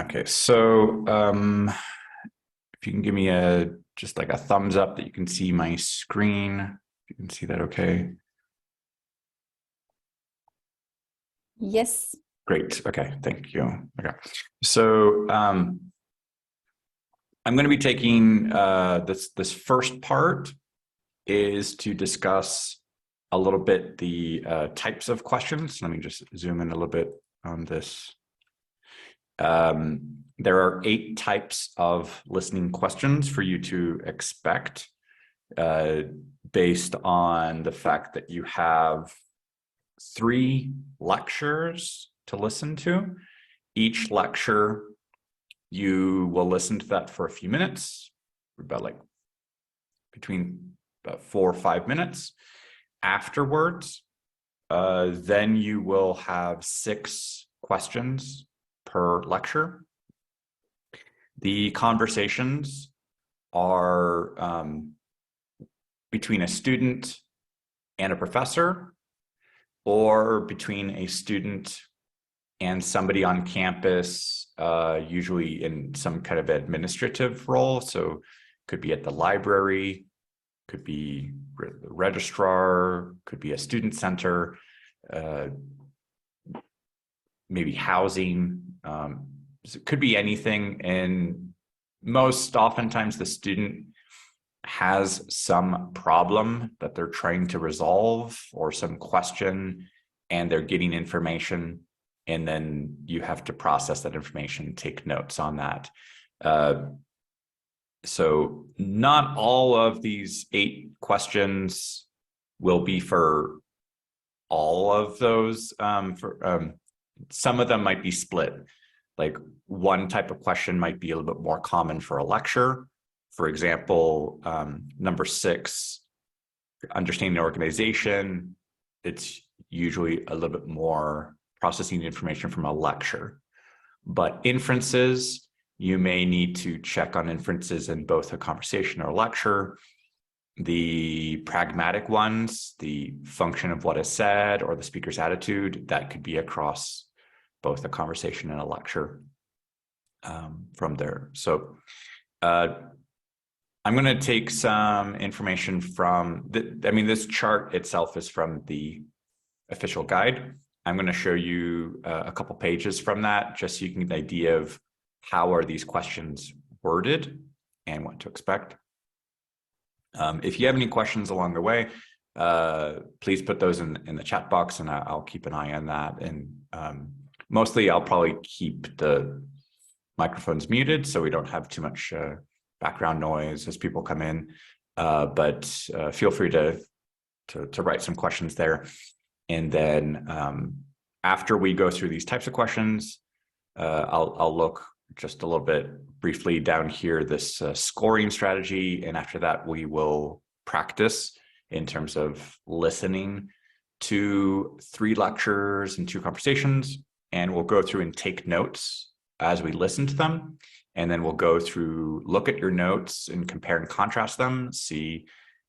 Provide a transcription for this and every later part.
Okay, so if you can give me just like a thumbs up that you can see my screen, if you can see that okay. Yes. Great. Okay, thank you. Okay, so I'm going to be taking this first part is to discuss a little bit the types of questions. Let me just zoom in a little bit on this. There are 8 types of listening questions for you to expect based on the fact that you have 3 lectures to listen to. Each lecture, you will listen to that for a few minutes, about between about 4 or 5 minutes. Afterwards, then you will have 6 questions per lecture. The conversations are between a student and a professor, or between a student and somebody on campus, usually in some kind of administrative role. So could be at the library, could be the registrar, could be a student center, maybe housing. It could be anything. And most oftentimes the student has some problem that they're trying to resolve or some question, and they're getting information, and then you have to process that information, take notes on that. So not all of these 8 questions will be for all of those. Some of them might be split. Like one type of question might be a little bit more common for a lecture. For example, number 6, understanding the organization, it's usually a little bit more processing information from a lecture. But inferences, you may need to check on inferences in both a conversation or a lecture. The pragmatic ones, the function of what is said or the speaker's attitude, that could be across both a conversation and a lecture from there. So I'm going to take some information from, this chart itself is from the official guide. I'm going to show you a couple pages from that, just so you can get an idea of how are these questions worded and what to expect. If you have any questions along the way, please put those in the chat box, and I'll keep an eye on that. And mostly I'll probably keep the microphones muted so we don't have too much background noise as people come in. But feel free to write some questions there. And then after we go through these types of questions, I'll look just a little bit briefly down here, this scoring strategy. And after that, we will practice in terms of listening to 3 lectures and 2 conversations. And we'll go through and take notes as we listen to them. And then we'll go through, look at your notes and compare and contrast them, see,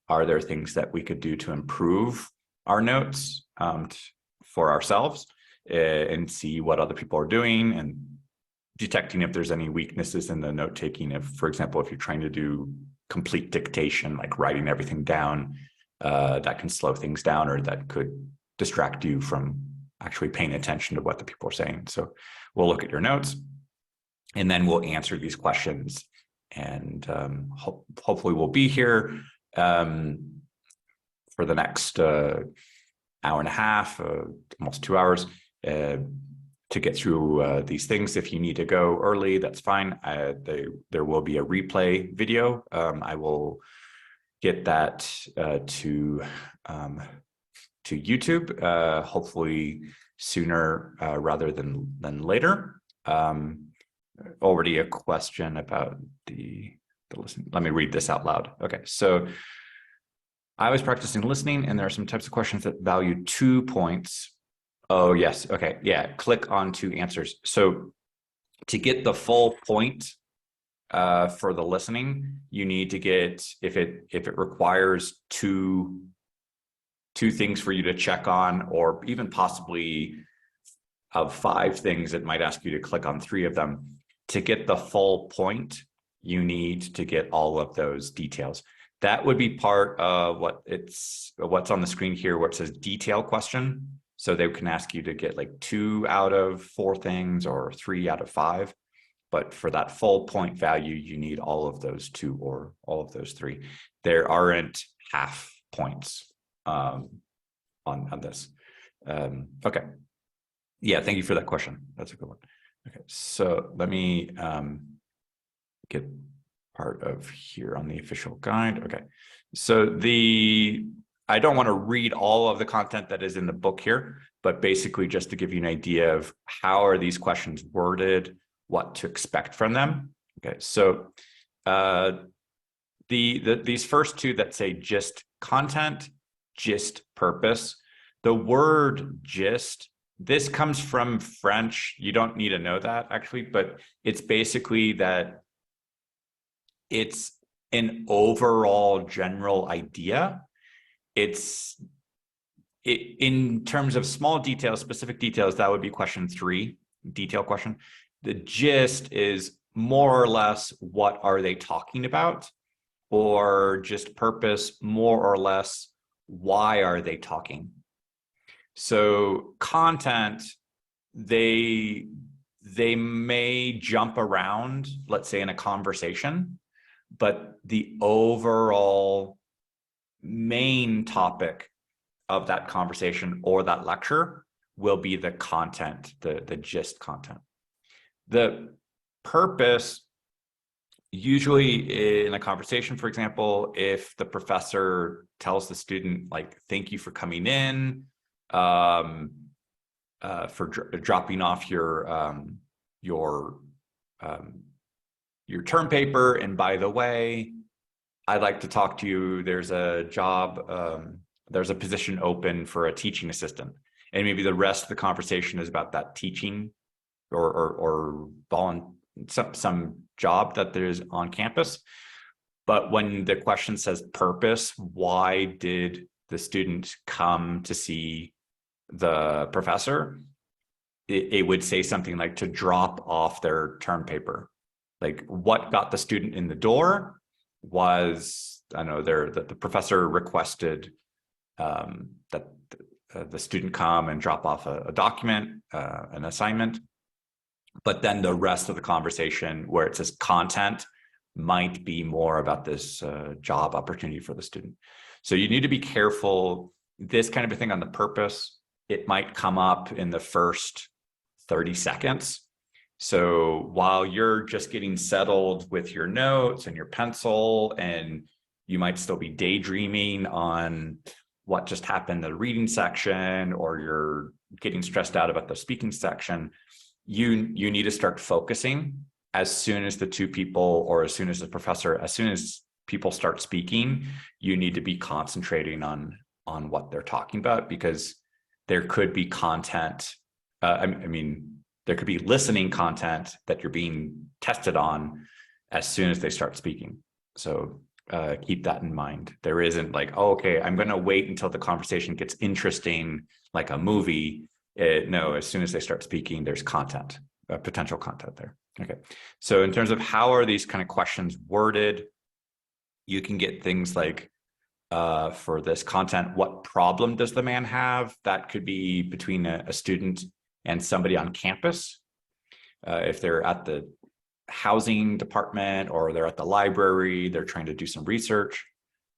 are there things that we could do to improve our notes for ourselves, and see what other people are doing, and detecting if there's any weaknesses in the note taking. If, for example, if you're trying to do complete dictation, like writing everything down, that can slow things down, or that could distract you from actually paying attention to what the people are saying. So we'll look at your notes, and then we'll answer these questions. And hopefully we'll be here for the next hour and a half, almost 2 hours, to get through these things. If you need to go early, that's fine. There will be a replay video. I will get that to YouTube, hopefully sooner rather than later. Already a question about the listening. Let me read this out loud. Okay, so I was practicing listening, and there are some types of questions that value 2 points. Oh, yes. Okay. Yeah. Click on 2 answers. So to get the full point for the listening, you need to get, if it requires two things for you to check on, or even possibly of 5 things, it might ask you to click on 3 of them. to get the full point, you need to get all of those details. That would be part of what's on the screen here, where it says detail question. So they can ask you to get like 2 out of 4 things or 3 out of 5. But for that full point value, you need all of those 2 or all of those 3. There aren't half points on this. Okay. Yeah, thank you for that question. That's a good one. Okay, so let me get part of here on the official guide. Okay, so I don't want to read all of the content that is in the book here, but basically just to give you an idea of how are these questions worded, what to expect from them. Okay, so these first 2 that say gist content, gist purpose, the word gist, this comes from French. You don't need to know that actually, but it's basically that it's an overall general idea. In terms of small details, specific details, that would be question 3, detail question. The gist is more or less what are they talking about, or just purpose, more or less why are they talking. So content, they may jump around, let's say in a conversation, but the overall main topic of that conversation or that lecture will be the content, the gist content. The purpose, usually in a conversation, for example, if the professor tells the student, like, thank you for coming in, for dropping off your term paper, and by the way, I'd like to talk to you, there's a job, there's a position open for a teaching assistant, and maybe the rest of the conversation is about that teaching or some job that there's on campus. But when the question says purpose, why did the student come to see the professor? It would say something like to drop off their term paper. Like, what got the student in the door was, I don't know, the professor requested that the student come and drop off a document, an assignment. But then the rest of the conversation, where it says content, might be more about this job opportunity for the student. So you need to be careful. This kind of a thing on the purpose, it might come up in the first 30 seconds. So while you're just getting settled with your notes and your pencil, and you might still be daydreaming on what just happened in the reading section, or you're getting stressed out about the speaking section, you need to start focusing as soon as the 2 people, or as soon as the professor, as soon as people start speaking, you need to be concentrating on what they're talking about, because there could be content. There could be listening content that you're being tested on as soon as they start speaking. So keep that in mind. There isn't like, oh, okay, I'm going to wait until the conversation gets interesting, like a movie. No, as soon as they start speaking, there's content, potential content there. Okay. So in terms of how are these kind of questions worded, you can get things like, for this content, what problem does the man have? That could be between a student and somebody on campus. If they're at the housing department or they're at the library, they're trying to do some research.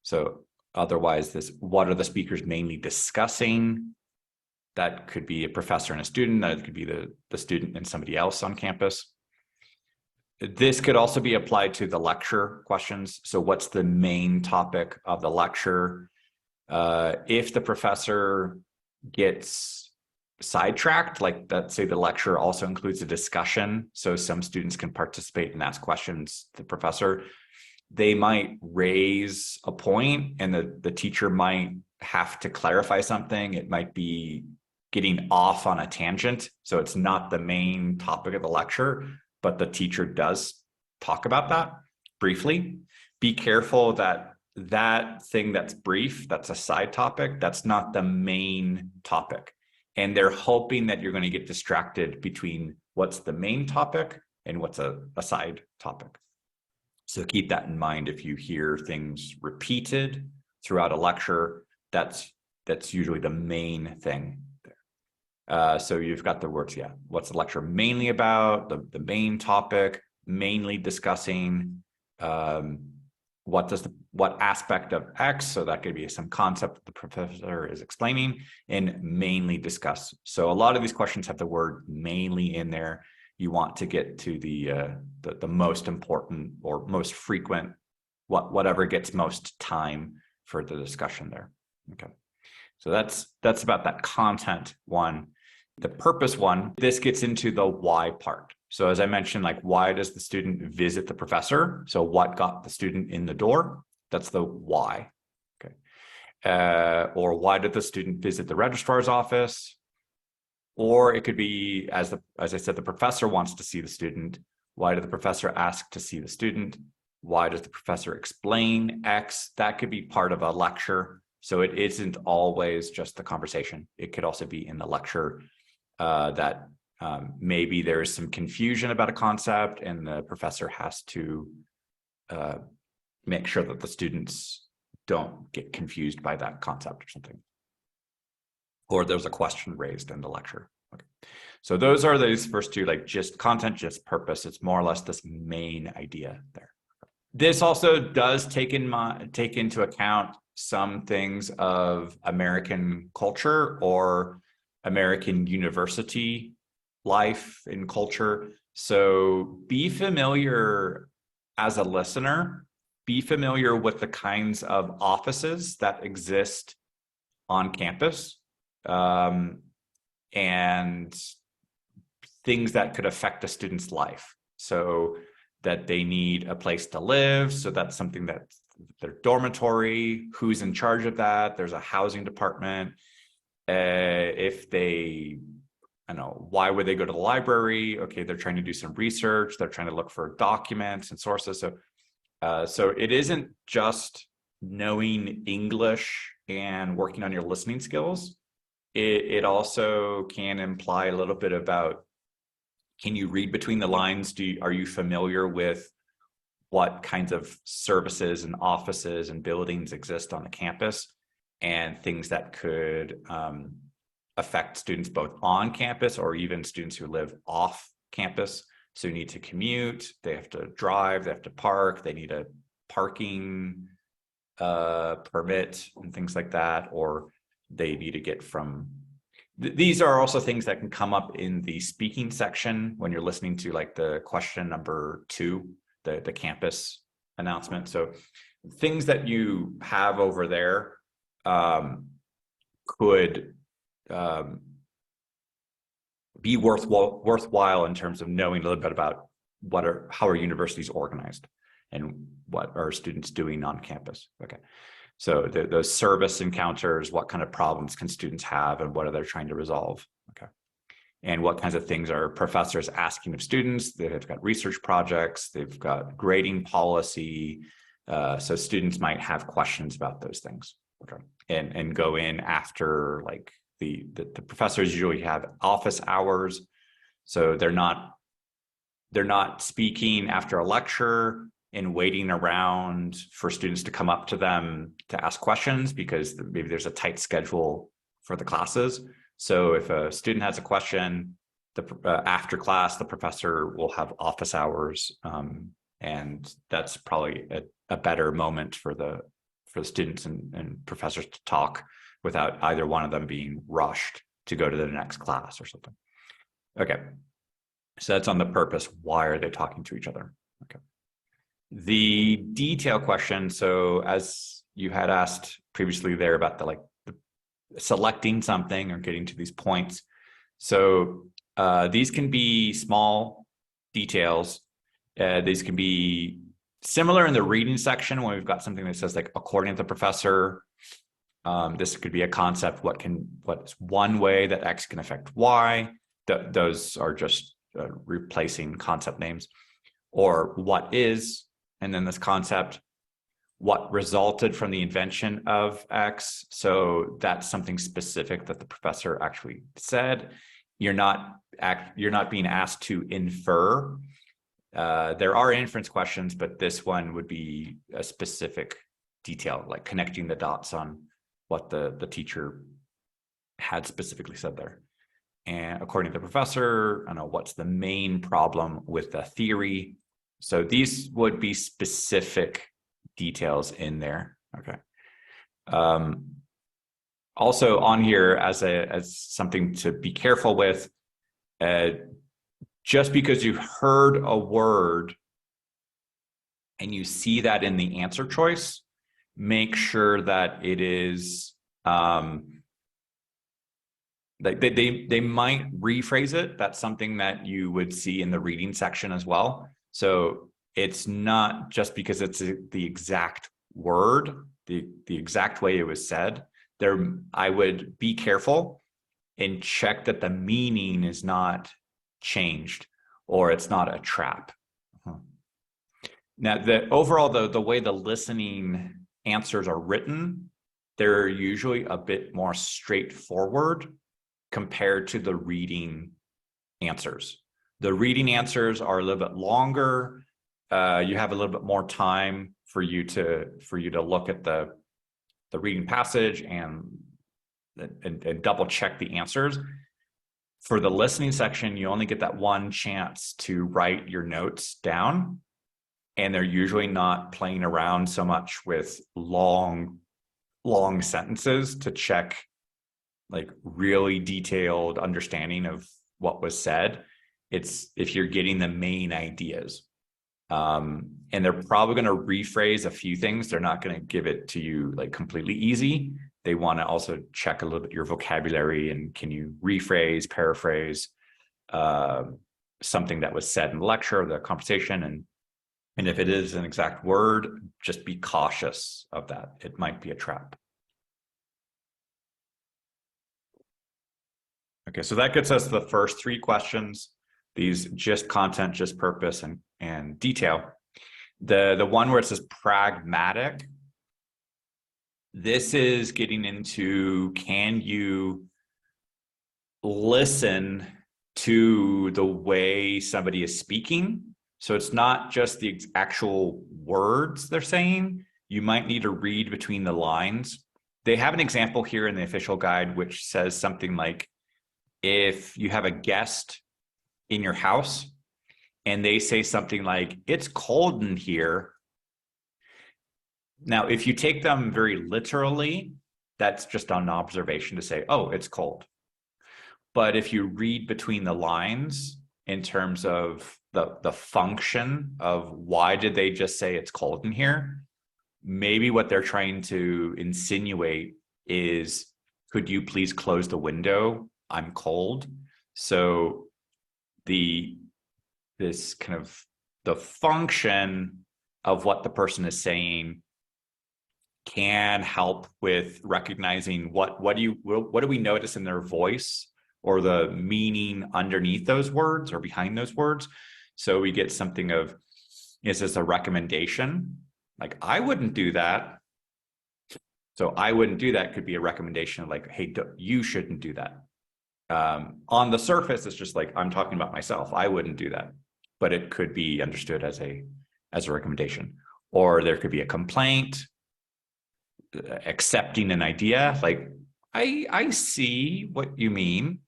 So otherwise, what are the speakers mainly discussing? That could be a professor and a student. That could be the student and somebody else on campus. This could also be applied to the lecture questions. So what's the main topic of the lecture? If the professor gets sidetracked, like let's say the lecture also includes a discussion, so some students can participate and ask questions to the professor, they might raise a point and the teacher might have to clarify something. It might be getting off on a tangent. So it's not the main topic of the lecture, but the teacher does talk about that briefly. Be careful that that thing that's brief, that's a side topic, that's not the main topic. And they're hoping that you're going to get distracted between what's the main topic and what's a side topic. So keep that in mind. If you hear things repeated throughout a lecture, that's usually the main thing there. So you've got the words, what's the lecture mainly about, the main topic, mainly discussing what aspect of X, so that could be some concept the professor is explaining, and mainly discuss. So a lot of these questions have the word mainly in there. You want to get to the most important or most frequent, whatever gets most time for the discussion there. Okay, so that's about that content one. The purpose one, this gets into the why part. So as I mentioned, like, why does the student visit the professor? So what got the student in the door? That's the why. Okay, or why did the student visit the registrar's office? Or it could be, as I said, the professor wants to see the student. Why did the professor ask to see the student? Why does the professor explain X? That could be part of a lecture. So it isn't always just the conversation. It could also be in the lecture that maybe there's some confusion about a concept and the professor has to make sure that the students don't get confused by that concept or something. Or there's a question raised in the lecture. Okay. So those are those first two, like just content, just purpose. It's more or less this main idea there. This also does take into account some things of American culture or American university life and culture. So be familiar as a listener, be familiar with the kinds of offices that exist on campus. And things that could affect a student's life. So that they need a place to live. So that's something that their dormitory, who's in charge of that? There's a housing department. If they, I don't know, why would they go to the library? Okay, they're trying to do some research. They're trying to look for documents and sources. So it isn't just knowing English and working on your listening skills. It also can imply a little bit about, can you read between the lines? Are you familiar with what kinds of services and offices and buildings exist on the campus and things that could affect students both on campus or even students who live off campus? So you need to commute, they have to drive, they have to park, they need a parking permit and things like that, or they need to get from. These are also things that can come up in the speaking section when you're listening to like the question number 2, the campus announcement. So things that you have over there could be worthwhile in terms of knowing a little bit about how are universities organized and what are students doing on campus. Okay. So those service encounters, what kind of problems can students have and what are they trying to resolve? Okay. And what kinds of things are professors asking of students? They've got research projects, they've got grading policy. So students might have questions about those things. Okay. And go in after, like, the professors usually have office hours. So they're not speaking after a lecture and waiting around for students to come up to them to ask questions, because maybe there's a tight schedule for the classes. So if a student has a question, after class, the professor will have office hours, and that's probably a better moment for the students and professors to talk without either one of them being rushed to go to the next class or something. Okay, so that's on the purpose. Why are they talking to each other? Okay. The detail question. So as you had asked previously there about the selecting something or getting to these points. So these can be small details. These can be similar in the reading section when we've got something that says, like, according to the professor, this could be a concept. What's one way that X can affect Y? Those are just replacing concept names. Or what is, and then this concept, what resulted from the invention of X. So that's something specific that the professor actually said. You're not being asked to infer There are inference questions, but this one would be a specific detail, like connecting the dots on what the teacher had specifically said there. And according to the professor, I don't know, what's the main problem with the theory? So these would be specific details in there. Okay. Also on here as something to be careful with, just because you heard a word and you see that in the answer choice, make sure that it is like they might rephrase it. That's something that you would see in the reading section as well. So it's not just because it's the exact word, the exact way it was said. There, I would be careful and check that the meaning is not changed or it's not a trap. Now, the way the listening answers are written, they're usually a bit more straightforward compared to the reading answers. The reading answers are a little bit longer. You have a little bit more time for you to look at the reading passage and double check the answers. For the listening section, you only get that one chance to write your notes down, and they're usually not playing around so much with long sentences to check like really detailed understanding of what was said. It's if you're getting the main ideas. And they're probably going to rephrase a few things. They're not going to give it to you like completely easy. They want to also check a little bit your vocabulary and can you rephrase, paraphrase something that was said in the lecture or the conversation. And if it is an exact word, just be cautious of that. It might be a trap. Okay, so that gets us the first three questions. These just content, just purpose, and detail. The one where it says pragmatic, this is getting into, can you listen to the way somebody is speaking? So it's not just the actual words they're saying. You might need to read between the lines. They have an example here in the official guide, which says something like, if you have a guest in your house and they say something like, it's cold in here. Now, if you take them very literally, that's just an observation to say, oh, it's cold. But if you read between the lines in terms of the function of why did they just say it's cold in here, maybe what they're trying to insinuate is, could you please close the window? I'm cold. So this kind of the function of what the person is saying can help with recognizing what do we notice in their voice or the meaning underneath those words or behind those words. So we get something of, is this a recommendation? Like, I wouldn't do that. So I wouldn't do that could be a recommendation of like, hey, you shouldn't do that. On the surface, it's just like, I'm talking about myself. I wouldn't do that, but it could be understood as a recommendation, or there could be a complaint, accepting an idea. Like, I see what you mean.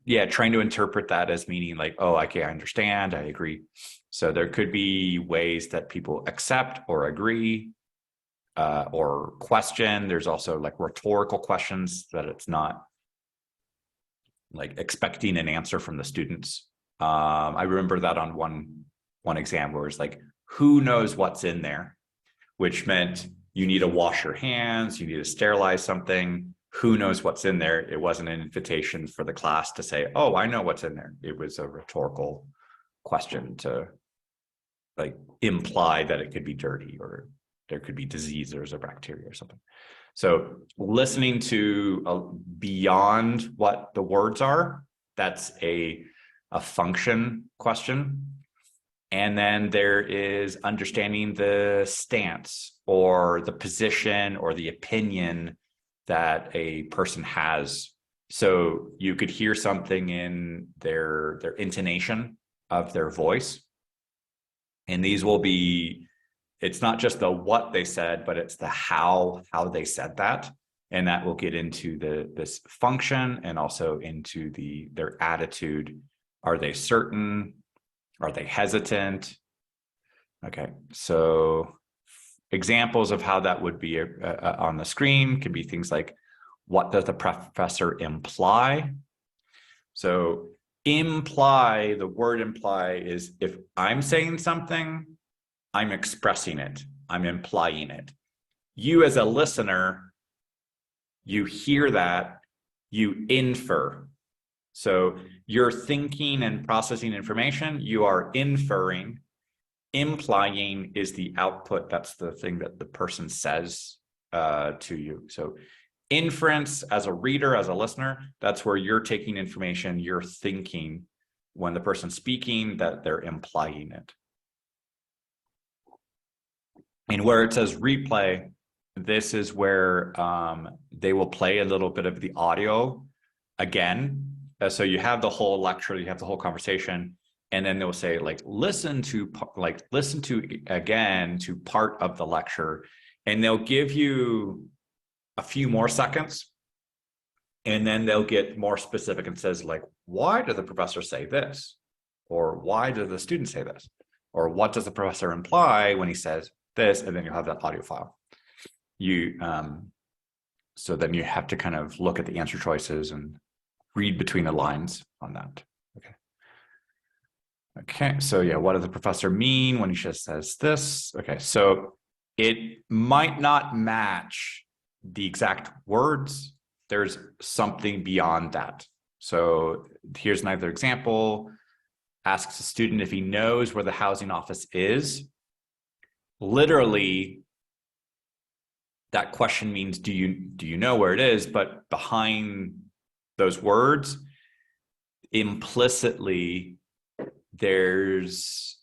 Yeah, trying to interpret that as meaning like, oh, okay, I understand, I agree. So there could be ways that people accept or agree or question. There's also like rhetorical questions that it's not like expecting an answer from the students. I remember that on one exam where it's like, who knows what's in there, which meant you need to wash your hands, you need to sterilize something. Who knows what's in there? It wasn't an invitation for the class to say, oh, I know what's in there. It was a rhetorical question to like imply that it could be dirty or there could be disease or a bacteria or something. So listening to beyond what the words are, that's a function question. And then there is understanding the stance or the position or the opinion that a person has. So you could hear something in their intonation of their voice. And these will be, it's not just the what they said, but it's the how they said that. And that will get into this function and also into their attitude. Are they certain? Are they hesitant? Okay, so examples of how that would be on the screen can be things like, what does the professor imply? So imply, the word imply is if I'm saying something, I'm expressing it, I'm implying it. You as a listener, you hear that, you infer. So you're thinking and processing information, you are inferring. Implying is the output. That's the thing that the person says to you. So inference as a reader, as a listener, that's where you're taking information, you're thinking when the person's speaking that they're implying it. And where it says replay, this is where they will play a little bit of the audio again. So you have the whole lecture, you have the whole conversation, and then they'll say like, listen to again to part of the lecture, and they'll give you a few more seconds, and then they'll get more specific and says like, why did the professor say this? Or why did the student say this? Or what does the professor imply when he says this? And then you'll have that audio file. So then you have to kind of look at the answer choices and read between the lines on that. Okay, so yeah, what does the professor mean when he just says this? Okay, so it might not match the exact words. There's something beyond that. So here's another example. Asks a student if he knows where the housing office is. Literally, that question means, do you know where it is? But behind those words, implicitly, there's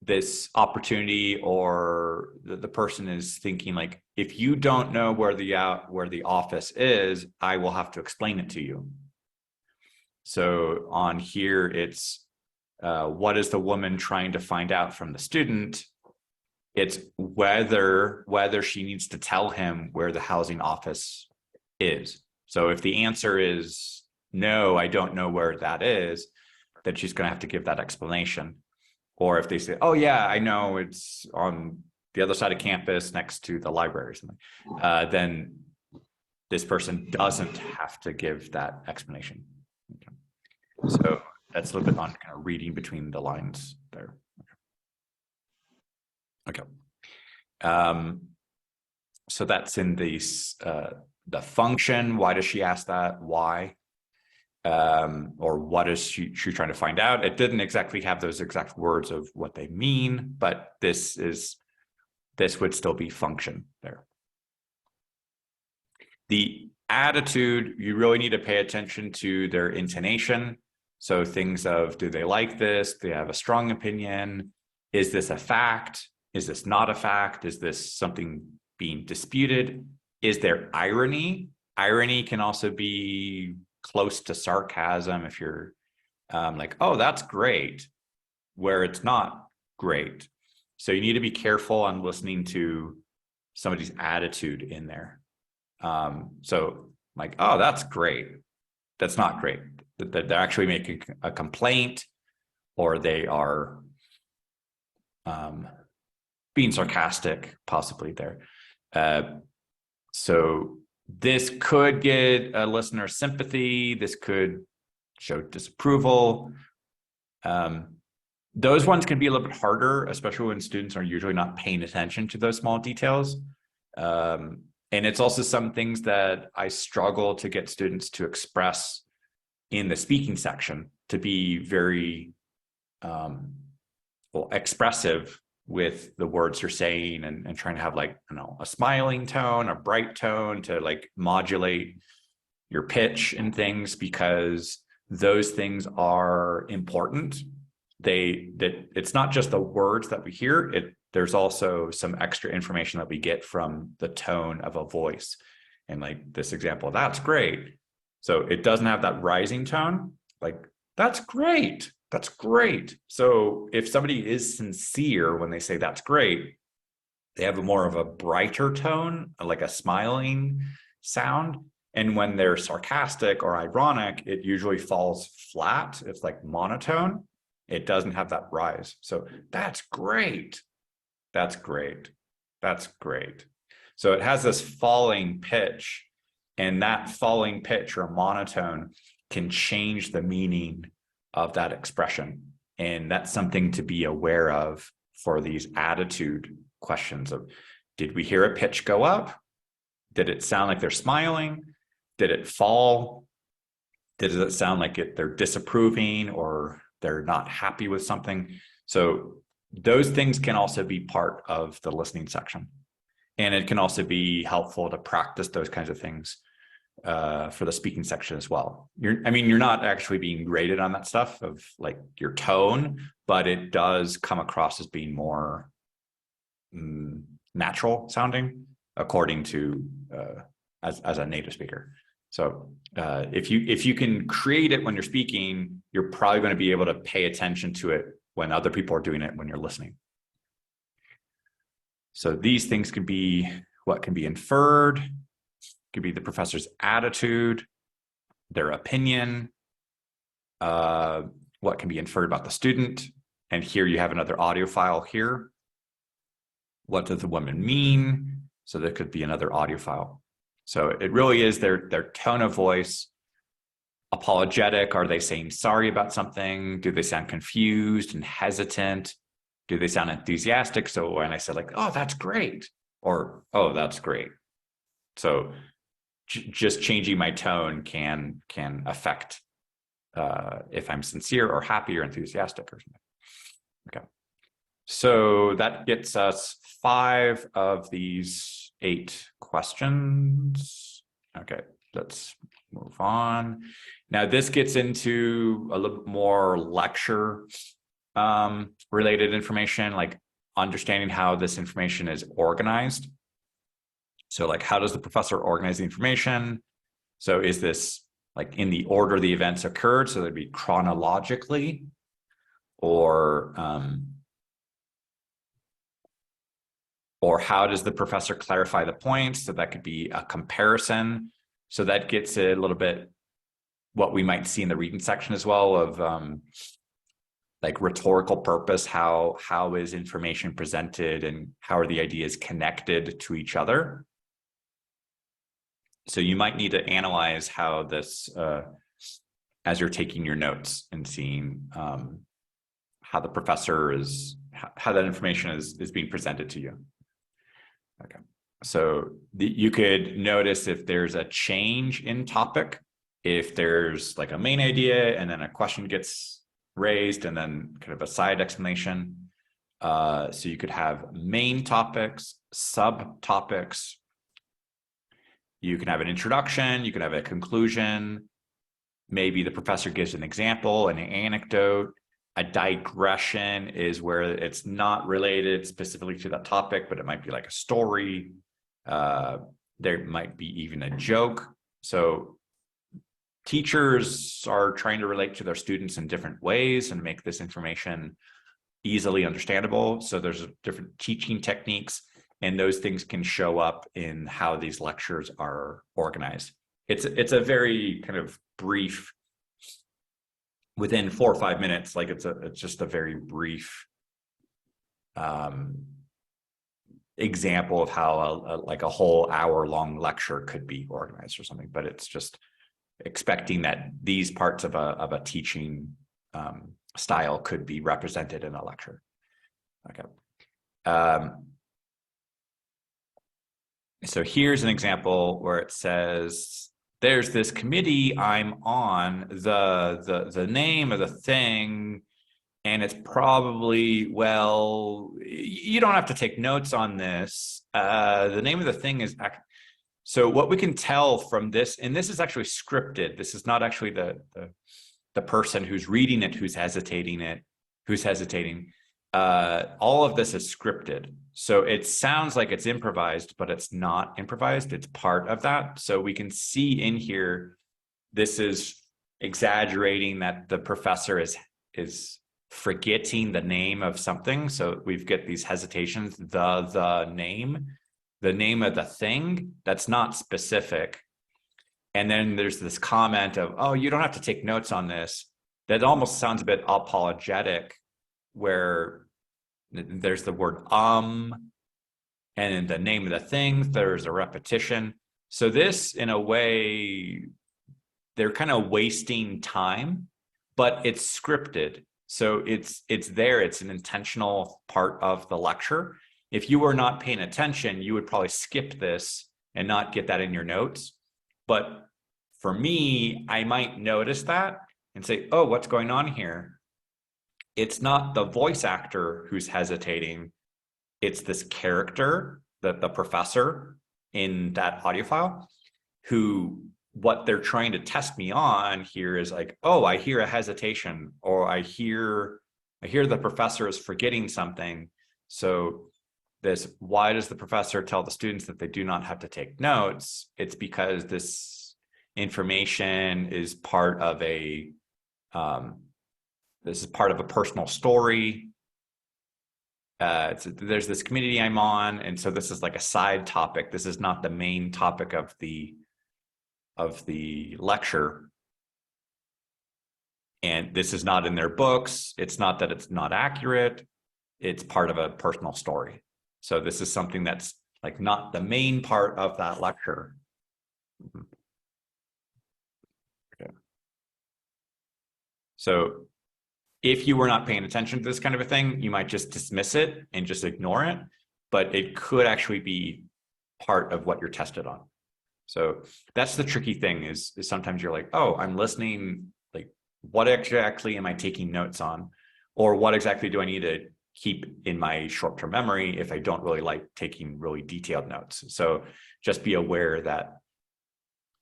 this opportunity, or the person is thinking like, if you don't know where the office is, I will have to explain it to you. So on here, it's what is the woman trying to find out from the student? It's whether she needs to tell him where the housing office is. So if the answer is no, I don't know where that is, then she's going to have to give that explanation. Or if they say, oh yeah, I know, it's on the other side of campus next to the library or something, then this person doesn't have to give that explanation. Okay. So that's a little bit on kind of reading between the lines there. Okay. So that's in the function. Why does she ask that? Why? Or what is she trying to find out? It didn't exactly have those exact words of what they mean, but this would still be function there. The attitude, you really need to pay attention to their intonation. So things of, do they like this? Do they have a strong opinion? Is this a fact? Is this not a fact? Is this something being disputed? Is there irony? Irony can also be close to sarcasm if you're like, oh, that's great, where it's not great. So you need to be careful on listening to somebody's attitude in there. So like, oh, that's great. That's not great. That they're actually making a complaint, or they are being sarcastic, possibly there. So this could get a listener sympathy. This could show disapproval. Those ones can be a little bit harder, especially when students are usually not paying attention to those small details. And it's also some things that I struggle to get students to express in the speaking section, to be very expressive with the words you're saying, and trying to have like, I don't know, a smiling tone, a bright tone to like modulate your pitch and things, because those things are important. It's not just the words that we hear, there's also some extra information that we get from the tone of a voice. And like this example, that's great. So it doesn't have that rising tone, like, that's great. That's great. So if somebody is sincere when they say that's great, they have a more of a brighter tone, like a smiling sound. And when they're sarcastic or ironic, it usually falls flat. It's like monotone. It doesn't have that rise. So that's great. That's great. That's great. So it has this falling pitch, and that falling pitch or monotone can change the meaning of that expression. And that's something to be aware of for these attitude questions of, did we hear a pitch go up? Did it sound like they're smiling? Did it fall? Does it sound like they're disapproving or they're not happy with something? So those things can also be part of the listening section. And it can also be helpful to practice those kinds of things for the speaking section as well. You're not actually being graded on that stuff of like your tone, but it does come across as being more natural sounding according to as a native speaker. So if you can create it when you're speaking, you're probably going to be able to pay attention to it when other people are doing it when you're listening. So these things can be what can be inferred, could be the professor's attitude, their opinion, what can be inferred about the student. And here you have another audio file here. What does the woman mean? So there could be another audio file. So it really is their tone of voice. Apologetic, are they saying sorry about something? Do they sound confused and hesitant? Do they sound enthusiastic? So when I said like, oh, that's great, or oh, that's great. So just changing my tone can affect if I'm sincere or happy or enthusiastic or something. Okay. So that gets us 5 of these 8 questions. Okay, let's move on. Now this gets into a little more lecture related information, like understanding how this information is organized. So like, how does the professor organize the information? So is this like in the order the events occurred? So that'd be chronologically, or how does the professor clarify the points? So that could be a comparison. So that gets a little bit what we might see in the reading section as well of like rhetorical purpose, how is information presented and how are the ideas connected to each other? So you might need to analyze how this, as you're taking your notes and seeing how the professor is, how that information is being presented to you. Okay, so you could notice if there's a change in topic, if there's like a main idea and then a question gets raised and then kind of a side explanation. So you could have main topics, subtopics. You can have an introduction, you can have a conclusion. Maybe the professor gives an example, an anecdote. A digression is where it's not related specifically to that topic, but it might be like a story. There might be even a joke. So teachers are trying to relate to their students in different ways and make this information easily understandable. So there's different teaching techniques, and those things can show up in how these lectures are organized. It's a very kind of brief, within 4 or 5 minutes, like it's just a very brief example of how like a whole hour-long lecture could be organized or something. But it's just expecting that these parts of a teaching style could be represented in a lecture. Okay. So here's an example where it says, there's this committee I'm on, the name of the thing, and it's probably, well, you don't have to take notes on this. The name of the thing is, so what we can tell from this, and this is actually scripted. This is not actually the person who's reading it, who's hesitating. All of this is scripted. So it sounds like it's improvised, but it's not improvised. It's part of that. So we can see in here, this is exaggerating that the professor is is forgetting the name of something. So we've got these hesitations, the name of the thing that's not specific. And then there's this comment of, oh, you don't have to take notes on this. That almost sounds a bit apologetic, where there's the word and in the name of the thing, there's a repetition. So this, in a way, they're kind of wasting time, but it's scripted. So it's there. It's an intentional part of the lecture. If you were not paying attention, you would probably skip this and not get that in your notes. But for me, I might notice that and say, oh, what's going on here? It's not the voice actor who's hesitating. It's this character, the professor in that audio file, who what they're trying to test me on here is like, oh, I hear a hesitation, or I hear the professor is forgetting something. So this, why does the professor tell the students that they do not have to take notes? It's because this information is part of a this is part of a personal story. There's this community I'm on, and so this is like a side topic. This is not the main topic of the lecture, and this is not in their books. It's not that it's not accurate. It's part of a personal story. So this is something that's like not the main part of that lecture. Okay. So if you were not paying attention to this kind of a thing, you might just dismiss it and just ignore it, but it could actually be part of what you're tested on. So that's the tricky thing is sometimes you're like, oh, I'm listening, like what exactly am I taking notes on? Or what exactly do I need to keep in my short-term memory if I don't really like taking really detailed notes? So just be aware that,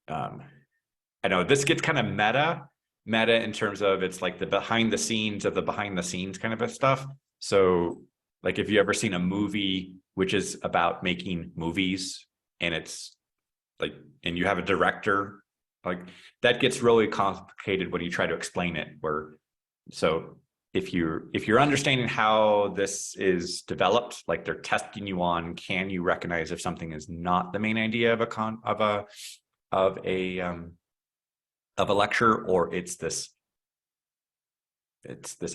I know this gets kind of meta in terms of it's like the behind the scenes of the behind the scenes kind of a stuff. So like if you ever seen a movie which is about making movies, and it's like, and you have a director, like that gets really complicated when you try to explain it. So if you're understanding how this is developed, like they're testing you on, can you recognize if something is not the main idea of a lecture, or it's this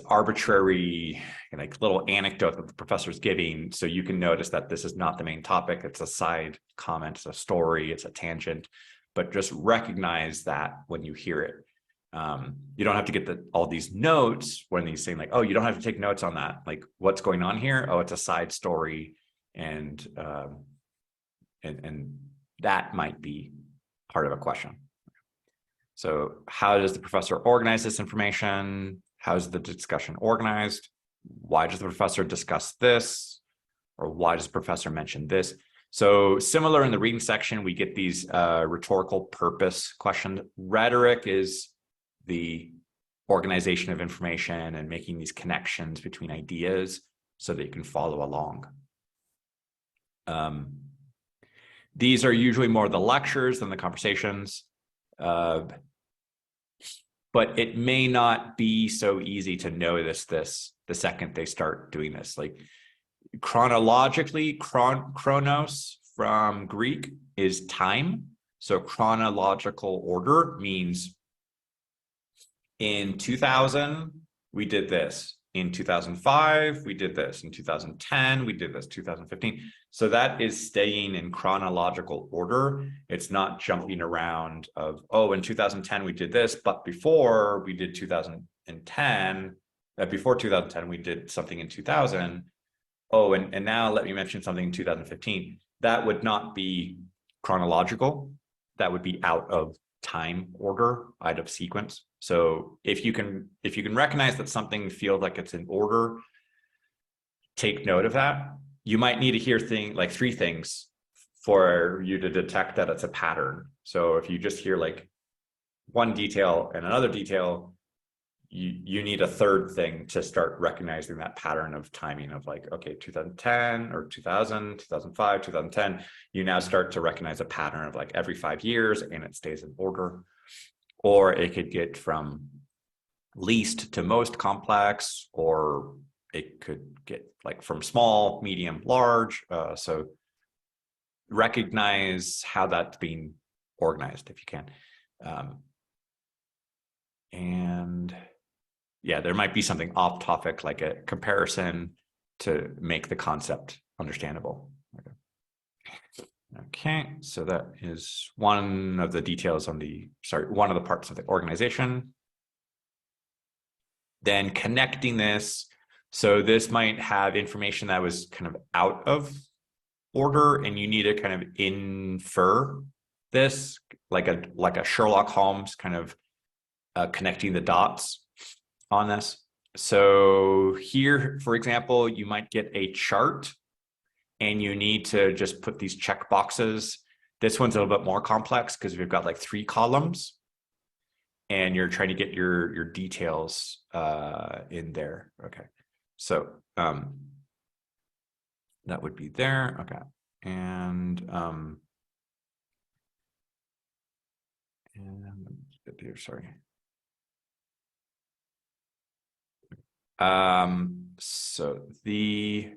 arbitrary like little anecdote that the professor's giving, so you can notice that this is not the main topic. It's a side comment, it's a story, it's a tangent, but just recognize that when you hear it. You don't have to get all these notes when he's saying like, oh, you don't have to take notes on that. Like what's going on here? Oh, it's a side story. And that might be part of a question. So how does the professor organize this information? How's the discussion organized? Why does the professor discuss this? Or why does the professor mention this? So similar in the reading section, we get these rhetorical purpose questions. Rhetoric is the organization of information and making these connections between ideas so that you can follow along. These are usually more the lectures than the conversations. But it may not be so easy to notice this the second they start doing this. Like chronologically, chronos from Greek is time. So chronological order means in 2000, we did this. In 2005, we did this. In 2010, we did this. 2015. So that is staying in chronological order. It's not jumping around of, oh, in 2010, we did this, but before we did 2010, before 2010, we did something in 2000. Oh, and now let me mention something in 2015. That would not be chronological. That would be out of time order, out of sequence. So if you can recognize that something feels like it's in order, take note of that. You might need to hear like three things for you to detect that it's a pattern. So if you just hear like one detail and another detail, you need a third thing to start recognizing that pattern of timing of like, okay, 2010 or 2000, 2005, 2010, you now start to recognize a pattern of like every 5 years and it stays in order. Or it could get from least to most complex, or it could get like from small, medium, large. So recognize how that's being organized if you can. And yeah, there might be something off topic, like a comparison to make the concept understandable. Okay, so that is one of the details on one of the parts of the organization. Then connecting this. So this might have information that was kind of out of order, and you need to kind of infer this, like a Sherlock Holmes kind of connecting the dots on this. So here, for example, you might get a chart and you need to just put these check boxes. This one's a little bit more complex because we've got like 3 columns and you're trying to get your details in there. Okay, so that would be there. Okay, and here, sorry. So the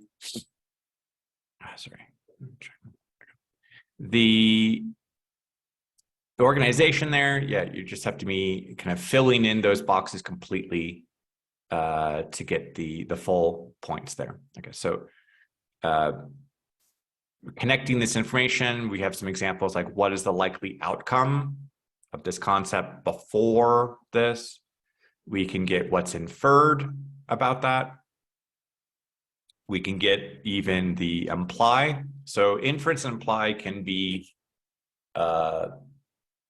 organization there, yeah, you just have to be kind of filling in those boxes completely to get the full points there. Okay, so connecting this information, we have some examples like what is the likely outcome of this concept before this. We can get what's inferred about that. We can get even the imply. So inference and imply can be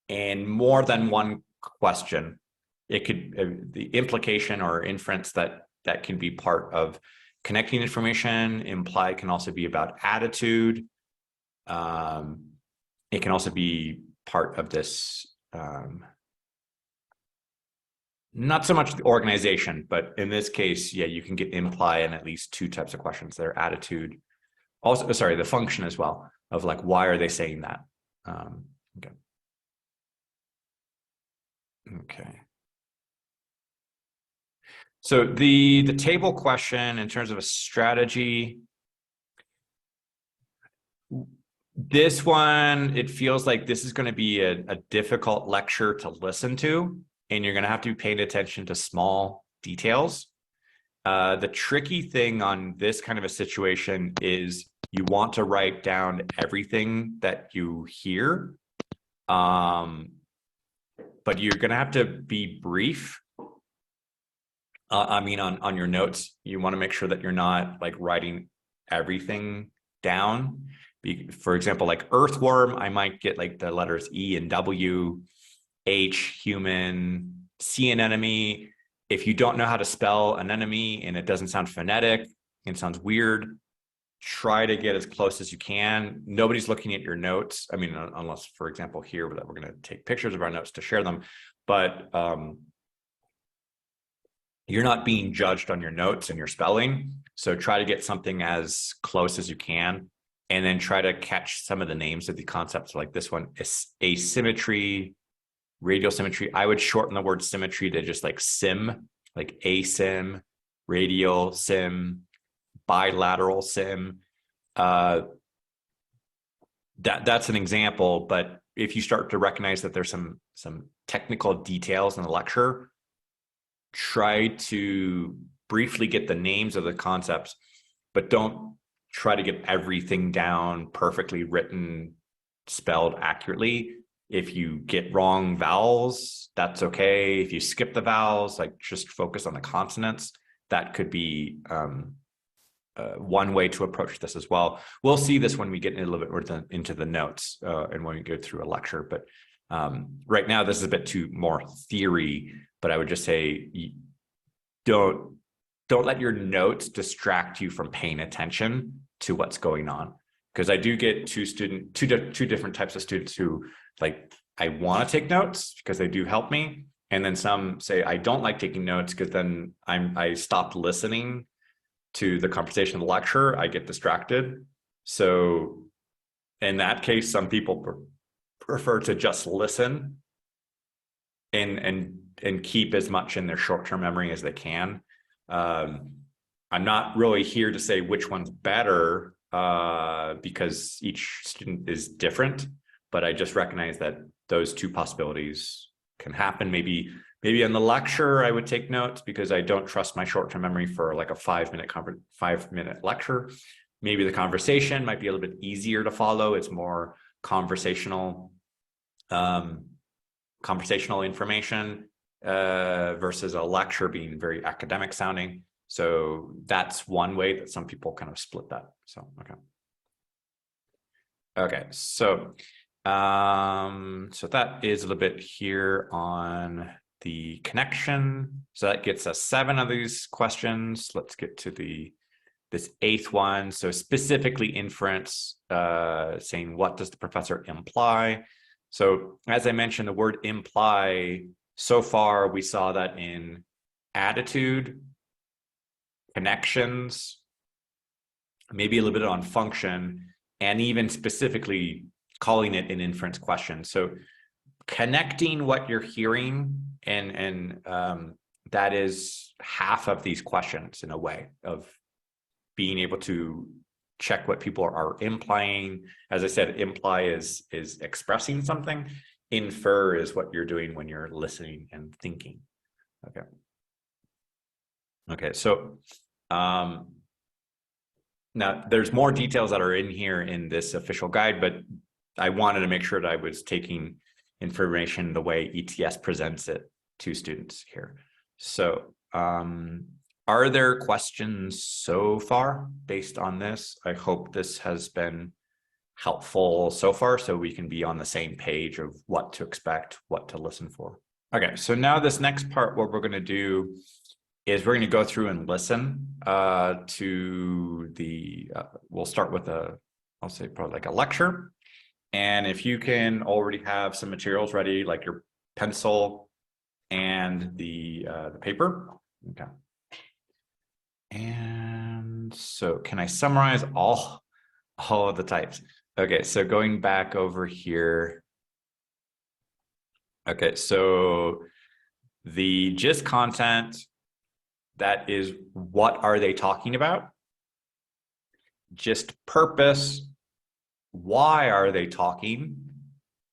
in more than one question. It could the implication or inference that can be part of connecting information. Imply can also be about attitude. It can also be part of this not so much the organization, but in this case, yeah, you can get imply in at least 2 types of questions. Their attitude, also, sorry, the function as well, of like, why are they saying that? Okay. Okay. So the table question in terms of a strategy, this one, it feels like this is going to be a difficult lecture to listen to, and you're going to have to be paying attention to small details. The tricky thing on this kind of a situation is you want to write down everything that you hear, but you're going to have to be brief. I mean, on your notes, you want to make sure that you're not like writing everything down. For example, like earthworm, I might get like the letters E and W, H, human, C, anemone. If you don't know how to spell anemone and it doesn't sound phonetic and sounds weird, try to get as close as you can. Nobody's looking at your notes. I mean, unless, for example, here that we're going to take pictures of our notes to share them, but you're not being judged on your notes and your spelling. So try to get something as close as you can, and then try to catch some of the names of the concepts like this one, asymmetry, radial symmetry. I would shorten the word symmetry to just like sim, like asim, radial sim, bilateral sim. That's an example, but if you start to recognize that there's some technical details in the lecture, try to briefly get the names of the concepts, but don't try to get everything down perfectly written, spelled accurately. If you get wrong vowels, that's okay. If you skip the vowels, like just focus on the consonants. That could be one way to approach this as well. We'll see this when we get a little bit more into the notes and when we go through a lecture. But right now, this is a bit too more theory. But I would just say, don't let your notes distract you from paying attention to what's going on. Because I do get two different types of students who like, I want to take notes because they do help me. And then some say, I don't like taking notes because then I stopped listening to the conversation of the lecture. I get distracted. So in that case, some people prefer to just listen and and keep as much in their short-term memory as they can. I'm not really here to say which one's better because each student is different, but I just recognize that those two possibilities can happen. Maybe in the lecture, I would take notes because I don't trust my short-term memory for like a 5-minute lecture. Maybe the conversation might be a little bit easier to follow. It's more conversational information versus a lecture being very academic sounding. So that's one way that some people kind of split that. So, okay. So that is a little bit here on the connection. So that gets us 7 of these questions. Let's get to this 8th one. So specifically inference, saying what does the professor imply? So as I mentioned, the word imply, so far we saw that in attitude, connections, maybe a little bit on function, and even specifically calling it an inference question. So connecting what you're hearing, and that is half of these questions in a way of being able to check what people are implying. As I said, imply is expressing something. Infer is what you're doing when you're listening and thinking. Okay, so now there's more details that are in here in this official guide, but I wanted to make sure that I was taking information the way ETS presents it to students here. So are there questions so far based on this? I hope this has been helpful so far so we can be on the same page of what to expect, what to listen for. Okay, so now this next part, what we're going to do is we're going to go through and listen to the, we'll start with I'll say probably like a lecture. And if you can already have some materials ready, like your pencil and the paper. Okay. And so can I summarize all of the types? Okay, so going back over here. Okay, so the gist content, that is what are they talking about? Gist purpose, why are they talking?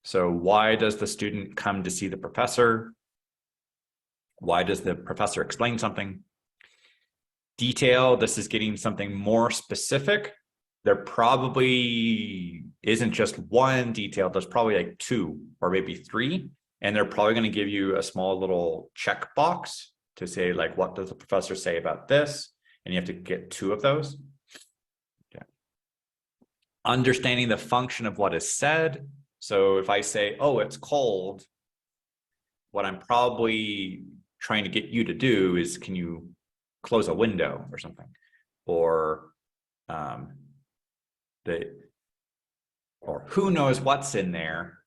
So why does the student come to see the professor? Why does the professor explain something? Detail, this is getting something more specific. There probably isn't just one detail, there's probably like 2 or maybe 3, and they're probably going to give you a small little checkbox to say, like, what does the professor say about this? And you have to get 2 of those. Okay. Understanding the function of what is said. So if I say, oh, it's cold, what I'm probably trying to get you to do is, can you close a window or something? Or or who knows what's in there?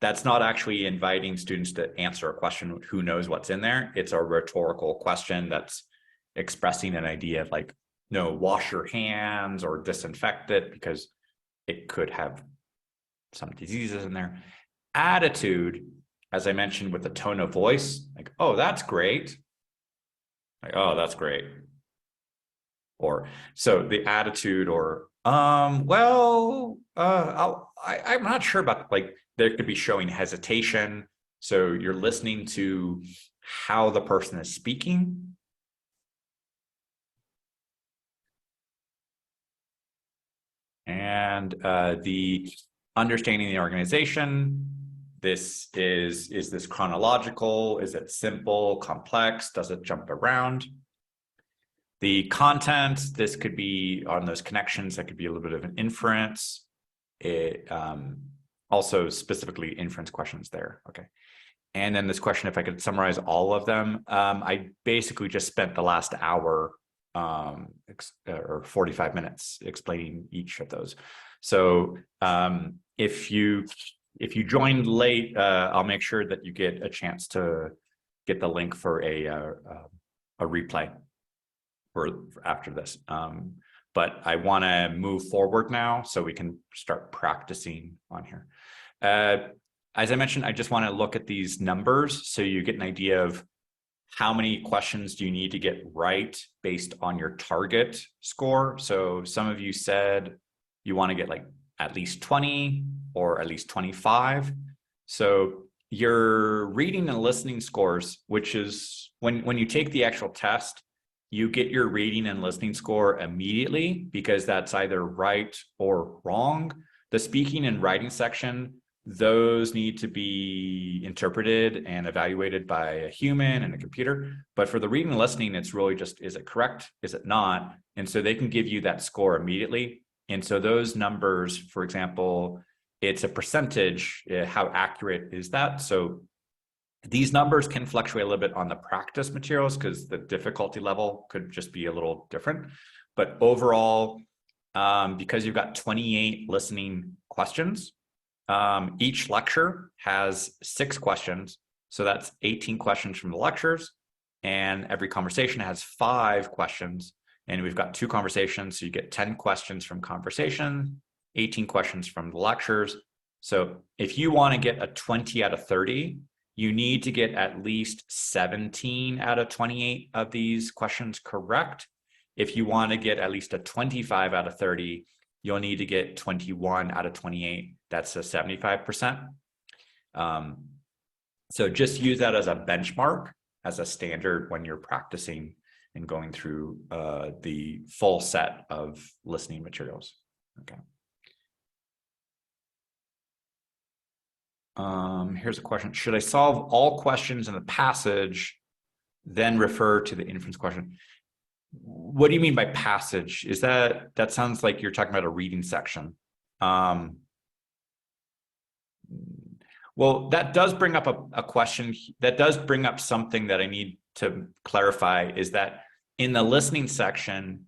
That's not actually inviting students to answer a question, who knows what's in there? It's a rhetorical question that's expressing an idea of like, no, wash your hands or disinfect it because it could have some diseases in there. Attitude, as I mentioned, with the tone of voice, like, oh, that's great. Like, oh, that's great. Or so the attitude, or I'm not sure about, like, there could be showing hesitation. So you're listening to how the person is speaking. And the understanding the organization. This is this chronological? Is it simple, complex? Does it jump around? The content, this could be on those connections, that could be a little bit of an inference. It also specifically inference questions there. Okay. And then this question, if I could summarize all of them, I basically just spent the last hour or 45 minutes explaining each of those. So if you joined late, I'll make sure that you get a chance to get the link for a replay for after this. But I want to move forward now so we can start practicing on here. as I mentioned, I just want to look at these numbers so you get an idea of how many questions do you need to get right based on your target score. So some of you said you want to get like at least 20 or at least 25. So your reading and listening scores, which is when you take the actual test, you get your reading and listening score immediately because that's either right or wrong. The speaking and writing section, those need to be interpreted and evaluated by a human and a computer. But for the reading and listening, it's really just, is it correct? Is it not? And so they can give you that score immediately. And so those numbers, for example, it's a percentage, how accurate is that? So these numbers can fluctuate a little bit on the practice materials because the difficulty level could just be a little different. But overall, because you've got 28 listening questions, each lecture has 6 questions. So that's 18 questions from the lectures. And every conversation has 5 questions. And we've got 2 conversations. So you get 10 questions from conversation, 18 questions from the lectures. So if you want to get a 20 out of 30, you need to get at least 17 out of 28 of these questions correct. If you want to get at least a 25 out of 30, you'll need to get 21 out of 28. That's a 75%. So just use that as a benchmark, as a standard when you're practicing and going through the full set of listening materials. Okay. Here's a question. Should I solve all questions in the passage, then refer to the inference question? What do you mean by passage? Is that sounds like you're talking about a reading section. Well, that does bring up a question. That does bring up something that I need to clarify, is that in the listening section,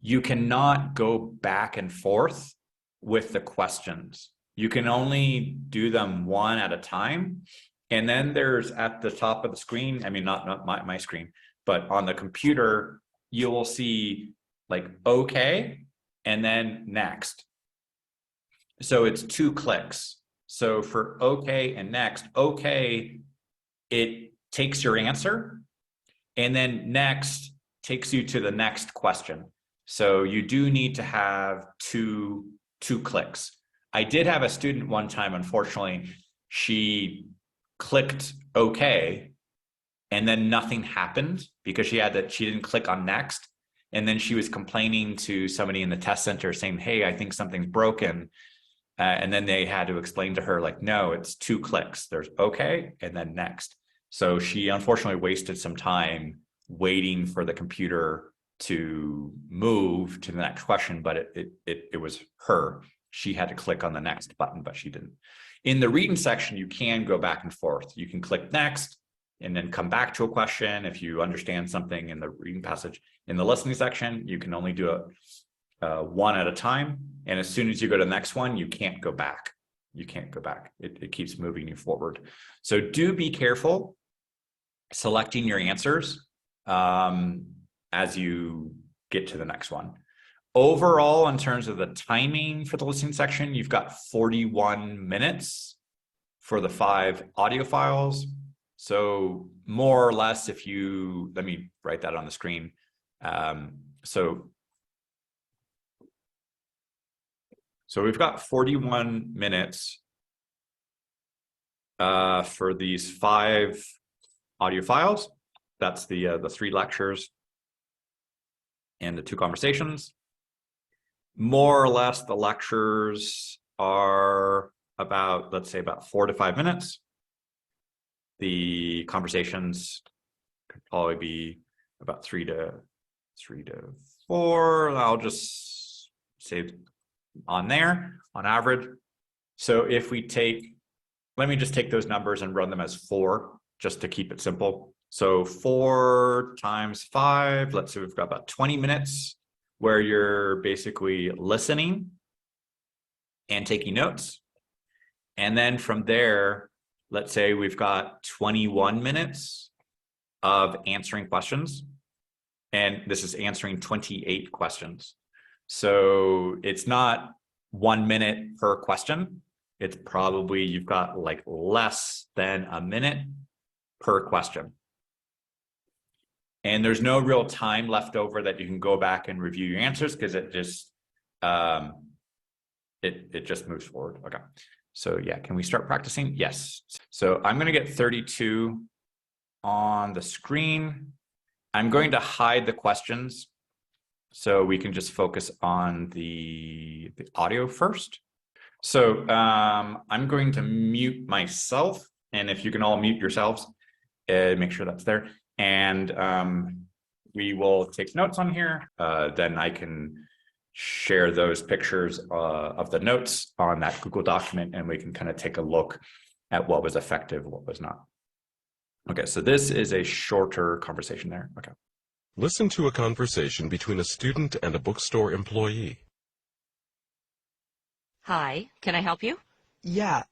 you cannot go back and forth with the questions. You can only do them one at a time. And then there's at the top of the screen, I mean, not my screen, but on the computer, you will see like, okay, and then next. So it's 2 clicks. So for okay and next, okay, it takes your answer, and then next takes you to the next question. So you do need to have two clicks. I did have a student one time, unfortunately, she clicked okay, and then nothing happened because she didn't click on next. And then she was complaining to somebody in the test center saying, hey, I think something's broken. And then they had to explain to her, like, no, it's 2 clicks. There's okay, and then next. So she unfortunately wasted some time waiting for the computer to move to the next question, but it was her. She had to click on the next button, but she didn't. In the reading section, you can go back and forth. You can click next and then come back to a question if you understand something in the reading passage. In the listening section, you can only do it one at a time. And as soon as you go to the next one, you can't go back. You can't go back. It keeps moving you forward. So do be careful selecting your answers as you get to the next one. Overall, in terms of the timing for the listening section, you've got 41 minutes for the 5 audio files. So more or less, if you, let me write that on the screen. So we've got 41 minutes for these 5 audio files. That's the 3 lectures and the 2 conversations. More or less, the lectures are about, let's say, about 4 to 5 minutes. The conversations could probably be about 3 to 4. I'll just say on there, on average. So if we take, let me just take those numbers and run them as 4, just to keep it simple. So 4 times 5, let's say we've got about 20 minutes where you're basically listening and taking notes. And then from there, let's say we've got 21 minutes of answering questions. And this is answering 28 questions. So it's not 1 minute per question. it's probably, you've got like less than a minute per question. And there's no real time left over that you can go back and review your answers because it just, it just moves forward. Okay. So yeah, can we start practicing? Yes. So I'm going to get 32 on the screen. I'm going to hide the questions so we can just focus on the audio first. So I'm going to mute myself, and if you can all mute yourselves, make sure that's there. And we will take notes on here. Then I can share those pictures of the notes on that Google document, and we can kind of take a look at what was effective, what was not. Okay, so this is a shorter conversation there. Okay. Listen to a conversation between a student and a bookstore employee. Hi, can I help you? Yeah,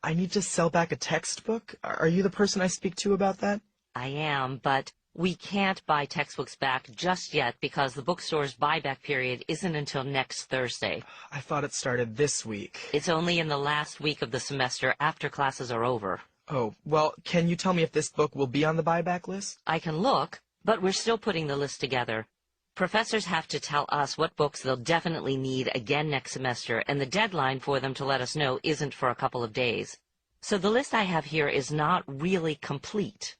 I need to sell back a textbook. Are you the person I speak to about that? I am, but we can't buy textbooks back just yet because the bookstore's buyback period isn't until next Thursday. I thought it started this week. It's only in the last week of the semester after classes are over. Oh, well, can you tell me if this book will be on the buyback list? I can look, but we're still putting the list together. Professors have to tell us what books they'll definitely need again next semester, and the deadline for them to let us know isn't for a couple of days. So the list I have here is not really complete.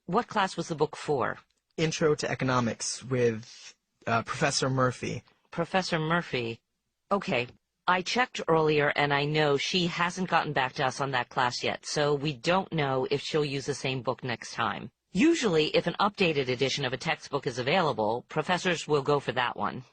What class was the book for? Intro to Economics with Professor Murphy. Professor Murphy. Okay, I checked earlier and I know she hasn't gotten back to us on that class yet, so we don't know if she'll use the same book next time. Usually, if an updated edition of a textbook is available, professors will go for that one.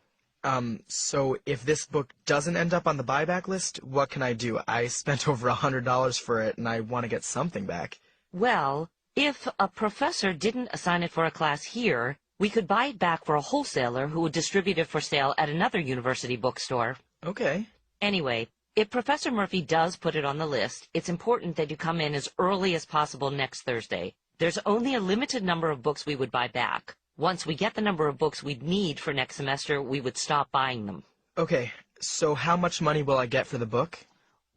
So if this book doesn't end up on the buyback list, what can I do? I spent over $100 for it and I want to get something back. Well, if a professor didn't assign it for a class here, we could buy it back for a wholesaler who would distribute it for sale at another university bookstore. Okay. Anyway, if Professor Murphy does put it on the list, it's important that you come in as early as possible next Thursday. There's only a limited number of books we would buy back. Once we get the number of books we'd need for next semester, we would stop buying them. Okay, so how much money will I get for the book?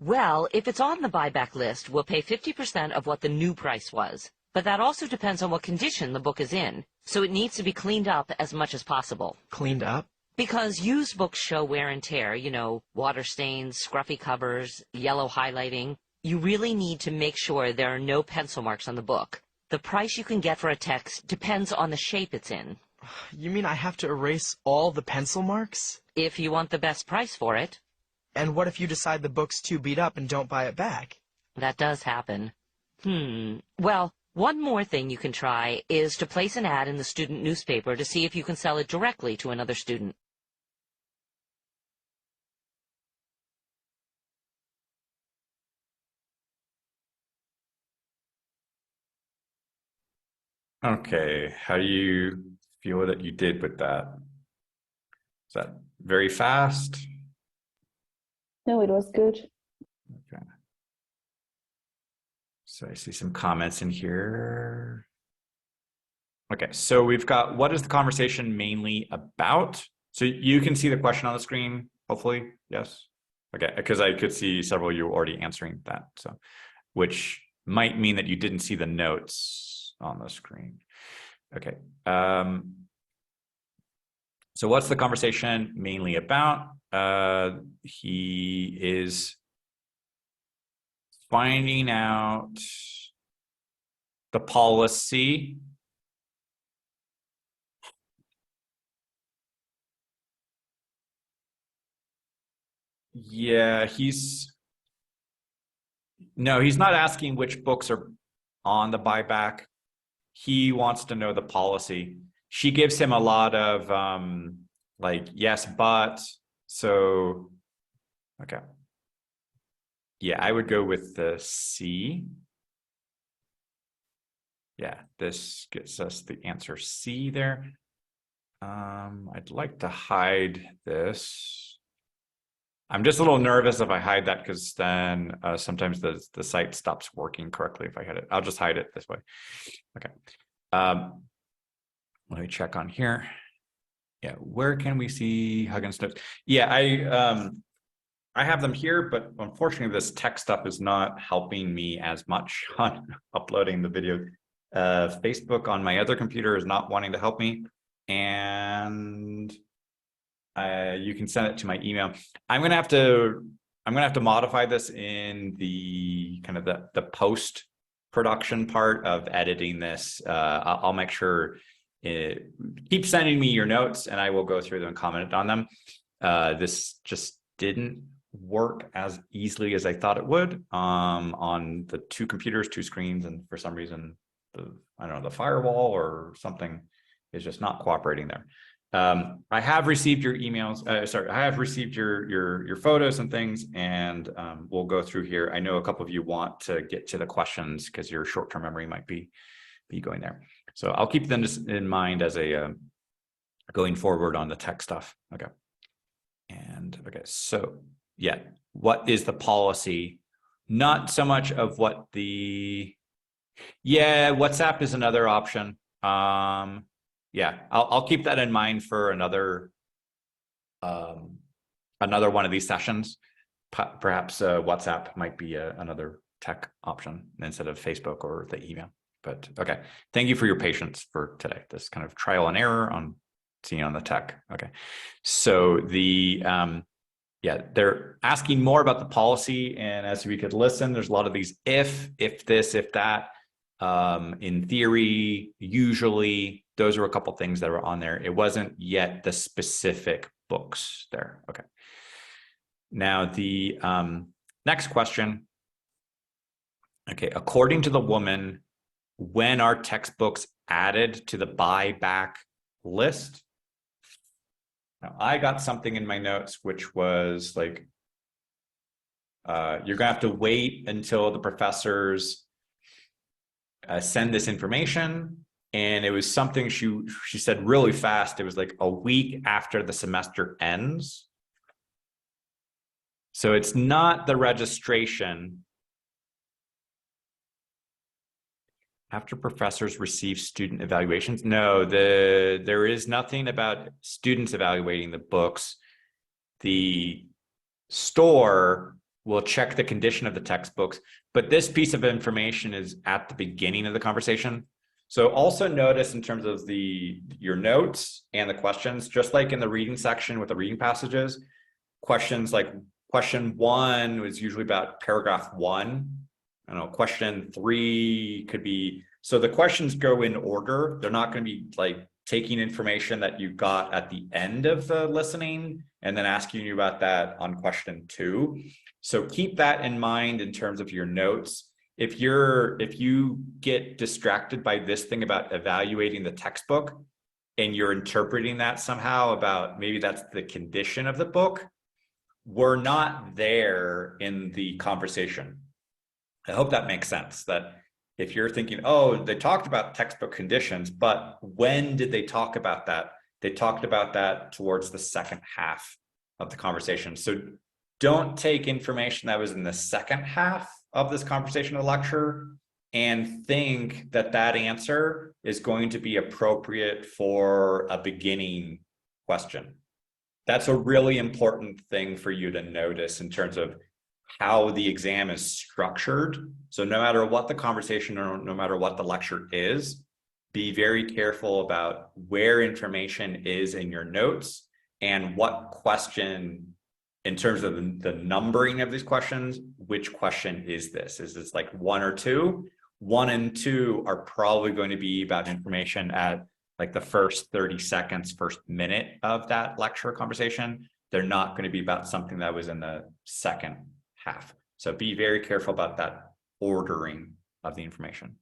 Well, if it's on the buyback list, we'll pay 50% of what the new price was. But that also depends on what condition the book is in, so it needs to be cleaned up as much as possible. Cleaned up? Because used books show wear and tear, you know, water stains, scruffy covers, yellow highlighting. You really need to make sure there are no pencil marks on the book. The price you can get for a text depends on the shape it's in. You mean I have to erase all the pencil marks? If you want the best price for it. And what if you decide the book's too beat up and don't buy it back? That does happen. Well, one more thing you can try is to place an ad in the student newspaper to see if you can sell it directly to another student. Okay, how do you feel that you did with that? Is that very fast? No, it was good. Okay. So I see some comments in here. Okay, so we've got, what is the conversation mainly about? So you can see the question on the screen, hopefully, yes? Okay, because I could see several of you already answering that, so which might mean that you didn't see the notes on the screen. Okay. So what's the conversation mainly about? He is finding out the policy. Yeah, he's not asking which books are on the buyback. He wants to know the policy. She gives him a lot of like, yes, but. So, okay. Yeah, I would go with the C. Yeah, this gets us the answer C there. I'd like to hide this. I'm just a little nervous if I hide that because then sometimes the site stops working correctly if I hide it. I'll just hide it this way. Okay. Let me check on here. Yeah, where can we see Huggins notes? Yeah, I have them here, but unfortunately this tech stuff is not helping me as much on uploading the video. Facebook on my other computer is not wanting to help me, and you can send it to my email. I'm gonna have to modify this in the kind of the post production part of editing this. I'll make sure keep sending me your notes, and I will go through them and comment on them. This just didn't work as easily as I thought it would on the two computers, two screens, and for some reason I don't know, the firewall or something is just not cooperating there. I have received your emails. I have received your photos and things, and we'll go through here. I know a couple of you want to get to the questions because your short-term memory might be going there. So I'll keep them in mind as a going forward on the tech stuff. Okay. And okay, so yeah, what is the policy? Not so much of what the, yeah, WhatsApp is another option. Yeah, I'll keep that in mind for another one of these sessions. Perhaps WhatsApp might be another tech option instead of Facebook or the email. But okay, thank you for your patience for today. This kind of trial and error on seeing on the tech. Okay, so the yeah, they're asking more about the policy, and as we could listen, there's a lot of these if this, if that. In theory, usually, those are a couple things that were on there. It wasn't yet the specific books there. Okay. Now the next question. Okay, according to the woman, when are textbooks added to the buyback list? Now I got something in my notes which was like, you're gonna have to wait until the professors send this information, and it was something she said really fast. It was like a week after the semester ends. So it's not the registration. After professors receive student evaluations. No, there is nothing about students evaluating the books. The store will check the condition of the textbooks, but this piece of information is at the beginning of the conversation. So also notice in terms of your notes and the questions, just like in the reading section with the reading passages, questions like question 1 was usually about paragraph 1. I don't know, question 3 could be, so the questions go in order. They're not going to be like taking information that you got at the end of the listening and then asking you about that on question 2. So keep that in mind in terms of your notes. If you get distracted by this thing about evaluating the textbook and you're interpreting that somehow about maybe that's the condition of the book, we're not there in the conversation. I hope that makes sense, that if you're thinking, oh, they talked about textbook conditions, but when did they talk about that? They talked about that towards the second half of the conversation. So don't take information that was in the second half of this conversation or lecture and think that that answer is going to be appropriate for a beginning question. That's a really important thing for you to notice in terms of how the exam is structured. So no matter what the conversation or no matter what the lecture is, be very careful about where information is in your notes and what question, in terms of the numbering of these questions, which question is this? Is this like 1 or 2? 1 and 2 are probably going to be about information at like the first 30 seconds, first minute of that lecture conversation. They're not going to be about something that was in the second half. So be very careful about that ordering of the information.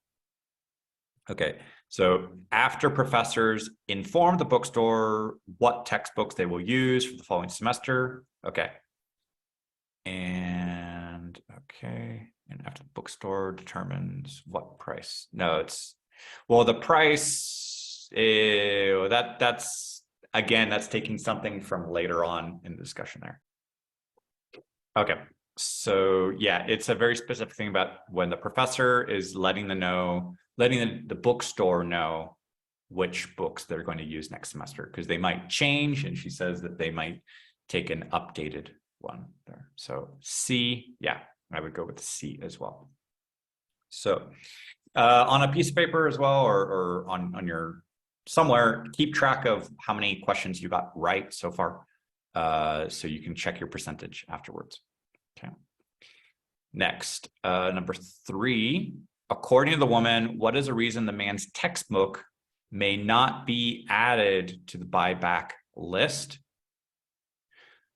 Okay, so after professors inform the bookstore what textbooks they will use for the following semester. Okay. And okay, and after the bookstore determines what price. No, it's, well, the price, that's again, that's taking something from later on in the discussion there. Okay, so yeah, it's a very specific thing about when the professor is letting the bookstore know which books they're going to use next semester, because they might change, and she says that they might take an updated one there. So C, yeah, I would go with C as well. So on a piece of paper as well, or on your somewhere, keep track of how many questions you got right so far. So you can check your percentage afterwards. Okay. Next, number 3, according to the woman, what is the reason the man's textbook may not be added to the buyback list?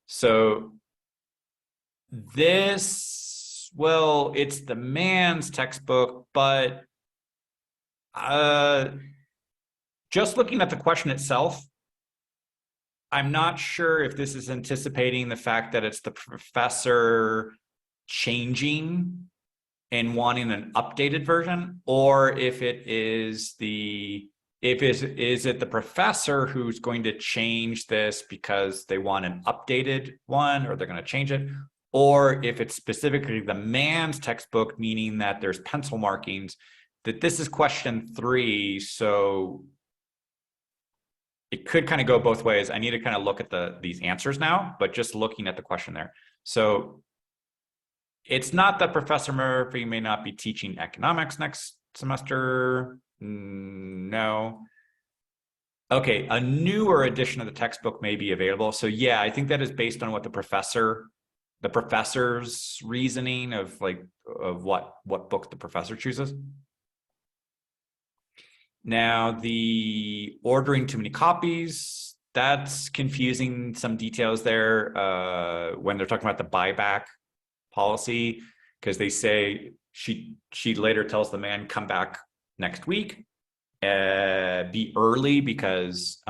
So this, well, it's the man's textbook, but just looking at the question itself, I'm not sure if this is anticipating the fact that it's the professor changing and wanting an updated version, or if it is is it the professor who's going to change this because they want an updated one, or they're going to change it, or if it's specifically the man's textbook, meaning that there's pencil markings, that this is question 3. So it could kind of go both ways. I need to kind of look at these answers now, but just looking at the question there. So it's not that Professor Murphy may not be teaching economics next semester. No. Okay, a newer edition of the textbook may be available. So yeah, I think that is based on what the professor's reasoning of what book the professor chooses. Now, the ordering too many copies, that's confusing some details there when they're talking about the buyback policy, because they say she later tells the man, come back next week, be early, because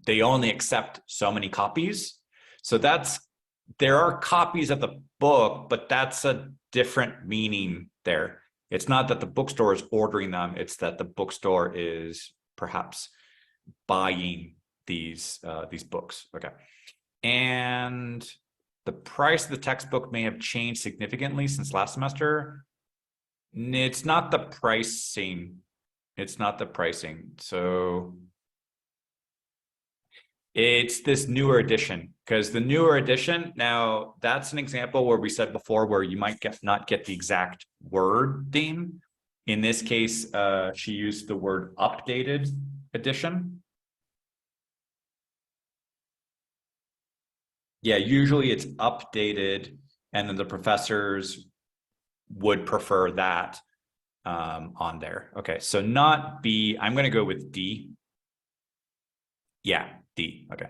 they only accept so many copies. So there are copies of the book, but that's a different meaning there. It's not that the bookstore is ordering them, it's that the bookstore is perhaps buying these books. Okay. And the price of the textbook may have changed significantly since last semester. It's not the pricing. It's not the pricing. So it's this newer edition, because the newer edition, now that's an example where we said before where you might not get the exact wording. In this case, she used the word updated edition. Yeah, usually it's updated, and then the professors would prefer that on there. Okay, so not B, I'm going to go with D. Yeah, D. Okay.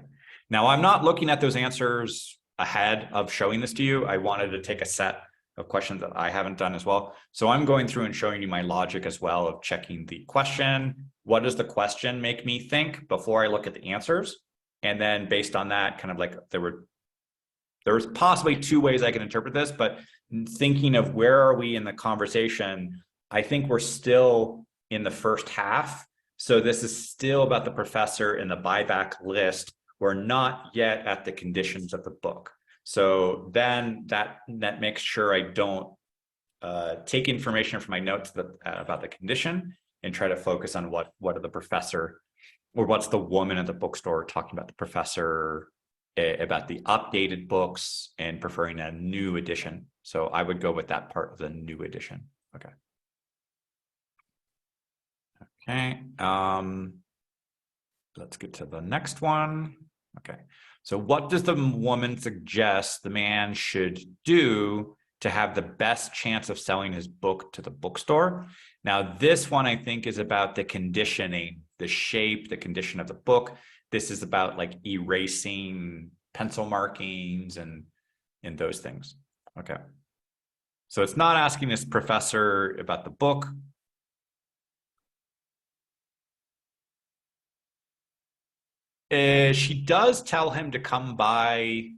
Now I'm not looking at those answers ahead of showing this to you. I wanted to take a set of questions that I haven't done as well. So I'm going through and showing you my logic as well of checking the question. What does the question make me think before I look at the answers? And then based on that, kind of like there's possibly 2 ways I can interpret this, but thinking of where are we in the conversation, I think we're still in the first half. So this is still about the professor in the buyback list. We're not yet at the conditions of the book. So then that makes sure I don't take information from my notes about the condition and try to focus on what are the professor, or what's the woman at the bookstore talking about the professor about the updated books and preferring a new edition. So I would go with that part of the new edition. Okay. Okay. Let's get to the next one. Okay. So what does the woman suggest the man should do to have the best chance of selling his book to the bookstore? Now, this one I think is about the conditioning, the shape, the condition of the book. This is about like erasing pencil markings and those things. Okay. So it's not asking this professor about the book. She does tell him to come by.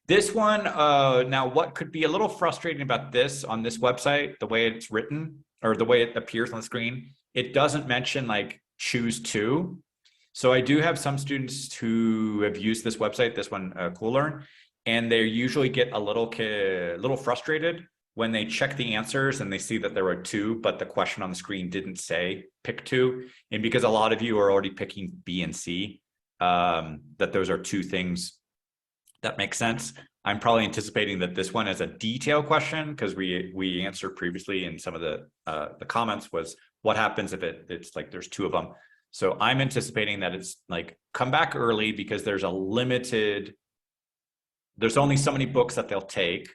This one, now what could be a little frustrating about this on this website, the way it's written or the way it appears on the screen, it doesn't mention like choose to. So I do have some students who have used this website, this one, CoolLearn, and they usually get a little frustrated when they check the answers and they see that there were 2, but the question on the screen didn't say pick 2. And because a lot of you are already picking B and C, that those are two things that make sense. I'm probably anticipating that this one is a detail question because we answered previously in some of the comments was what happens if it's like there's two of them. So I'm anticipating that it's like come back early because there's only so many books that they'll take.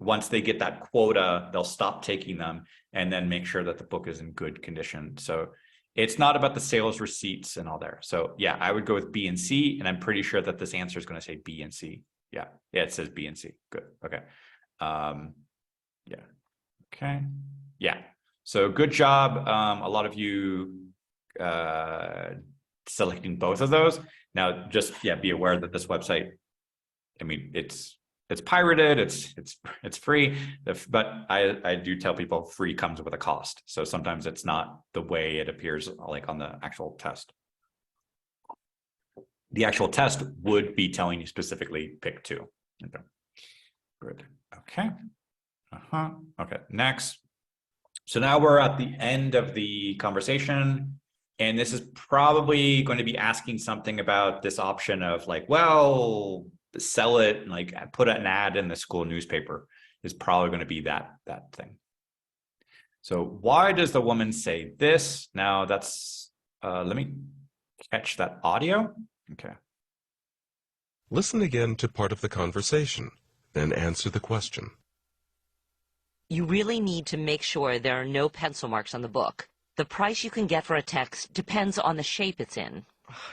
Once they get that quota, they'll stop taking them and then make sure that the book is in good condition. So it's not about the sales receipts and all there. So yeah, I would go with B and C, and I'm pretty sure that this answer is going to say B and C. Yeah, it says B and C. Good. Okay. Yeah. Okay. Yeah. So good job. A lot of you selecting both of those. Now, just be aware that this website, I mean, it's pirated, it's free, but I do tell people free comes with a cost. So sometimes it's not the way it appears like on the actual test. The actual test would be telling you specifically pick two. Okay, good. Okay. Okay, next. So now we're at the end of the conversation, and this is probably going to be asking something about this option of like, well, sell it and like put an ad in the school newspaper is probably going to be that thing. So why does the woman say this? Now that's let me catch that audio. Okay. Listen again to part of the conversation, then answer the question. You really need to make sure there are no pencil marks on the book. The price you can get for a text depends on the shape it's in.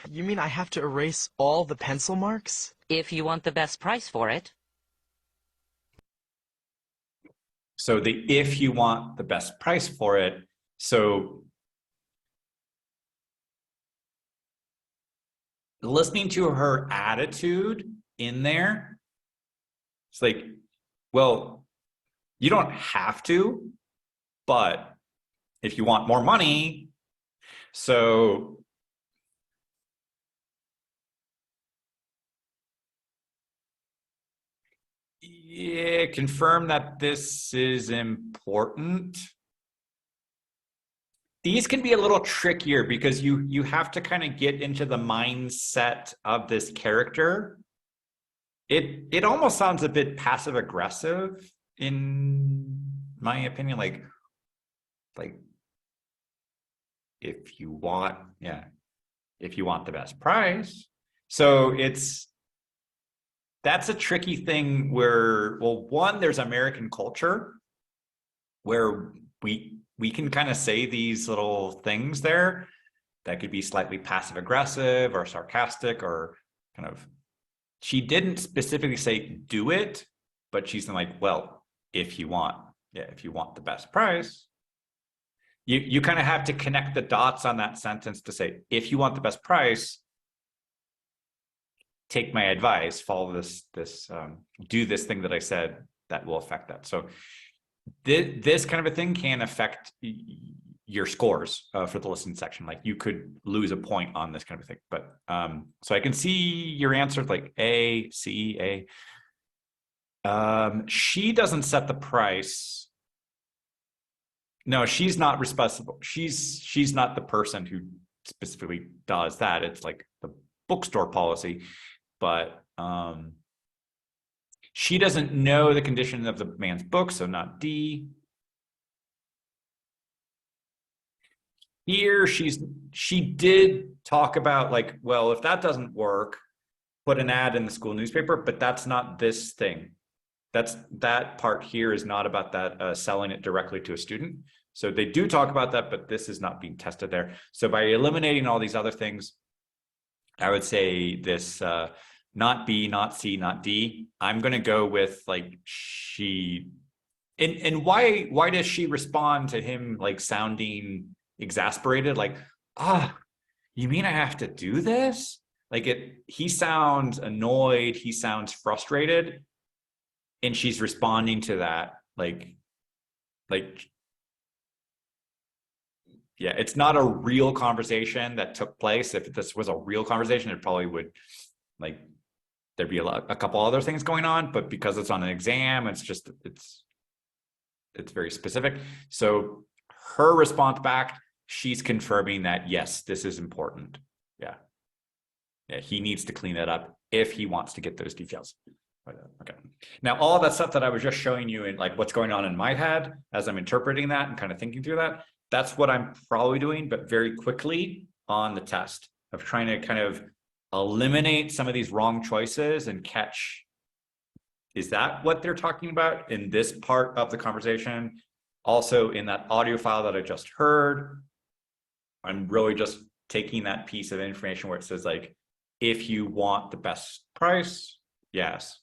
You mean I have to erase all the pencil marks? If you want the best price for it. So if you want the best price for it, so listening to her attitude in there, it's like, well, you don't have to, but if you want more money, so yeah, confirm that this is important. These can be a little trickier because you have to kind of get into the mindset of this character. It almost sounds a bit passive aggressive in my opinion, like if you want the best price. So that's a tricky thing where, well, one, there's American culture where we can kind of say these little things there that could be slightly passive aggressive or sarcastic or kind of, she didn't specifically say do it, but she's like, well, if you want the best price, you kind of have to connect the dots on that sentence to say, if you want the best price, take my advice, follow this do this thing that I said that will affect that. So this kind of a thing can affect your scores for the listening section. Like you could lose a point on this kind of thing. But so I can see your answers like A, C, A. She doesn't set the price. No, she's not responsible. She's not the person who specifically does that. It's like the bookstore policy, but she doesn't know the condition of the man's book, so not D. Here, she did talk about like, well, if that doesn't work, put an ad in the school newspaper, but that's not this thing. That part here is not about that selling it directly to a student. So they do talk about that, but this is not being tested there. So by eliminating all these other things, I would say this not B, not C, not D. I'm going to go with like she. And why does she respond to him like sounding exasperated? Like, you mean I have to do this? Like he sounds annoyed. He sounds frustrated. And she's responding to that like, yeah, it's not a real conversation that took place. If this was a real conversation, it probably would like, there'd be a couple other things going on, but because it's on an exam, it's very specific. So her response back, she's confirming that, yes, this is important. Yeah. Yeah, he needs to clean that up if he wants to get those details. Okay. Now, all of that stuff that I was just showing you in like what's going on in my head as I'm interpreting that and kind of thinking through that, that's what I'm probably doing, but very quickly on the test of trying to kind of eliminate some of these wrong choices and catch, is that what they're talking about in this part of the conversation? Also in that audio file that I just heard, I'm really just taking that piece of information where it says like, if you want the best price, yes.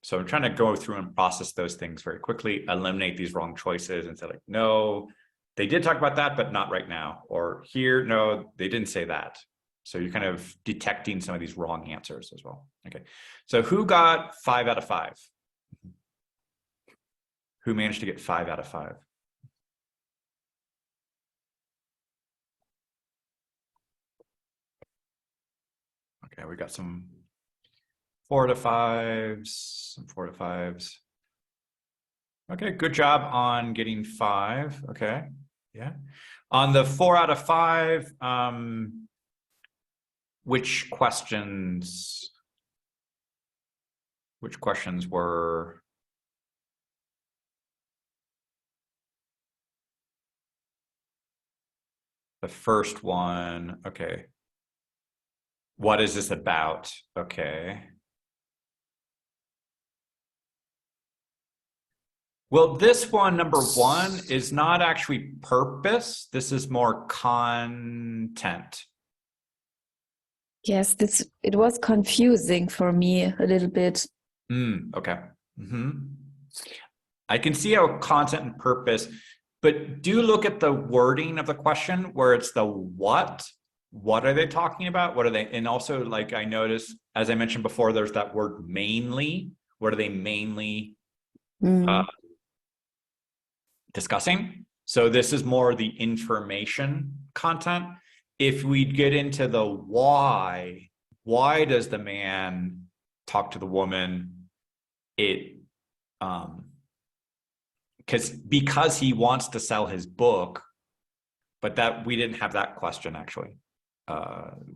So I'm trying to go through and process those things very quickly, eliminate these wrong choices and say like, no, they did talk about that, but not right now. Or here, no, they didn't say that. So you're kind of detecting some of these wrong answers as well. Okay, so who got 5 out of 5? Who managed to get 5 out of 5? Okay, we got some 4 out of 5s, some 4 out of 5s. Okay, good job on getting 5. Okay, yeah. On the 4 out of 5, which questions were the first one? Okay. What is this about? Okay. Well, this one, number 1, is not actually purpose. This is more content. Yes, it was confusing for me a little bit. Okay. I can see how content and purpose, but do look at the wording of the question where it's the what. What are they talking about? What are they? And also, like I noticed, as I mentioned before, there's that word mainly. What are they mainly discussing? So this is more the information content. If we get into the why does the man talk to the woman? Because he wants to sell his book, but that we didn't have that question actually.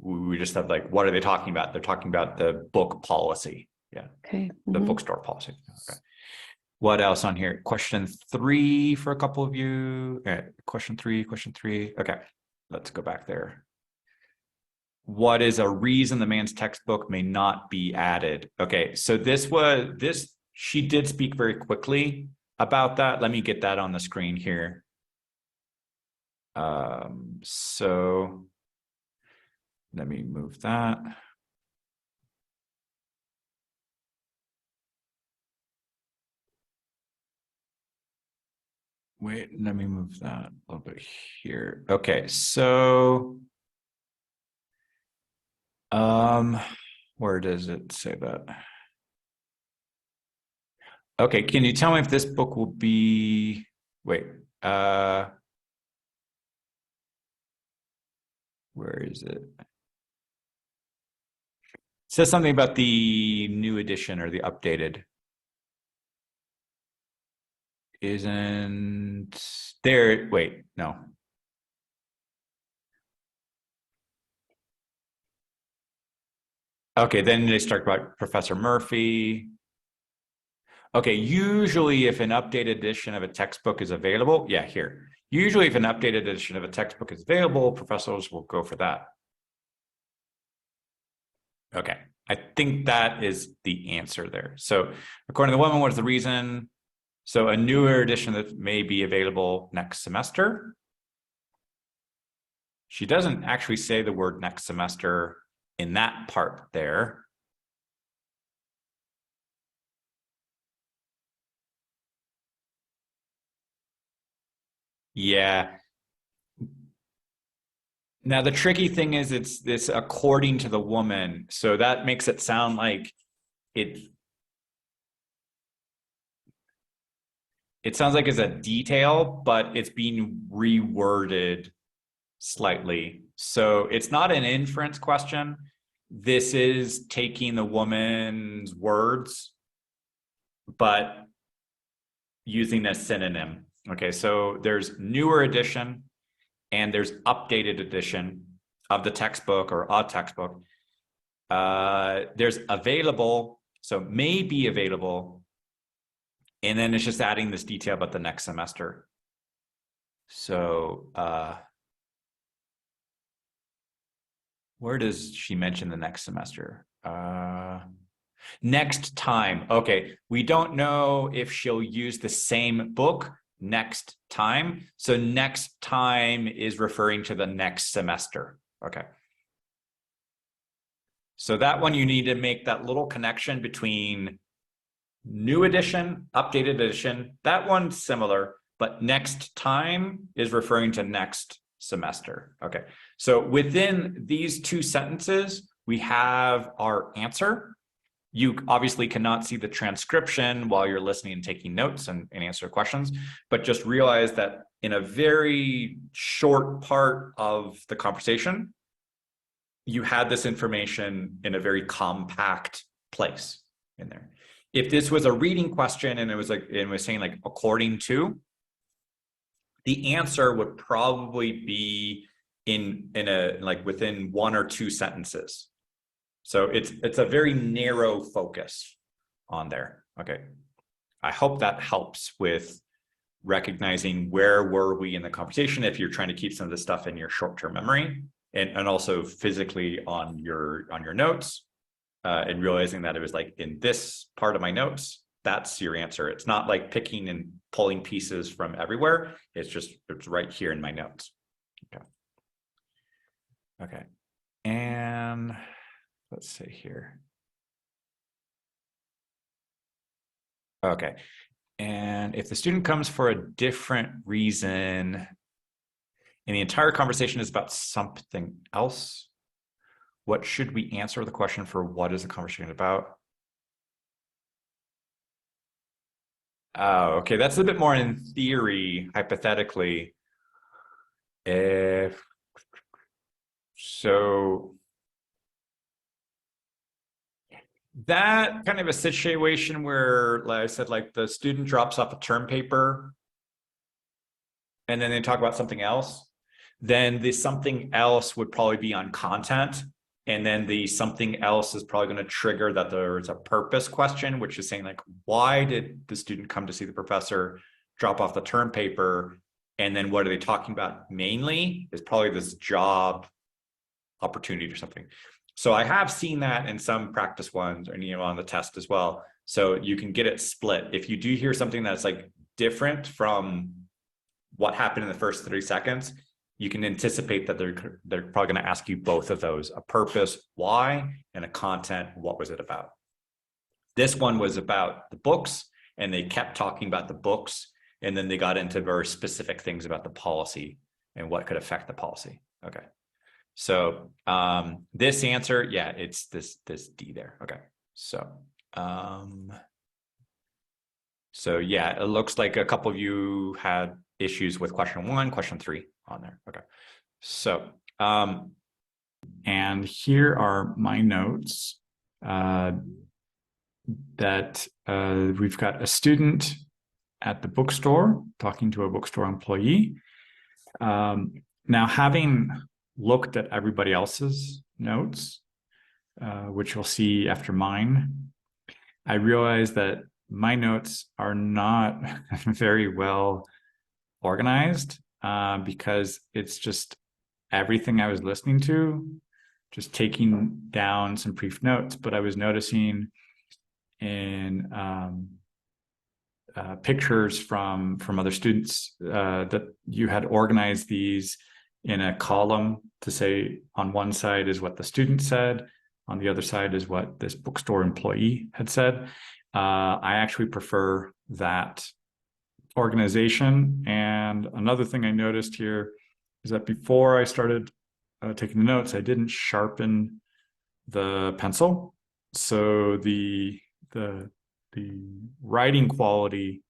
We just have like, what are they talking about? They're talking about the book policy. Yeah. Okay. The bookstore policy. Okay. What else on here? Question 3 for a couple of you. All right. Question 3. Okay. Let's go back there. What is a reason the man's textbook may not be added? Okay. So she did speak very quickly about that. Let me get that on the screen here. So let me move that. Wait, let me move that a little bit here. Okay, so where does it say that? Okay, can you tell me if this book will be, wait, where is it? It says something about the new edition or the updated. Isn't there, wait, no. Okay, then they start about Professor Murphy. Okay, usually if an updated edition of a textbook is available, yeah, here. Usually if an updated edition of a textbook is available, professors will go for that. Okay, I think that is the answer there. So according to the woman, what is the reason? So a newer edition that may be available next semester. She doesn't actually say the word next semester in that part there. Yeah. Now the tricky thing is it's according to the woman. So that makes it sound like it sounds like it's a detail, but it's being reworded slightly. So it's not an inference question. This is taking the woman's words, but using a synonym. Okay, so there's newer edition and there's updated edition. of the textbook or a textbook. There's available, so may be available. And then it's just adding this detail about the next semester. So where does she mention the next semester? Next time. Okay, we don't know if she'll use the same book next time. So next time is referring to the next semester. Okay. So that one, you need to make that little connection between new edition, updated edition. That one's similar, but next time is referring to next semester. Okay. So within these two sentences, we have our answer. You obviously cannot see the transcription while you're listening and taking notes and answer questions, but just realize that in a very short part of the conversation, you had this information in a very compact place in there. If this was a reading question and it was saying like, according to, the answer would probably be in a like within one or two sentences. So it's a very narrow focus on there. Okay. I hope that helps with recognizing where were we in the conversation if you're trying to keep some of the stuff in your short-term memory and also physically on your notes and realizing that it was like in this part of my notes, that's your answer. It's not like picking and pulling pieces from everywhere. It's right here in my notes. Okay. Okay. And let's see here. Okay. And if the student comes for a different reason and the entire conversation is about something else, what should we answer the question for what is the conversation about? Oh, okay. That's a bit more in theory, hypothetically. So that kind of a situation where, like I said, like the student drops off a term paper and then they talk about something else, then the something else would probably be on content. And then the something else is probably going to trigger that there's a purpose question, which is saying like, why did the student come to see the professor, drop off the term paper? And then what are they talking about mainly is probably this job opportunity or something. So I have seen that in some practice ones or on the test as well. So you can get it split. If you do hear something that's like different from what happened in the first 30 seconds, you can anticipate that they're probably going to ask you both of those, a purpose, why, and a content, what was it about? This one was about the books, and they kept talking about the books, and then they got into very specific things about the policy and what could affect the policy. Okay. So this answer, yeah, it's this D there. Okay. So yeah, it looks like a couple of you had issues with question 1, question 3 on there. Okay. So and here are my notes that we've got a student at the bookstore talking to a bookstore employee. Now, having looked at everybody else's notes, which you'll see after mine, I realized that my notes are not very well organized because it's just everything I was listening to, just taking down some brief notes. But I was noticing in pictures from other students that you had organized these in a column to say on one side is what the student said, on the other side is what this bookstore employee had said. I actually prefer that organization. And another thing I noticed here is that before I started taking the notes, I didn't sharpen the pencil. So the writing quality,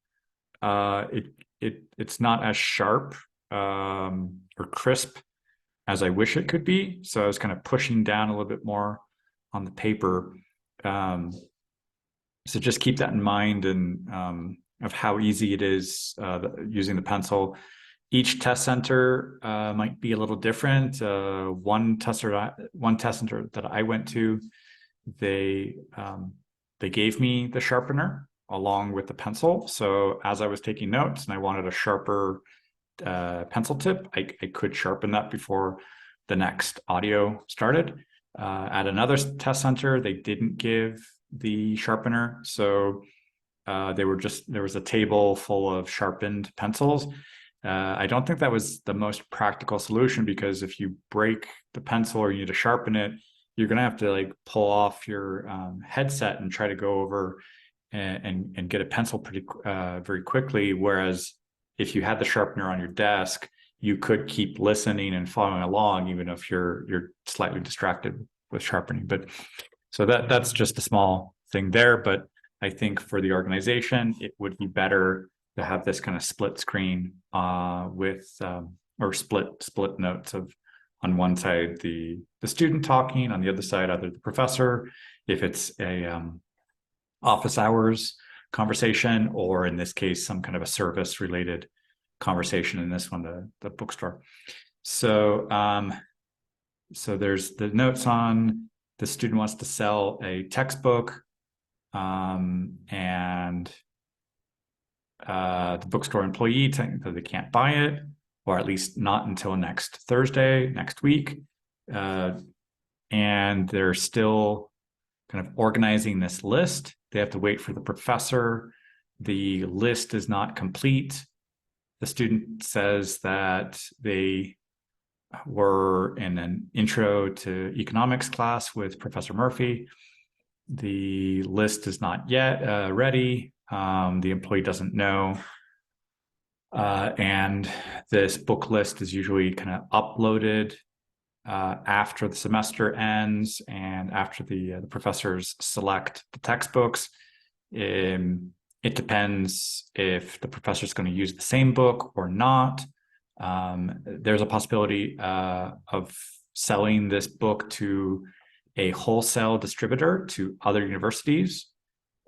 it's not as sharp or crisp as I wish it could be. So I was kind of pushing down a little bit more on the paper. So just keep that in mind and of how easy it is using the pencil. Each test center might be a little different. One test center that I went to, they gave me the sharpener along with the pencil. So as I was taking notes and I wanted a sharper pencil tip, I could sharpen that before the next audio started. At another test center, they didn't give the sharpener. So there was a table full of sharpened pencils. I don't think that was the most practical solution, because if you break the pencil or you need to sharpen it, you're going to have to like pull off your headset and try to go over and get a pencil pretty very quickly. Whereas if you had the sharpener on your desk, you could keep listening and following along, even if you're slightly distracted with sharpening. But so that's just a small thing there. But I think for the organization, it would be better to have this kind of split screen with or split notes of, on one side the student talking, on the other side either the professor, if it's a office hours conversation, or in this case some kind of a service related conversation, in this one the bookstore. So so there's the notes on the student wants to sell a textbook, and the bookstore employee telling them they can't buy it, or at least not until next Thursday, next week. And they're still kind of organizing this list. They have to wait for the professor. The list is not complete. The student says that they were in an intro to economics class with Professor Murphy. The list is not yet ready. The employee doesn't know. And this book list is usually kind of uploaded after the semester ends and after the professors select the textbooks. It depends if the professor is going to use the same book or not. There's a possibility of selling this book to a wholesale distributor to other universities.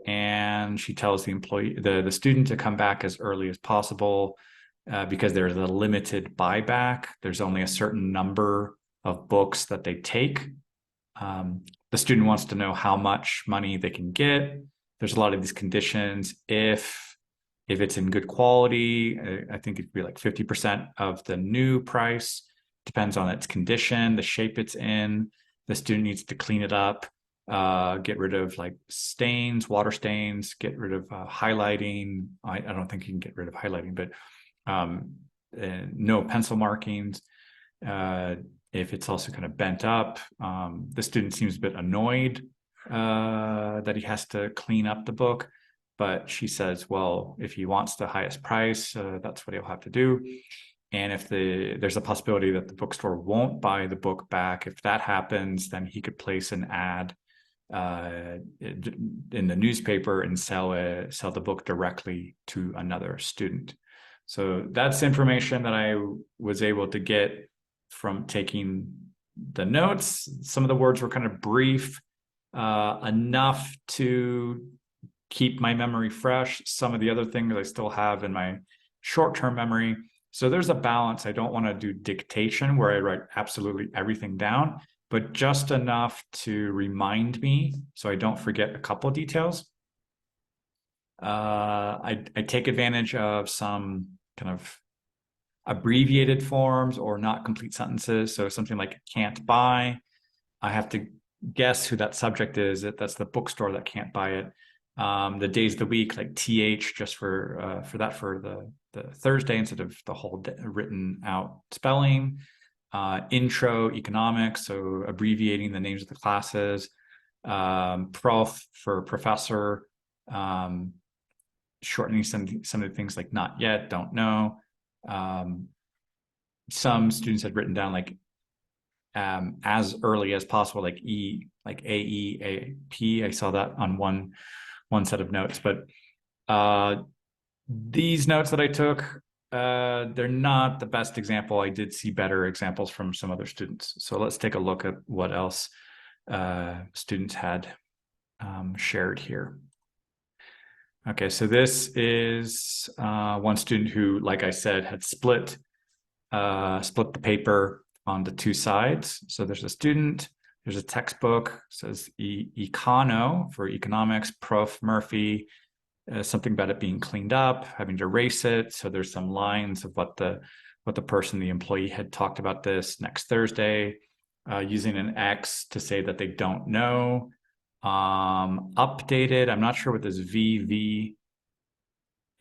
And she tells the employee, the student, to come back as early as possible because there's a limited buyback. There's only a certain number of books that they take. The student wants to know how much money they can get. There's a lot of these conditions. If it's in good quality, I think it'd be like 50% of the new price. Depends on its condition, the shape it's in. The student needs to clean it up, get rid of like stains, water stains, get rid of highlighting. I don't think you can get rid of highlighting, but no pencil markings. If it's also kind of bent up, the student seems a bit annoyed that he has to clean up the book, but she says, well, if he wants the highest price, that's what he'll have to do. And if there's a possibility that the bookstore won't buy the book back, if that happens, then he could place an ad in the newspaper and sell the book directly to another student. So that's information that I was able to get from taking the notes. Some of the words were kind of brief, enough to keep my memory fresh. Some of the other things I still have in my short-term memory. So there's a balance. I don't want to do dictation where I write absolutely everything down, but just enough to remind me so I don't forget a couple of details. I take advantage of some kind of abbreviated forms or not complete sentences. So something like can't buy, I have to guess who that subject is. That's the bookstore that can't buy it. The days of the week, like TH, just for the Thursday instead of the whole written out spelling. Intro economics, so abbreviating the names of the classes. Prof for professor, shortening some of the things like not yet, don't know. Some students had written down like as early as possible, like AEAP. I saw that on one set of notes, but these notes that I took, they're not the best example. I did see better examples from some other students. So let's take a look at what else students had shared here. Okay, so this is one student who, like I said, had split split the paper onto two sides. So there's a student, there's a textbook, says Econo for economics, Prof. Murphy, something about it being cleaned up, having to erase it. So there's some lines of what the person, the employee, had talked about this next Thursday, using an X to say that they don't know. Updated, I'm not sure what this VV,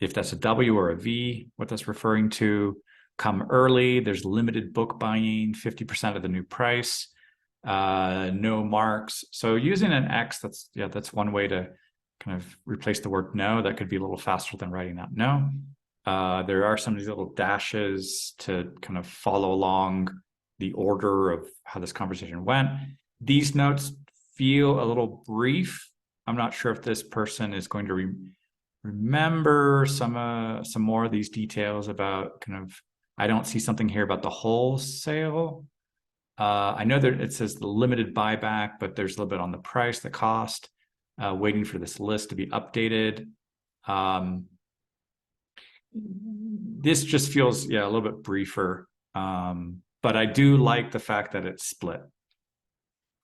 if that's a W or a V, what that's referring to. Come early, there's limited book buying, 50% of the new price, no marks. So using an X, that's one way to kind of replace the word no. That could be a little faster than writing that no. There are some of these little dashes to kind of follow along the order of how this conversation went. These notes feel a little brief. I'm not sure if this person is going to remember some more of these details about kind of, I don't see something here about the wholesale. I know that it says the limited buyback, but there's a little bit on the price, the cost, waiting for this list to be updated. This just feels, a little bit briefer, but I do like the fact that it's split.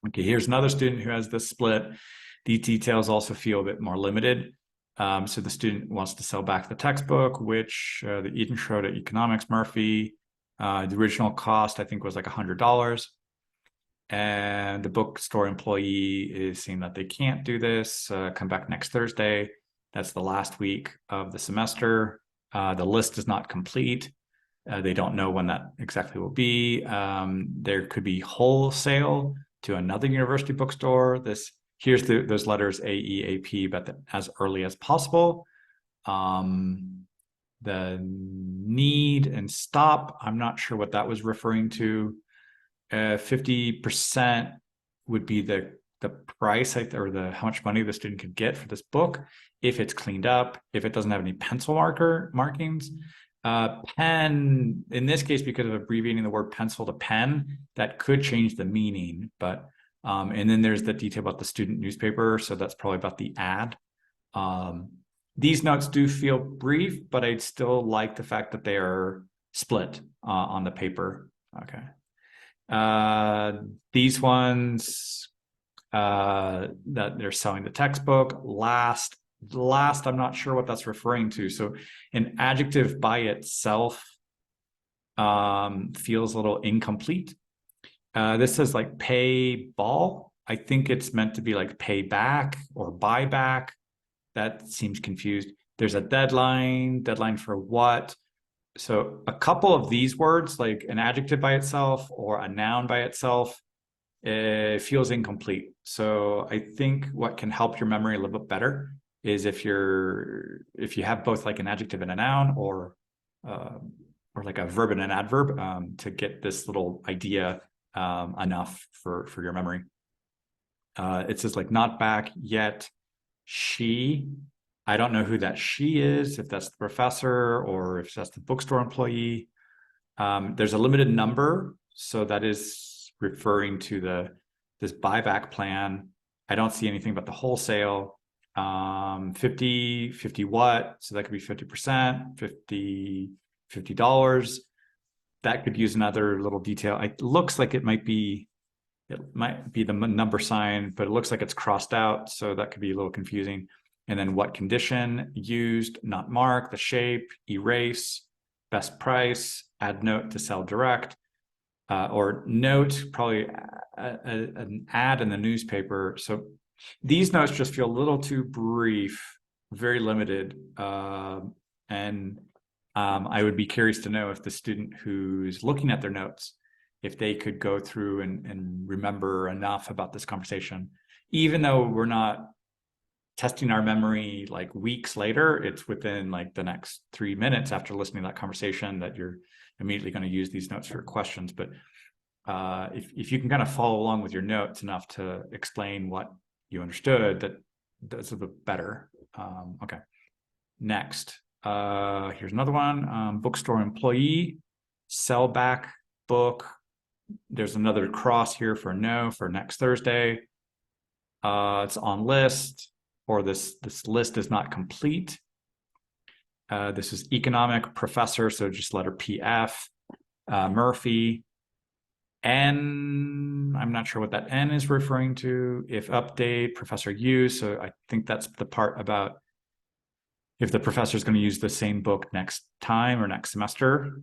Okay, here's another student who has this split. These details also feel a bit more limited. So the student wants to sell back the textbook, which the intro to economics, Murphy, the original cost, I think, was like $100. And the bookstore employee is saying that they can't do this, come back next Thursday. That's the last week of the semester. The list is not complete. They don't know when that exactly will be. There could be wholesale to another university bookstore. Here's those letters A, E, A, P, but as early as possible. The need and stop, I'm not sure what that was referring to. 50% would be the price, or how much money the student could get for this book if it's cleaned up, if it doesn't have any pencil markings. Pen, in this case, because of abbreviating the word pencil to pen, that could change the meaning. But and then there's the detail about the student newspaper, so that's probably about the ad. These notes do feel brief, but I'd still like the fact that they are split on the paper. Okay. These ones that they're selling the textbook. Last, I'm not sure what that's referring to. So an adjective by itself feels a little incomplete. This says like pay ball. I think it's meant to be like pay back or buy back. That seems confused. There's a deadline for what? So a couple of these words, like an adjective by itself or a noun by itself, it feels incomplete. So I think what can help your memory a little bit better is if you have both like an adjective and a noun, or like a verb and an adverb, to get this little idea enough for your memory. It says like not back yet. She, I don't know who that she is, if that's the professor or if that's the bookstore employee. There's a limited number, so that is referring to this buyback plan. I don't see anything about the wholesale. 50 what? So that could be 50%, $50. That could use another little detail. It looks like it might be the number sign, but it looks like it's crossed out, so that could be a little confusing. And then what condition used, not marked, the shape, erase, best price, add note to sell direct, or note, probably an ad in the newspaper. So these notes just feel a little too brief, very limited. And I would be curious to know if the student who's looking at their notes, if they could go through and remember enough about this conversation, even though we're not testing our memory like weeks later, it's within like the next 3 minutes after listening to that conversation that you're immediately going to use these notes for questions. But if you can kind of follow along with your notes enough to explain what you understood, that's a bit better. Okay. Next, here's another one. Bookstore employee, sell back book. There's another cross here for no for next Thursday. It's on list, or this list is not complete. This is economic professor, so just letter PF. Murphy. N, I'm not sure what that N is referring to. If update, professor use. So I think that's the part about if the professor is going to use the same book next time or next semester.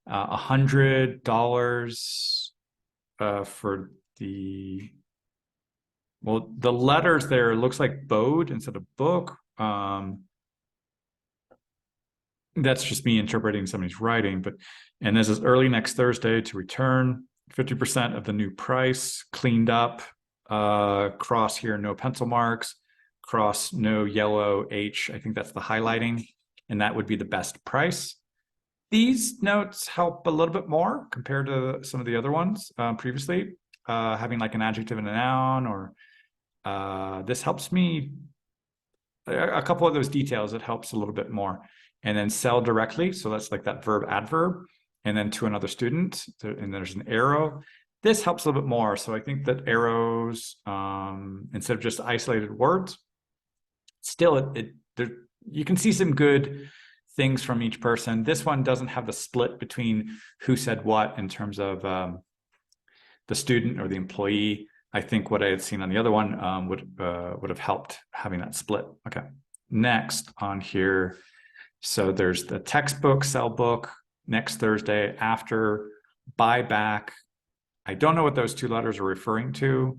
$100 for the, well, the letters there looks like bode instead of book. That's just me interpreting somebody's writing, but, and this is early next Thursday to return, 50% of the new price, cleaned up, cross here, no pencil marks, cross, no yellow H, I think that's the highlighting, and that would be the best price. These notes help a little bit more compared to some of the other ones previously, having like an adjective and a noun, or this helps me, a couple of those details, it helps a little bit more. And then sell directly, so that's like that verb adverb, and then to another student, and there's an arrow. This helps a little bit more, so I think that arrows, instead of just isolated words, still you can see some good things from each person. This one doesn't have the split between who said what in terms of the student or the employee. I think what I had seen on the other one would have helped having that split. Okay, next on here. So there's the textbook, sell book, next Thursday, after, buy back. I don't know what those two letters are referring to.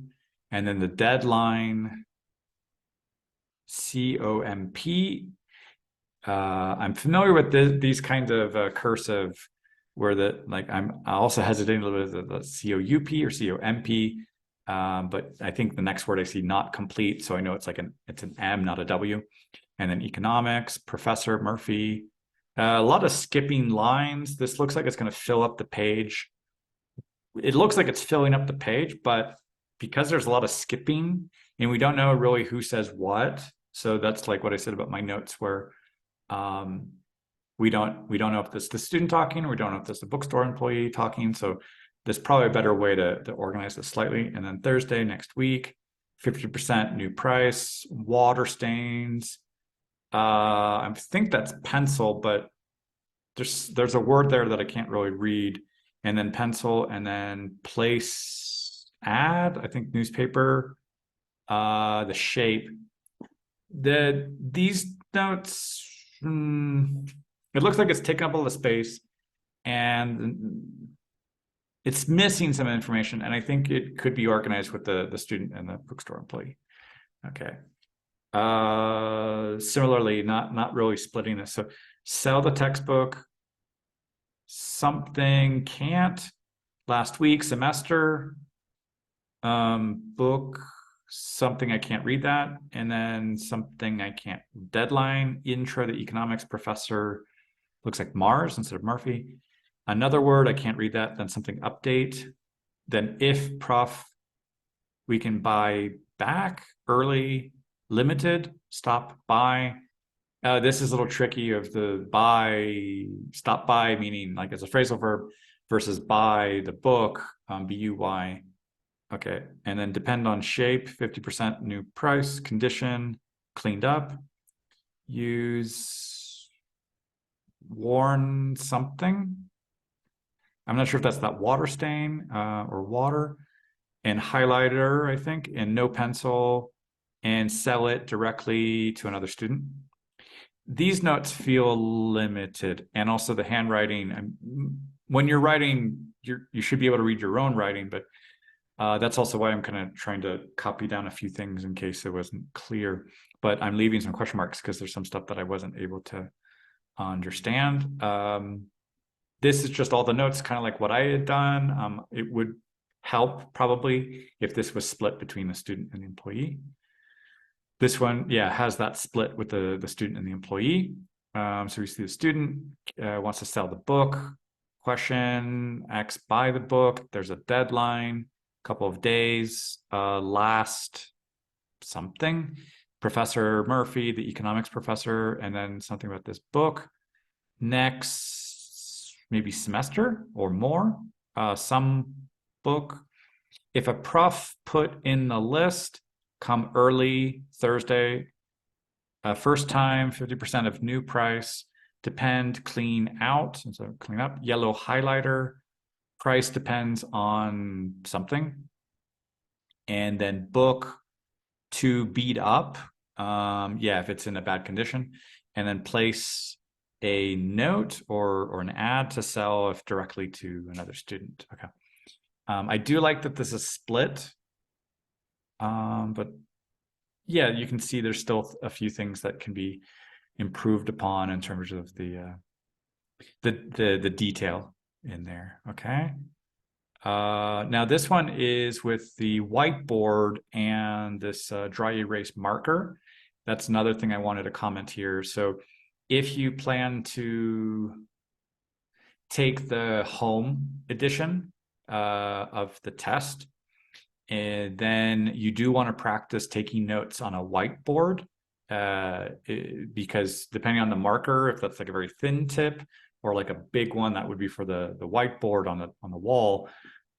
And then the deadline, COMP. I'm familiar with these kinds of cursive where I'm also hesitating a little bit of the COUP or COMP. But I think the next word I see, not complete. So I know it's an M, not a W. And then economics, Professor Murphy. A lot of skipping lines. This looks like it's going to fill up the page. It looks like it's filling up the page, but because there's a lot of skipping and we don't know really who says what. So that's like what I said about my notes, where we don't know if this is the student talking, or we don't know if this is the bookstore employee talking. So there's probably a better way to organize this slightly. And then Thursday next week, 50% new price, water stains. I think that's pencil, but there's a word there that I can't really read. And then pencil, and then place, ad, I think newspaper, the shape. These notes, it looks like it's taking up all the space and it's missing some information. And I think it could be organized with the student and the bookstore employee. Okay. Similarly, not really splitting this. So sell the textbook, something can't, last week, semester, book, something I can't read that, and then something I can't, deadline, intro to economics, professor, looks like Mars instead of Murphy. Another word, I can't read that, then something update, then if prof, we can buy back, early, limited, stop by. This is a little tricky of the buy, stop by, meaning like as a phrasal verb, versus buy the book, B-U-Y. Okay, and then depend on shape, 50% new price, condition, cleaned up, use, worn something. I'm not sure if that's that water stain or water, and highlighter, I think, and no pencil, and sell it directly to another student. These notes feel limited, and also the handwriting. When you're writing, you should be able to read your own writing, but that's also why I'm kind of trying to copy down a few things in case it wasn't clear. But I'm leaving some question marks because there's some stuff that I wasn't able to understand. This is just all the notes, kind of like what I had done. It would help probably if this was split between the student and the employee. This one, yeah, has that split with the student and the employee. So we see the student wants to sell the book. Question, X buy the book. There's a deadline, couple of days, last something. Professor Murphy, the economics professor, and then something about this book. Next, maybe semester or more, some book. If a prof put in the list, come early Thursday, first time, 50% of new price, depend, clean out, and so clean up. Yellow highlighter, price depends on something. And then book, to beat up, yeah, if it's in a bad condition. And then place a note or an ad to sell if directly to another student. Okay. I do like that this is split. But yeah, you can see there's still a few things that can be improved upon in terms of the detail in there. Okay. Now this one is with the whiteboard and this dry erase marker. That's another thing I wanted to comment here. So if you plan to take the home edition of the test, and then you do want to practice taking notes on a whiteboard, because depending on the marker, if that's like a very thin tip or like a big one, that would be for the whiteboard on the wall.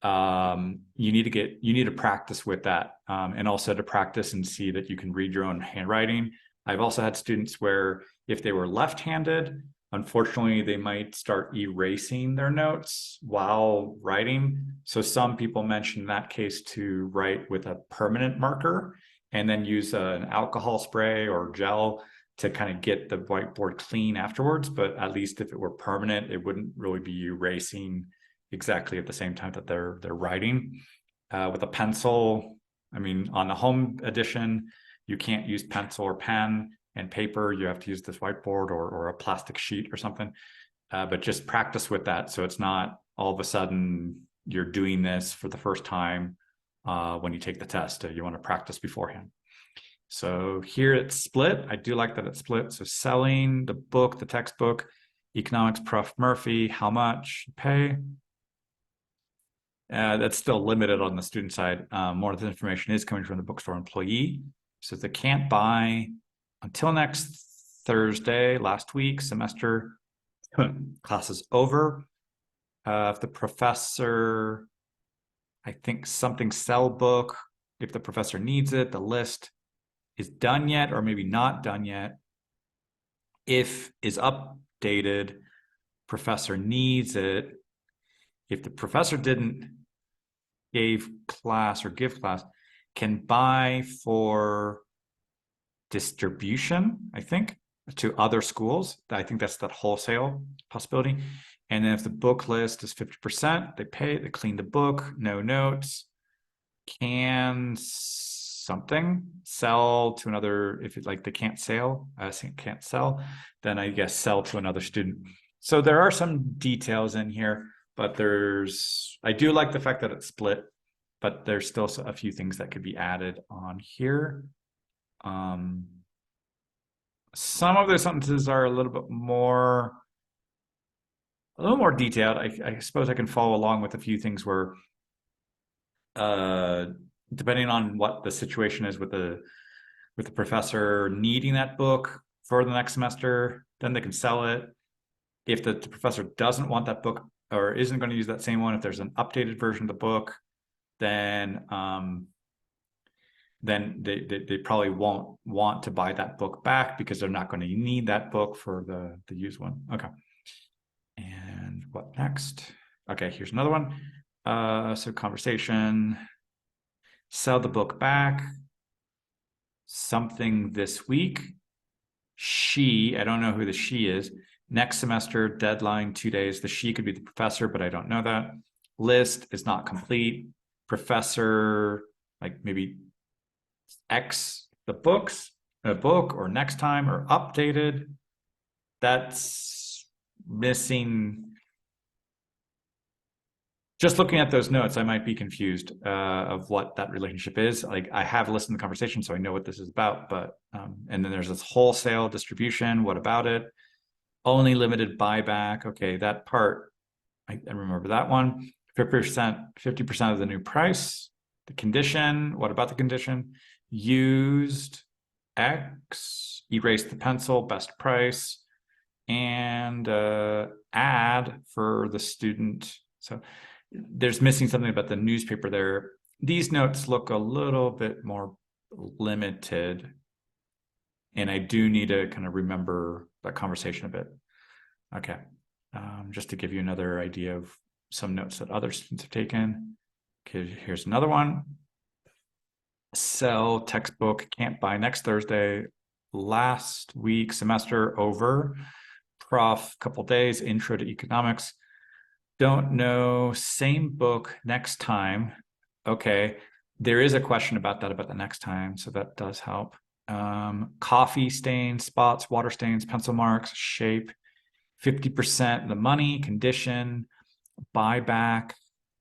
You need to practice with that, and also to practice and see that you can read your own handwriting. I've also had students where if they were left-handed, unfortunately, they might start erasing their notes while writing. So some people mention that case to write with a permanent marker and then use an alcohol spray or gel to kind of get the whiteboard clean afterwards. But at least if it were permanent, it wouldn't really be erasing exactly at the same time that they're writing. With a pencil, I mean, on the home edition, you can't use pencil or pen and paper. You have to use this whiteboard or a plastic sheet or something. But just practice with that, so it's not all of a sudden you're doing this for the first time when you take the test. You want to practice beforehand. So here it's split. I do like that it's split. So selling the book, the textbook, economics, Prof. Murphy, how much pay? That's still limited on the student side. More of the information is coming from the bookstore employee. So they can't buy until next Thursday, last week, semester class is over. If the professor, I think something sell book, if the professor needs it, the list is done yet, or maybe not done yet. If is updated, professor needs it. If the professor didn't give class, can buy for distribution, I think, to other schools. I think that's that wholesale possibility. And then if the book list is 50%, they clean the book, no notes, can something sell to another, if it's like they can't sell, then I guess sell to another student. So there are some details in here, but I do like the fact that it's split, but there's still a few things that could be added on here. Some of the sentences are a little more detailed. I suppose I can follow along with a few things where, depending on what the situation is with the professor needing that book for the next semester, then they can sell it. If the professor doesn't want that book or isn't going to use that same one, if there's an updated version of the book, then they probably won't want to buy that book back because they're not going to need that book for the used one. Okay. And what next? Okay, here's another one. So conversation, sell the book back, something this week. She, I don't know who the she is. Next semester, deadline 2 days. The she could be the professor, but I don't know that. List is not complete. Professor, like maybe X the books, a book, or next time, or updated. That's missing. Just looking at those notes, I might be confused of what that relationship is. Like, I have listened to the conversation, so I know what this is about, but, and then there's this wholesale distribution. What about it? Only limited buyback. Okay, that part, I remember that one. 50% of the new price. The condition, what about the condition? Used X, erase the pencil, best price, and add for the student. So there's missing something about the newspaper there. These notes look a little bit more limited, and I do need to kind of remember that conversation a bit. Okay. Just to give you another idea of some notes that other students have taken. Okay, here's another one. Sell textbook, can't buy next Thursday. Last week, semester over. Prof, couple days, intro to economics. Don't know, same book next time. Okay, there is a question about that, about the next time, so that does help. Coffee stains, spots, water stains, pencil marks, shape, 50% the money, condition, buyback,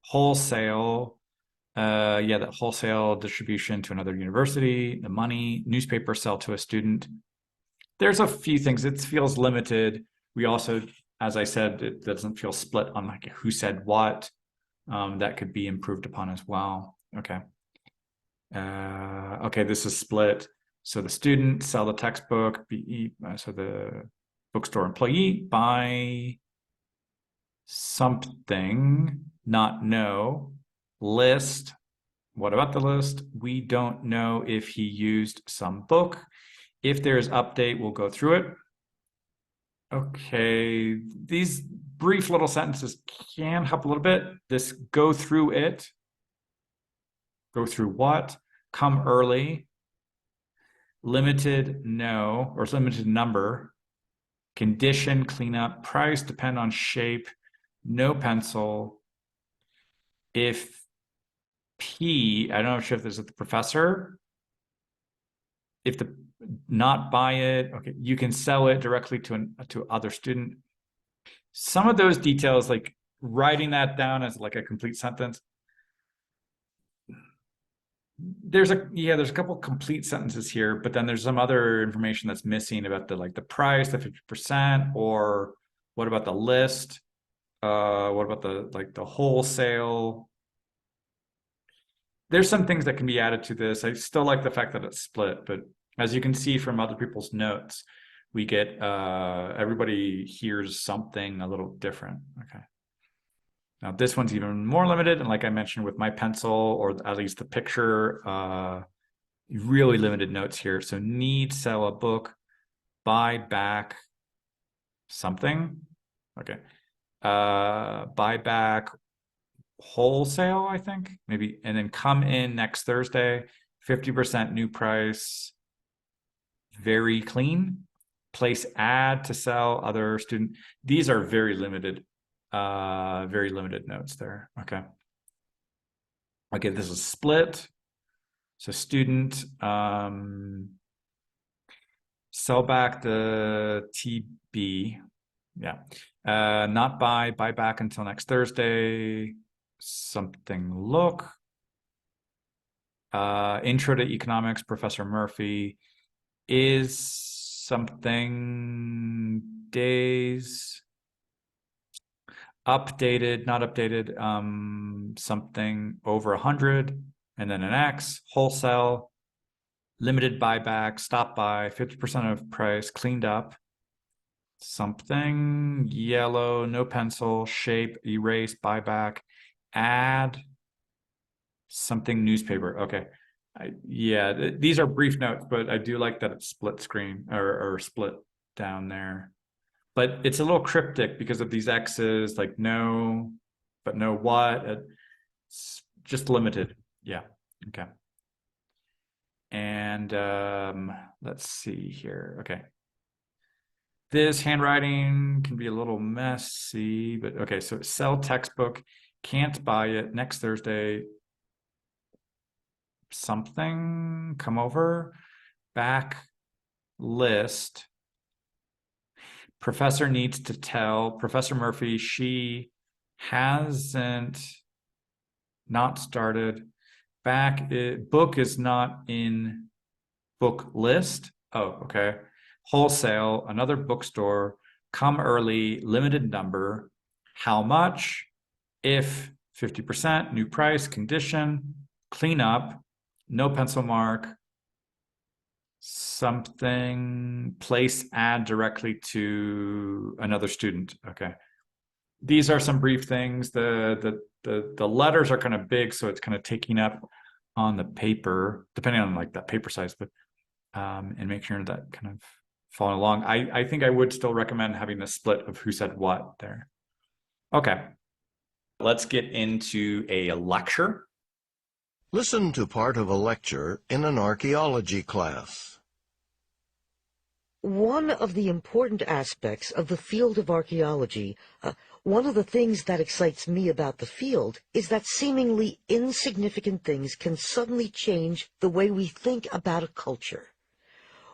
wholesale. Yeah, that wholesale distribution to another university, the money, newspaper sell to a student. There's a few things. It feels limited. We also, as I said, it doesn't feel split on like who said what. That could be improved upon as well. Okay. Okay, this is split. So the student sell the textbook, so the bookstore employee buy something, not know, list. What about the list? We don't know if he used some book. If there's update, we'll go through it. Okay, these brief little sentences can help a little bit. This go through it. Go through what? Come early. Limited no, or limited number. Condition, clean up. Price, depend on shape. No pencil. If P, I don't know if this is the professor. If the not buy it, okay, you can sell it directly to other student. Some of those details, like writing that down as like a complete sentence. There's a couple complete sentences here, but then there's some other information that's missing about the price, the 50%, or what about the list? What about the wholesale? There's some things that can be added to this. I still like the fact that it's split, but as you can see from other people's notes, we get everybody hears something a little different. Okay. Now this one's even more limited, and like I mentioned with my pencil, or at least the picture, really limited notes here. So need, sell a book, buy back something. Okay. Buy back wholesale, I think, maybe, and then come in next Thursday, 50% new price, very clean. Place ad to sell other student. These are very limited notes there. Okay. Okay, this is split. So student, sell back the TB. Yeah. Not buy back until next Thursday. Something look. Intro to economics, Professor Murphy. Is something days. Updated, not updated, something over 100, and then an X, wholesale, limited buyback, stop by, 50% of price, cleaned up, something, yellow, no pencil, shape, erase, buyback, add, something, newspaper. Okay. Yeah, these are brief notes, but I do like that it's split screen or split down there. But it's a little cryptic because of these X's, like no, but no what. It's just limited. Yeah. Okay. And let's see here. Okay. This handwriting can be a little messy, but okay. So sell textbook, can't buy it next Thursday. Something, come over, back list. Professor needs to tell Professor Murphy she hasn't not started. Book is not in book list. Oh, okay. Wholesale, another bookstore, come early, limited number. How much? If 50%, new price, condition, clean up, no pencil mark, something, place ad directly to another student. Okay. These are some brief things. The letters are kind of big, so it's kind of taking up on the paper, depending on like that paper size, but and make sure that kind of following along. I think I would still recommend having the split of who said what there. Okay. Let's get into a lecture. Listen to part of a lecture in an archaeology class. One of the important aspects of the field of archaeology, one of the things that excites me about the field, is that seemingly insignificant things can suddenly change the way we think about a culture.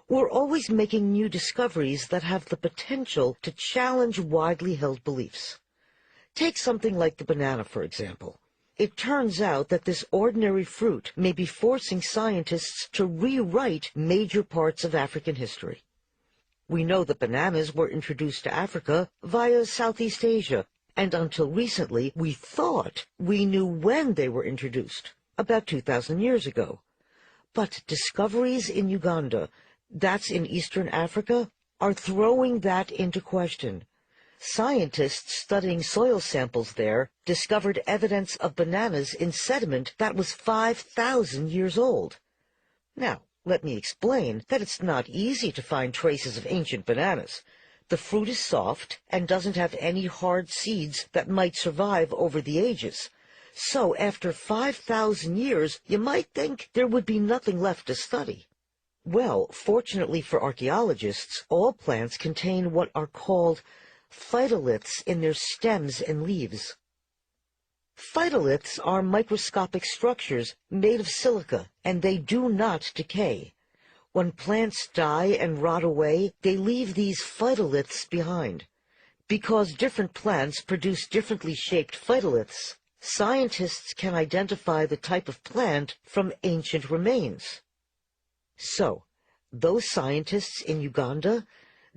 We're always making new discoveries that have the potential to challenge widely held beliefs. Take something like the banana, for example. It turns out that this ordinary fruit may be forcing scientists to rewrite major parts of African history. We know that bananas were introduced to Africa via Southeast Asia, and until recently we thought we knew when they were introduced, about 2,000 years ago. But discoveries in Uganda, that's in Eastern Africa, are throwing that into question. Scientists studying soil samples there discovered evidence of bananas in sediment that was 5,000 years old. Now, let me explain that it's not easy to find traces of ancient bananas. The fruit is soft and doesn't have any hard seeds that might survive over the ages. So after 5,000 years, you might think there would be nothing left to study. Well, fortunately for archaeologists, all plants contain what are called phytoliths in their stems and leaves. Phytoliths are microscopic structures made of silica, and they do not decay. When plants die and rot away, they leave these phytoliths behind. Because different plants produce differently shaped phytoliths, scientists can identify the type of plant from ancient remains. So, those scientists in Uganda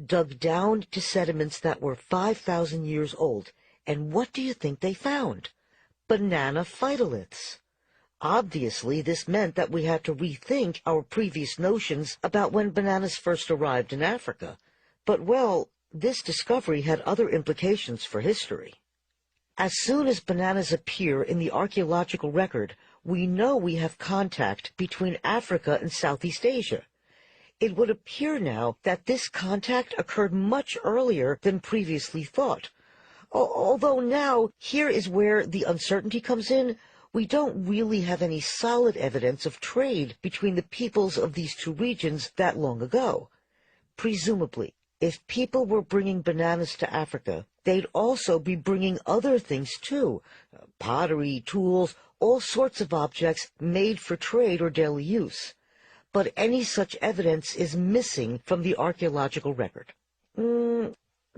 dug down to sediments that were 5,000 years old, and what do you think they found? Banana phytoliths. Obviously, this meant that we had to rethink our previous notions about when bananas first arrived in Africa. But, well, this discovery had other implications for history. As soon as bananas appear in the archaeological record, we know we have contact between Africa and Southeast Asia. It would appear now that this contact occurred much earlier than previously thought. Although now, here is where the uncertainty comes in. We don't really have any solid evidence of trade between the peoples of these two regions that long ago. Presumably, if people were bringing bananas to Africa, they'd also be bringing other things too. Pottery, tools, all sorts of objects made for trade or daily use. But any such evidence is missing from the archaeological record.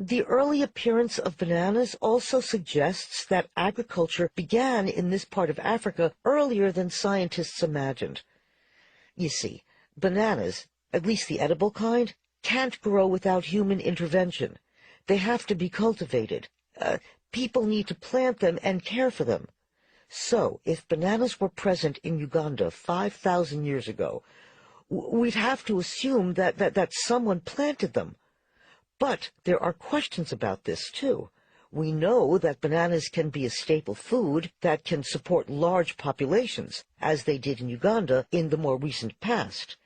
The early appearance of bananas also suggests that agriculture began in this part of Africa earlier than scientists imagined. You see, bananas, at least the edible kind, can't grow without human intervention. They have to be cultivated. People need to plant them and care for them. So, if bananas were present in Uganda 5,000 years ago, we'd have to assume that someone planted them. But there are questions about this, too. We know that bananas can be a staple food that can support large populations, as they did in Uganda in the more recent past.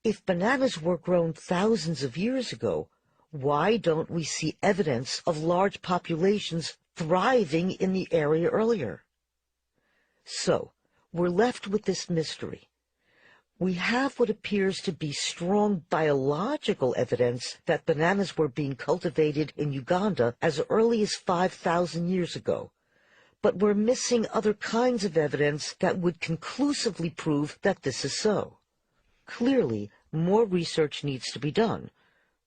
If bananas were grown thousands of years ago, why don't we see evidence of large populations thriving in the area earlier? So, we're left with this mystery. We have what appears to be strong biological evidence that bananas were being cultivated in Uganda as early as 5,000 years ago. But we're missing other kinds of evidence that would conclusively prove that this is so. Clearly, more research needs to be done,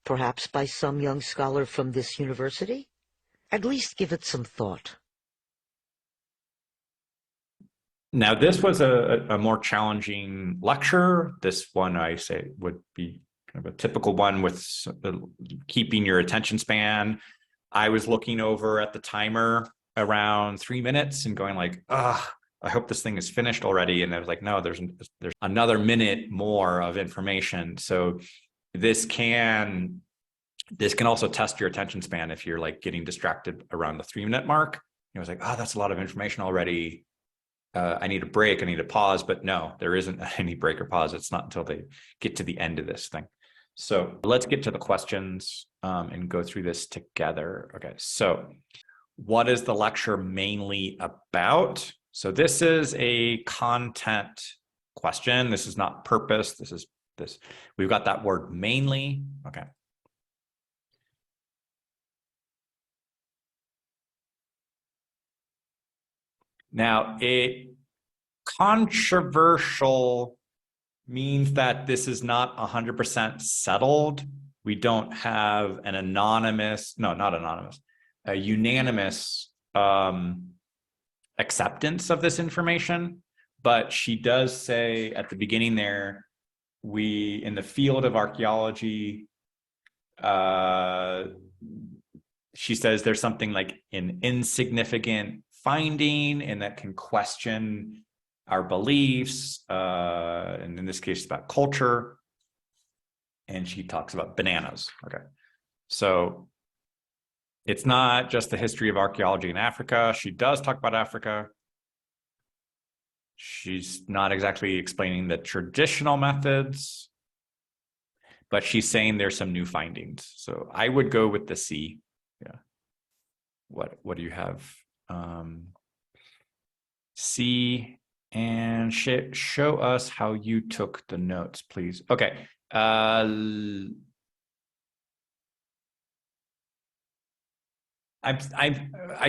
perhaps by some young scholar from this university. At least give it some thought. Now, this was a more challenging lecture. This one, I say, would be kind of a typical one with keeping your attention span. I was looking over at the timer around 3 minutes and going like, I hope this thing is finished already. And I was like, no, there's another minute more of information. So this can also test your attention span if you're like getting distracted around the 3-minute mark. I was like, that's a lot of information already. I need a break, I need a pause, but no, there isn't any break or pause. It's not until they get to the end of this thing. So let's get to the questions and go through this together. Okay, so what is the lecture mainly about? So this is a content question. This is not purpose. This is this. We've got that word mainly. Okay. Now, controversial means that this is not 100% settled. We don't have an anonymous, no, not anonymous, a unanimous acceptance of this information. But she does say at the beginning there, we, in the field of archaeology, she says there's something like an insignificant finding and that can question our beliefs, and in this case, it's about culture. And she talks about bananas. Okay. So it's not just the history of archaeology in Africa. She does talk about Africa. She's not exactly explaining the traditional methods, but she's saying there's some new findings. So I would go with the C. Yeah. What do you have? C, and show us how you took the notes, please. Okay. I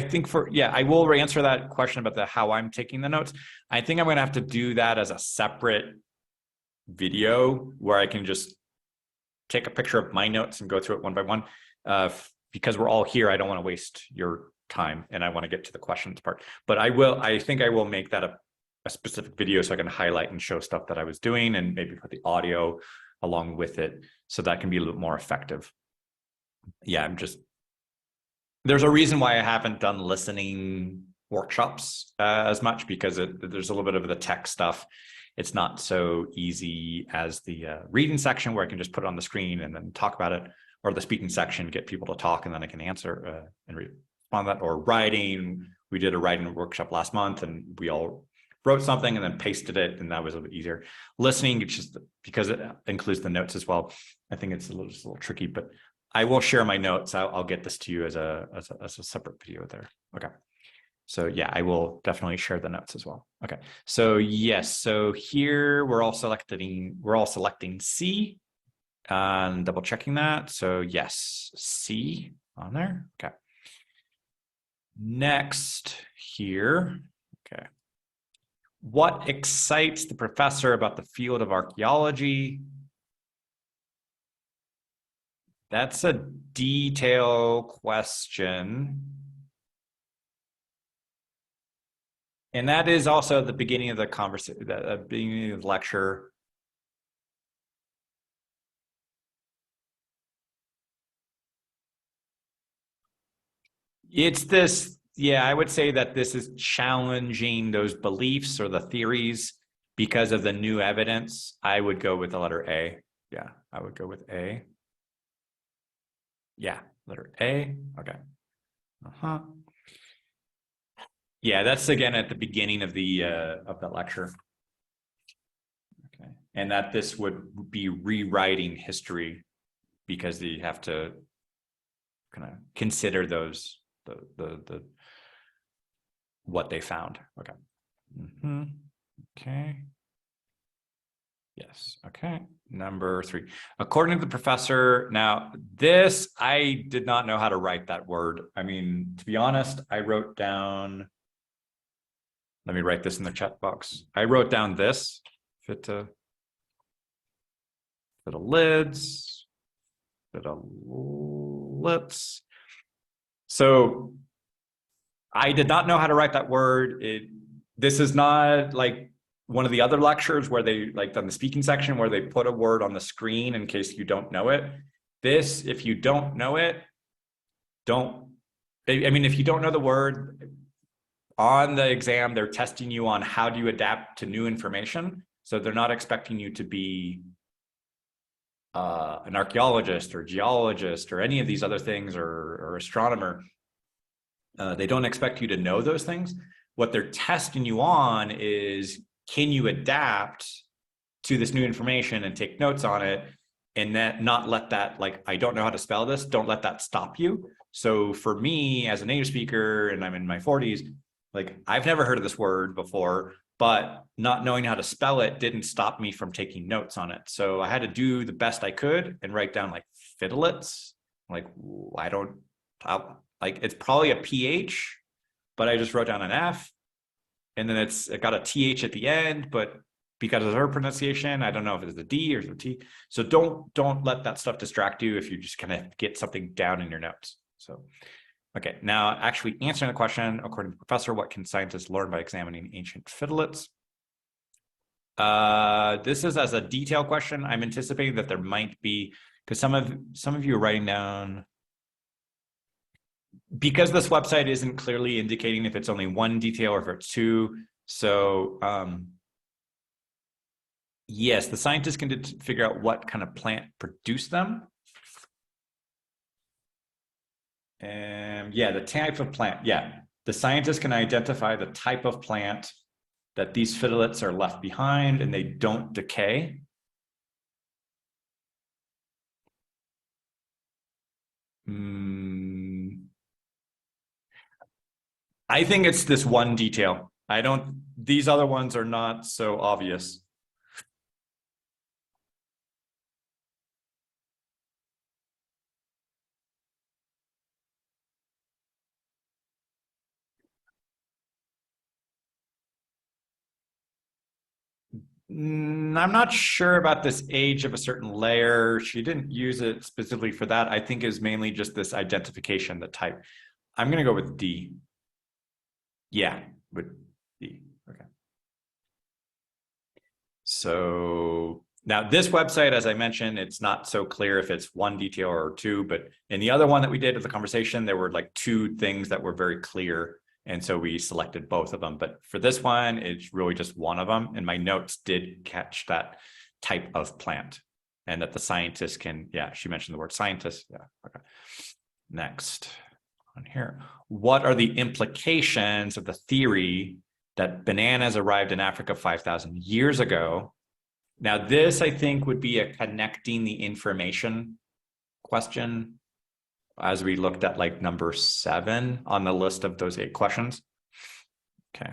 think I will answer that question about how I'm taking the notes. I think I'm going to have to do that as a separate video where I can just take a picture of my notes and go through it one by one. Because we're all here, I don't want to waste your time and I want to get to the questions part. But I think I will make that a specific video so I can highlight and show stuff that I was doing and maybe put the audio along with it so that can be a little bit more effective. Yeah, there's a reason why I haven't done listening workshops as much, because there's a little bit of the tech stuff. It's not so easy as the reading section where I can just put it on the screen and then talk about it, or the speaking section, get people to talk and then I can answer and respond to that. Or writing, we did a writing workshop last month and we all wrote something and then pasted it, and that was a little bit easier. Listening, it's just because it includes the notes as well, I think it's just a little tricky, but I will share my notes. I'll get this to you as a separate video there. Okay. So yeah, I will definitely share the notes as well. Okay. So yes, so here we're all selecting C and double checking that. So yes, C on there. Okay. Next here. Okay. What excites the professor about the field of archaeology? That's a detail question. And that is also at the beginning of the conversation, the beginning of the lecture. It's this, yeah, I would say that this is challenging those beliefs or the theories because of the new evidence. I would go with the letter A. Yeah, I would go with A. Yeah, letter A. Okay. Yeah, that's again at the beginning of the lecture. Okay, and that this would be rewriting history because you have to kind of consider those the what they found. Okay. Okay. Yes. Okay. Number 3. According to the professor, now this, I did not know how to write that word. I mean, to be honest, I wrote down, let me write this in the chat box. I wrote down this, fit a lids, fit a lips. So I did not know how to write that word. This is not like one of the other lectures where they, like on the speaking section, where they put a word on the screen in case you don't know it. This, if you don't know it, if you don't know the word, on the exam, they're testing you on how do you adapt to new information. So they're not expecting you to be an archaeologist or geologist or any of these other things, or astronomer. They don't expect you to know those things. What they're testing you on is, can you adapt to this new information and take notes on it and then not let that, like, I don't know how to spell this, don't let that stop you. So for me as a native speaker, and I'm in my 40s, like I've never heard of this word before, but not knowing how to spell it didn't stop me from taking notes on it. So I had to do the best I could and write down like fiddlets. Like, like it's probably a PH, but I just wrote down an F, and then it got a TH at the end, but because of her pronunciation, I don't know if it's a D or a T. So don't let that stuff distract you if you just kind of get something down in your notes. So, okay, now actually answering the question, according to the professor, what can scientists learn by examining ancient fiddlets? This is as a detail question. I'm anticipating that there might be, because some of you are writing down, because this website isn't clearly indicating if it's only one detail or if it's two. So yes, the scientists can figure out what kind of plant produced them. And yeah, the type of plant. Yeah, the scientists can identify the type of plant that these fiddlets are left behind and they don't decay. I think it's this one detail. These other ones are not so obvious. I'm not sure about this age of a certain layer. She didn't use it specifically for that. I think is mainly just this identification, the type. I'm going to go with D. Yeah, with D. Okay. So now this website, as I mentioned, it's not so clear if it's one detail or two, but in the other one that we did with the conversation, there were like two things that were very clear. And so we selected both of them. But for this one, it's really just one of them. And my notes did catch that type of plant and that the scientists can, yeah, she mentioned the word scientist. Yeah, okay. Next on here. What are the implications of the theory that bananas arrived in Africa 5,000 years ago? Now, this, I think, would be a connecting the information question, as we looked at like number 7 on the list of those 8 questions. Okay.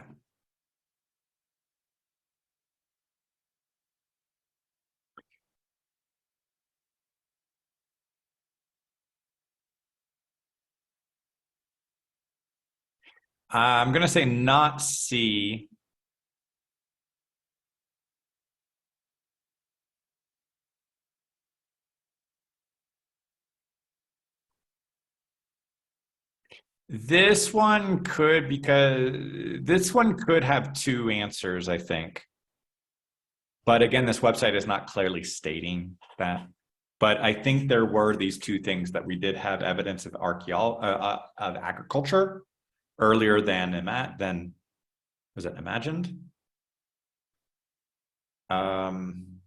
I'm going to say not C. This one could, because this one could have 2 answers, I think. But again, this website is not clearly stating that. But I think there were these 2 things that we did have evidence of of agriculture earlier than was it imagined? And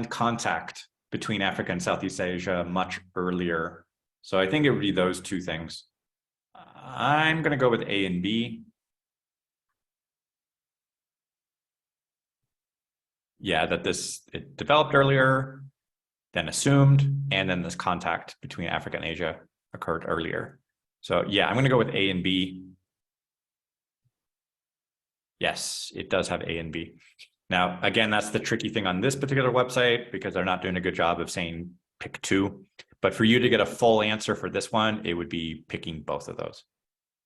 contact between Africa and Southeast Asia much earlier. So I think it would be those 2 things. I'm going to go with A and B. Yeah, that it developed earlier, then assumed, and then this contact between Africa and Asia occurred earlier. So yeah, I'm going to go with A and B. Yes, it does have A and B. Now, again, that's the tricky thing on this particular website because they're not doing a good job of saying pick 2. But for you to get a full answer for this one, it would be picking both of those.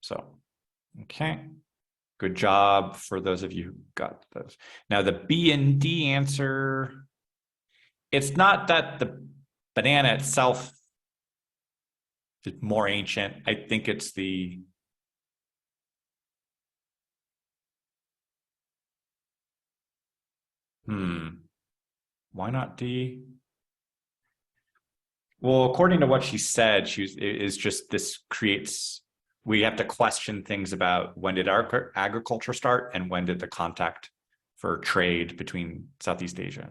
So, okay. Good job for those of you who got those. Now, the B and D answer, it's not that the banana itself is more ancient. I think it's the why not D? Well, according to what she said, we have to question things about when did our agriculture start and when did the contact for trade between Southeast Asia.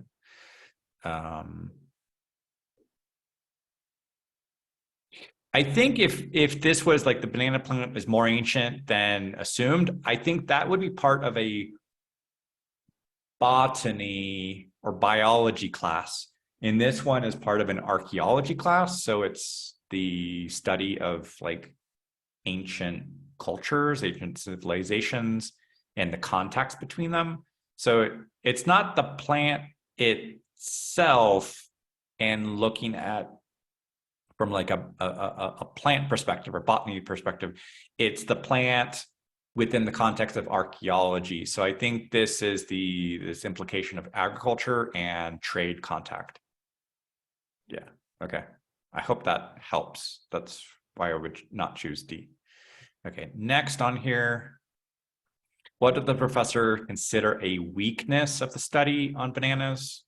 I think if this was like the banana plant is more ancient than assumed, I think that would be part of a botany or biology class, And this one is part of an archaeology class. So it's the study of like ancient cultures, ancient civilizations, and the context between them. So it's not the plant itself and looking at from like a plant perspective or botany perspective, it's the plant within the context of archaeology. So I think this is this implication of agriculture and trade contact. Yeah, okay. I hope that helps. That's why I would not choose D. Okay, next on here, what did the professor consider a weakness of the study on bananas?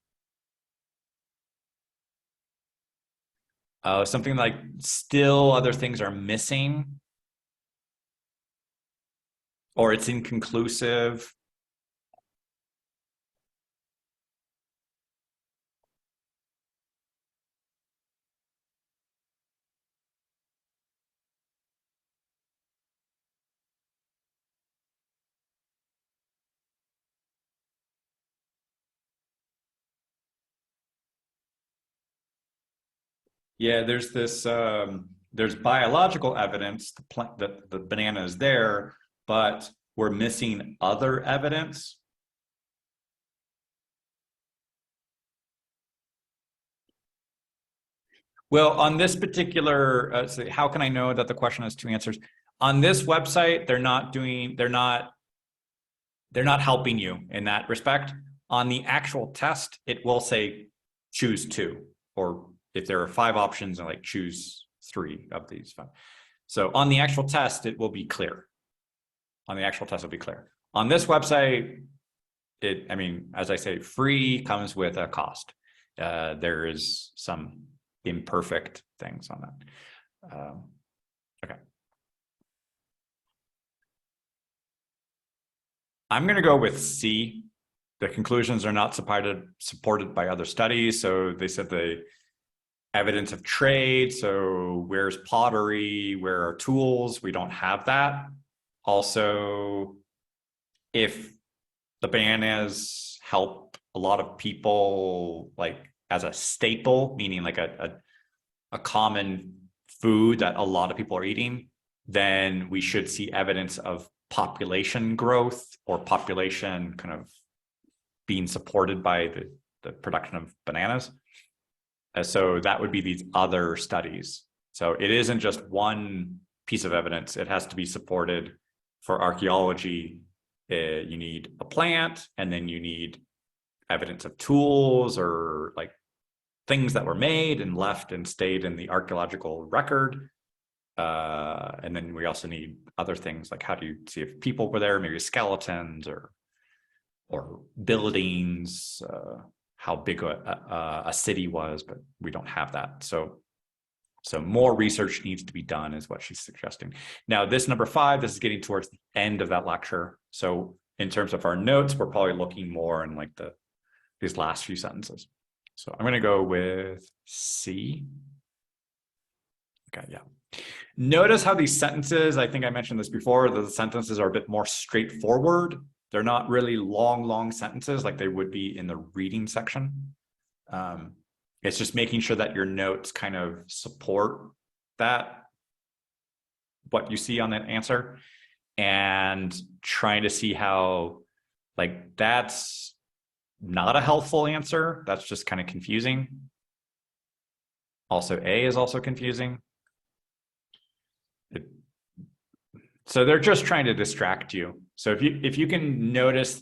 Something like still other things are missing, or it's inconclusive. Yeah, there's this, there's biological evidence that the banana is there, but we're missing other evidence. Well, on this particular, so how can I know that the question has two answers? On this website, they're not helping you in that respect. On the actual test, it will say choose two, or if there are 5 options, and like choose 3 of these 5. So on the actual test, it will be clear. On the actual test, it'll be clear. On this website, I mean, as I say, free comes with a cost. There is some imperfect things on that. Okay. I'm going to go with C. The conclusions are not supported by other studies. So they said the evidence of trade. So where's pottery? Where are tools? We don't have that. Also, if the bananas help a lot of people, like as a staple, meaning like a common food that a lot of people are eating, then we should see evidence of population growth or population kind of being supported by the production of bananas. So that would be these other studies. So it isn't just one piece of evidence. It has to be supported. For archaeology, you need a plant, and then you need evidence of tools or like things that were made and left and stayed in the archaeological record. And then we also need other things, like how do you see if people were there, maybe skeletons or buildings, how big a city was, but we don't have that. So more research needs to be done is what she's suggesting. Now, this number 5, this is getting towards the end of that lecture. So in terms of our notes, we're probably looking more in like these last few sentences. So I'm going to go with C. Okay, yeah. Notice how these sentences, I think I mentioned this before, the sentences are a bit more straightforward. They're not really long sentences like they would be in the reading section. It's just making sure that your notes kind of support that, what you see on that answer, and trying to see how, like, that's not a helpful answer. That's just kind of confusing. Also, A is also confusing. So they're just trying to distract you. So if you can notice,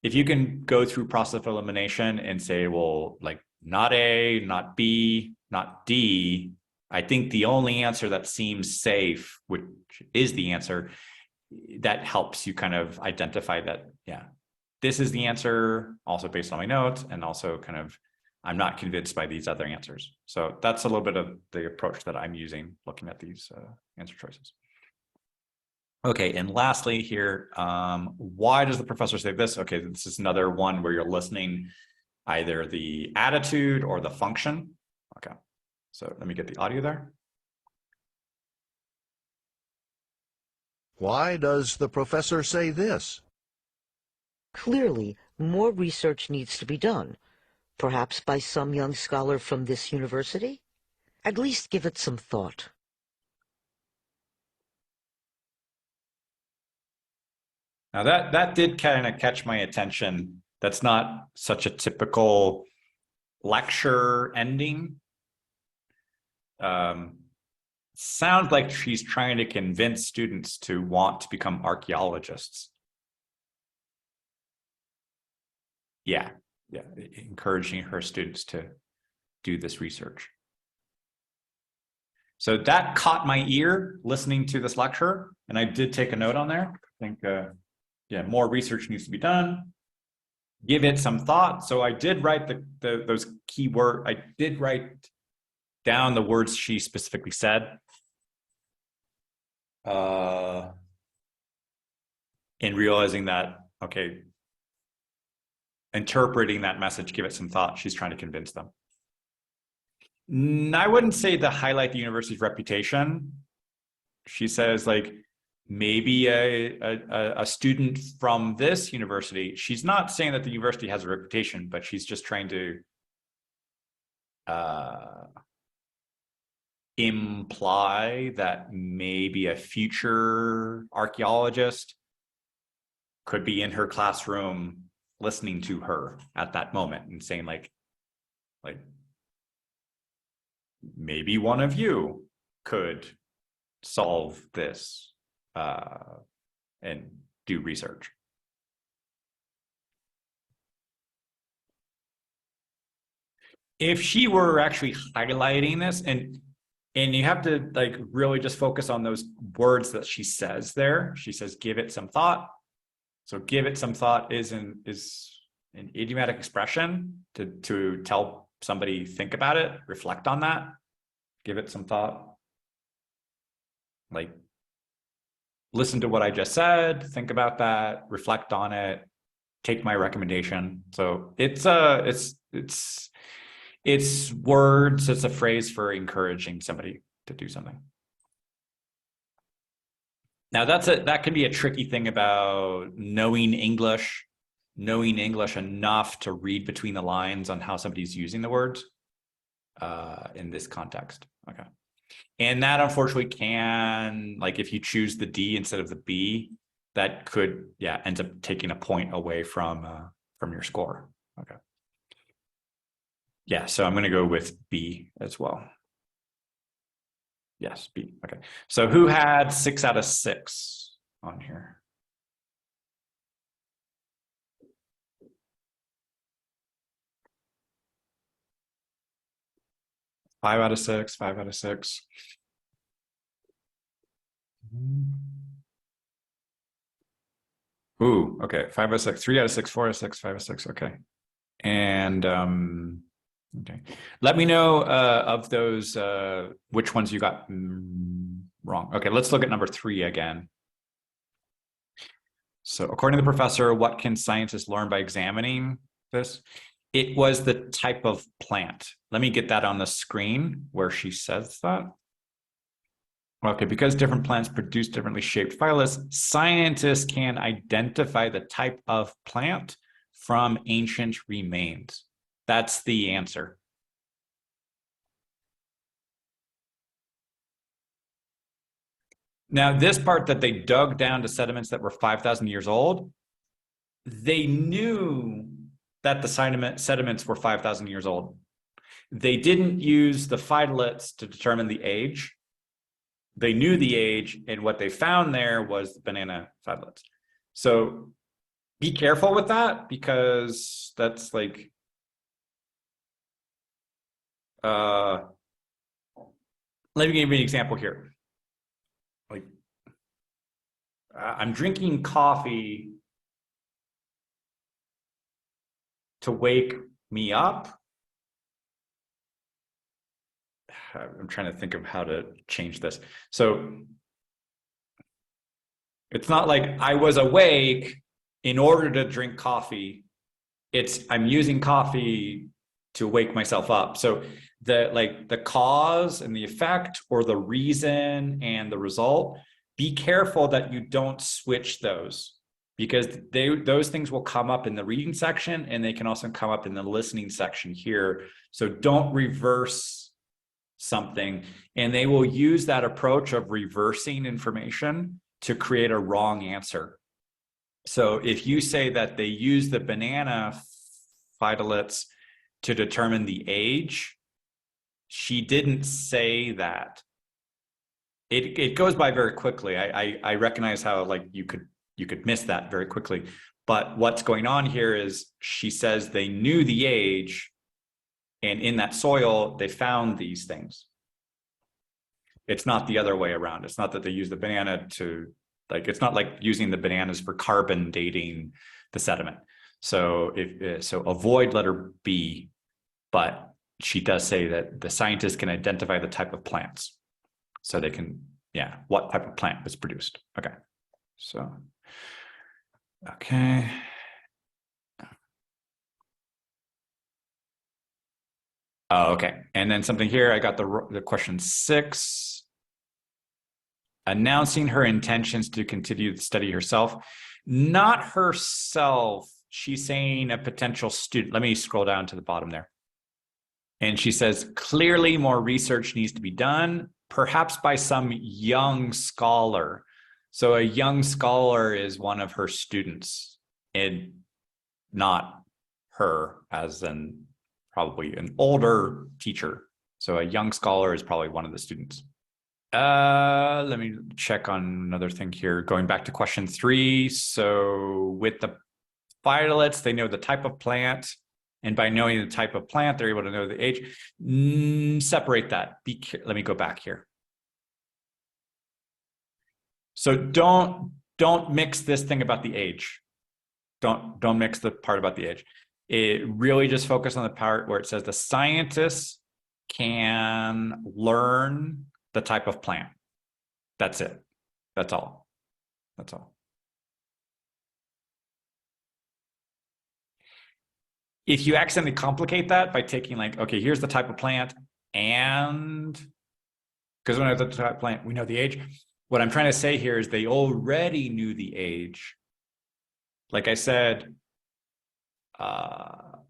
if you can go through process of elimination and say, well, like not A, not B, not D, I think the only answer that seems safe, which is the answer, that helps you kind of identify that, yeah, this is the answer, also based on my notes, and also kind of, I'm not convinced by these other answers. So that's a little bit of the approach that I'm using looking at these answer choices. Okay, and lastly here, why does the professor say this? Okay, this is another one where you're listening either the attitude or the function. Okay, so let me get the audio there. Why does the professor say this? Clearly, more research needs to be done. perhaps by some young scholar from this university? At least give it some thought. Now that did kind of catch my attention. That's not such a typical lecture ending. Sounds like she's trying to convince students to want to become archaeologists. Yeah, encouraging her students to do this research. So that caught my ear listening to this lecture, and I did take a note on there. I think, yeah, more research needs to be done. Give it some thought. So I did write those key words. I did write down the words she specifically said. In realizing that, okay, interpreting that message, give it some thought. She's trying to convince them. I wouldn't say to highlight the university's reputation. She says, like, maybe a student from this university. She's not saying that the university has a reputation, but she's just trying to imply that maybe a future archaeologist could be in her classroom listening to her at that moment and saying, like maybe one of you could solve this and do research. If she were actually highlighting this, and you have to like really just focus on those words that she says there. She says, give it some thought. So give it some thought is an idiomatic expression to tell somebody, think about it, reflect on that, give it some thought. Like, listen to what I just said, think about that, reflect on it, take my recommendation. So it's words, it's a phrase for encouraging somebody to do something. Now that can be a tricky thing about knowing English enough to read between the lines on how somebody's using the words in this context. Okay. And that unfortunately can, like, if you choose the D instead of the B, that could, ends up taking a point away from your score. Okay. Yeah, so I'm going to go with B as well. Yes, B. Okay. So who had 6 out of 6 on here? Five out of six. Ooh, okay. 5 out of 6, 3 out of 6, 4 out of 6, 5 out of 6. Okay. And okay. Let me know of those which ones you got wrong. Okay, let's look at number 3 again. So according to the professor, what can scientists learn by examining this? It was the type of plant. Let me get that on the screen where she says that. Okay, because different plants produce differently shaped phyllets, scientists can identify the type of plant from ancient remains. That's the answer. Now, this part that they dug down to sediments that were 5,000 years old, they knew that the sediments were 5,000 years old. They didn't use the phyllets to determine the age. They knew the age, and what they found there was the banana phyllets. So be careful with that, because that's like, let me give you an example here. Like, I'm drinking coffee to wake me up. I'm trying to think of how to change this. So it's not like I was awake in order to drink coffee. It's I'm using coffee to wake myself up. So the cause and the effect, or the reason and the result, be careful that you don't switch those. because those things will come up in the reading section, and they can also come up in the listening section here. So don't reverse something, and they will use that approach of reversing information to create a wrong answer. So if you say that they use the banana phytoliths to determine the age, she didn't say that. It goes by very quickly. I recognize how like you could miss that very quickly. But what's going on here is she says they knew the age, and in that soil, they found these things. It's not the other way around. It's not that they use the banana to, like, it's not like using the bananas for carbon dating the sediment. So so avoid letter B, but she does say that the scientists can identify the type of plants. So they can, yeah, what type of plant was produced. Okay, so, okay. Oh, okay, and then something here, I got the question 6. Announcing her intentions to continue to study herself. Not herself, she's saying a potential student. Let me scroll down to the bottom there. And she says, clearly more research needs to be done, perhaps by some young scholar. So a young scholar is one of her students, and not her as in probably an older teacher. So a young scholar is probably one of the students. Let me check on another thing here. Going back to question 3. So with the phytoliths, they know the type of plant. And by knowing the type of plant, they're able to know the age. Separate that. Let me go back here. So don't mix this thing about the age. Don't mix the part about the age. It really just focus on the part where it says the scientists can learn the type of plant. That's it. That's all. That's all. If you accidentally complicate that by taking like, okay, here's the type of plant, and because we know the type of plant, we know the age. What I'm trying to say here is they already knew the age. Like I said, I'm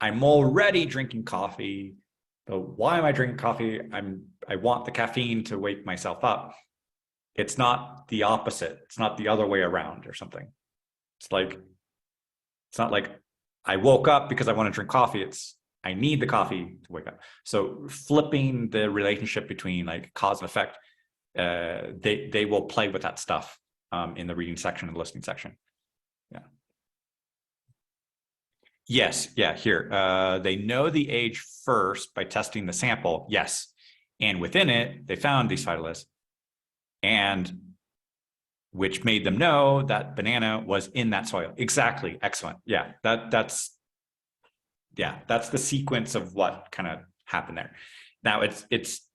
already drinking coffee. So why am I drinking coffee? I want the caffeine to wake myself up. It's not the opposite. It's not the other way around or something. It's not like I woke up because I want to drink coffee. It's I need the coffee to wake up. So flipping the relationship between like cause and effect, they will play with that stuff in the reading section and the listening section. Yeah. Yes, yeah, here. They know the age first by testing the sample, yes. And within it, they found these phytoliths, and which made them know that banana was in that soil. Exactly, excellent. Yeah, that's the sequence of what kind of happened there. Now it's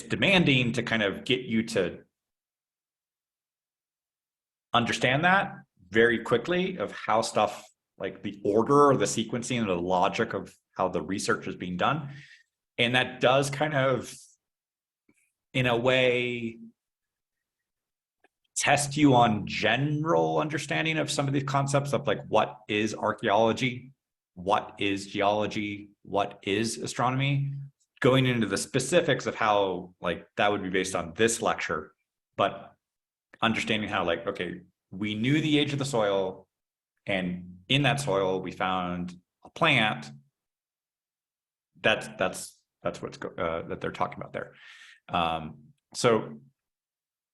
demanding to kind of get you to understand that very quickly of how stuff, like the order or the sequencing and the logic of how the research is being done. And that does kind of, in a way, test you on general understanding of some of these concepts of like, what is archaeology? What is geology? What is astronomy? Going into the specifics of how like that would be based on this lecture, but understanding how like, okay, we knew the age of the soil, and in that soil we found a plant. That's what's that they're talking about there. So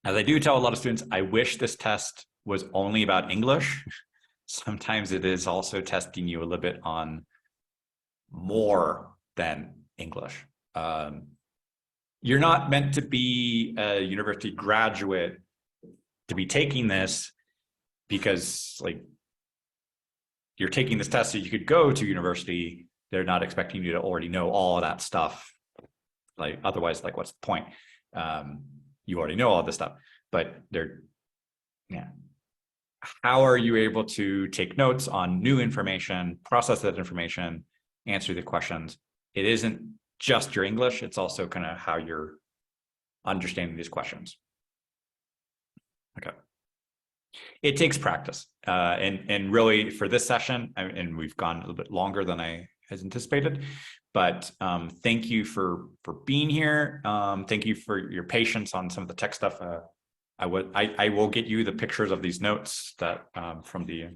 as I do tell a lot of students, I wish this test was only about English. Sometimes it is also testing you a little bit on more than English. You're not meant to be a university graduate to be taking this because like you're taking this test so you could go to university. They're not expecting you to already know all of that stuff. Like otherwise, like what's the point? You already know all this stuff, but yeah. How are you able to take notes on new information, process that information, answer the questions? It isn't just your English, it's also kind of how you're understanding these questions. Okay. It takes practice. And really for this session, and we've gone a little bit longer than I had anticipated, but thank you for being here. Thank you for your patience on some of the tech stuff. I will get you the pictures of these notes that from the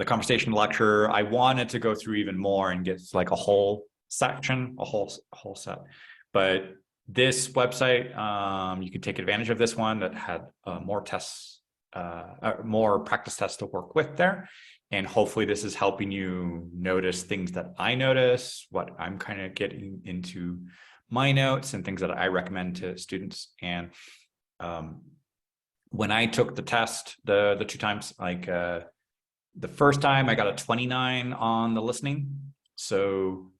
conversation lecture. I wanted to go through even more and get like a whole section, a whole set, but this website, you can take advantage of this one that had more tests, more practice tests to work with there. And hopefully this is helping you notice things that I notice, what I'm kind of getting into my notes and things that I recommend to students. And when I took the test, the 2 times, like the first time I got a 29 on the listening. So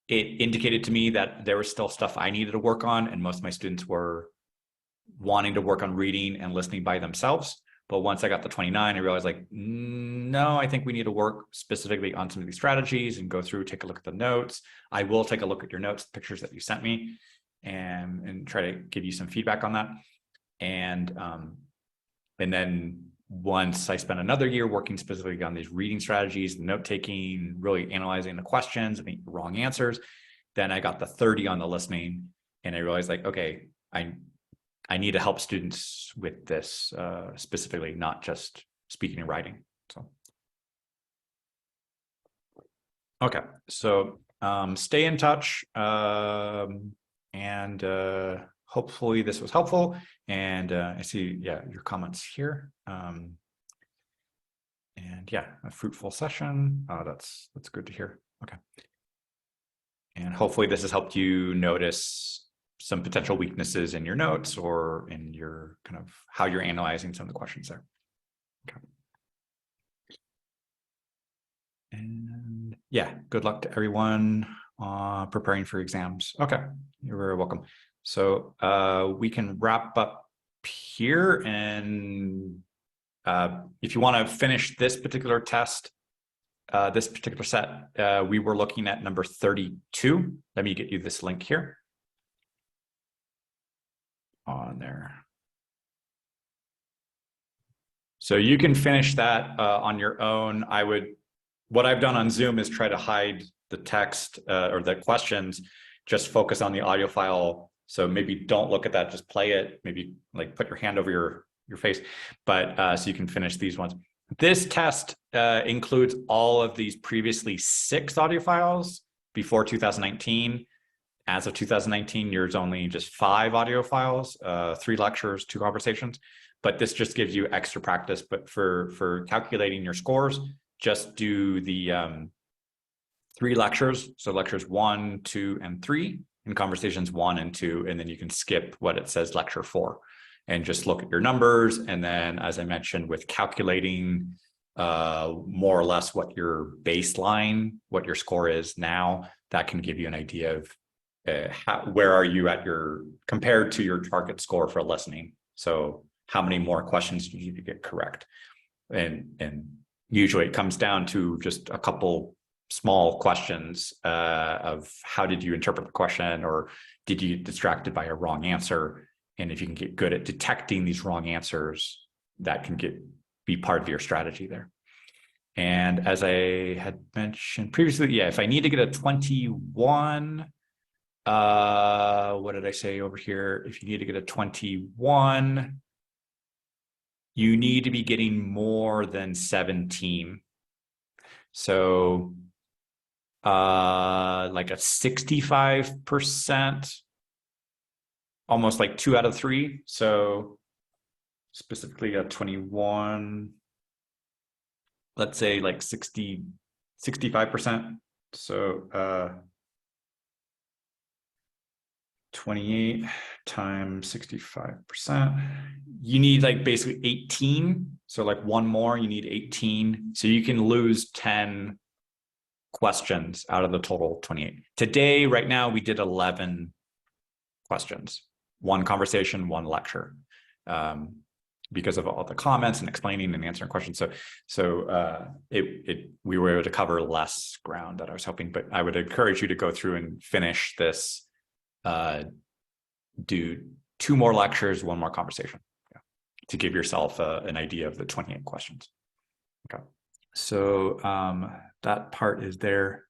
it indicated to me that there was still stuff I needed to work on, and most of my students were wanting to work on reading and listening by themselves. But once I got the 29, I realized like, no, I think we need to work specifically on some of these strategies and go through, take a look at the notes. I will take a look at your notes, pictures that you sent me, and try to give you some feedback on that. And then once I spent another year working specifically on these reading strategies, note-taking, really analyzing the questions and the wrong answers, then I got the 30 on the listening, and I realized like, okay, I need to help students with this specifically, not just speaking and writing. So, okay, so stay in touch, and hopefully this was helpful. And I see, yeah, your comments here. And yeah, a fruitful session. That's good to hear. Okay. And hopefully this has helped you notice some potential weaknesses in your notes or in your kind of how you're analyzing some of the questions there. Okay. And yeah, good luck to everyone preparing for exams. Okay, you're very welcome. So we can wrap up here, and if you want to finish this particular test, this particular set, we were looking at number 32. Let me get you this link here on there. So you can finish that on your own. What I've done on Zoom is try to hide the text or the questions, just focus on the audio file. So maybe don't look at that, just play it, maybe like put your hand over your face, but so you can finish these ones. This test includes all of these previously 6 audio files before 2019. As of 2019, there's only just 5 audio files, 3 lectures, 2 conversations, but this just gives you extra practice. But for calculating your scores, just do the 3 lectures. So lectures 1, 2, and 3, and conversations 1 and 2, and then you can skip what it says lecture 4 and just look at your numbers. And then, as I mentioned, with calculating more or less what your baseline, what your score is now, that can give you an idea of where are you at compared to your target score for listening. So how many more questions do you need to get correct? And usually it comes down to just a couple small questions of how did you interpret the question, or did you get distracted by a wrong answer? And if you can get good at detecting these wrong answers, that can be part of your strategy there. And as I had mentioned previously, yeah, if I need to get a 21, what did I say over here? If you need to get a 21, you need to be getting more than 17. So like a 65%, almost like 2 out of 3. So specifically a 21, let's say like 65%. So 28 times 65%, you need like basically 18. So like one more, you need 18. So you can lose 10 questions out of the total 28. Today, right now, we did 11 questions, 1 conversation, 1 lecture, because of all the comments and explaining and answering questions. So we were able to cover less ground that I was hoping, but I would encourage you to go through and finish this, do 2 more lectures, 1 more conversation. Yeah. to give yourself an idea of the 28 questions. Okay, so that part is there.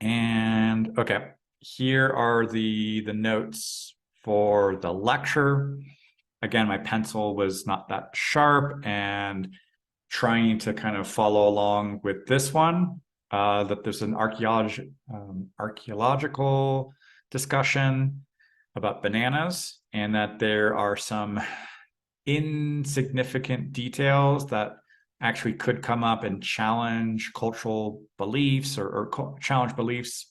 And okay, here are the notes for the lecture. Again, my pencil was not that sharp, and trying to kind of follow along with this one, that there's an archaeological discussion about bananas, and that there are some insignificant details that actually could come up and challenge cultural beliefs or challenge beliefs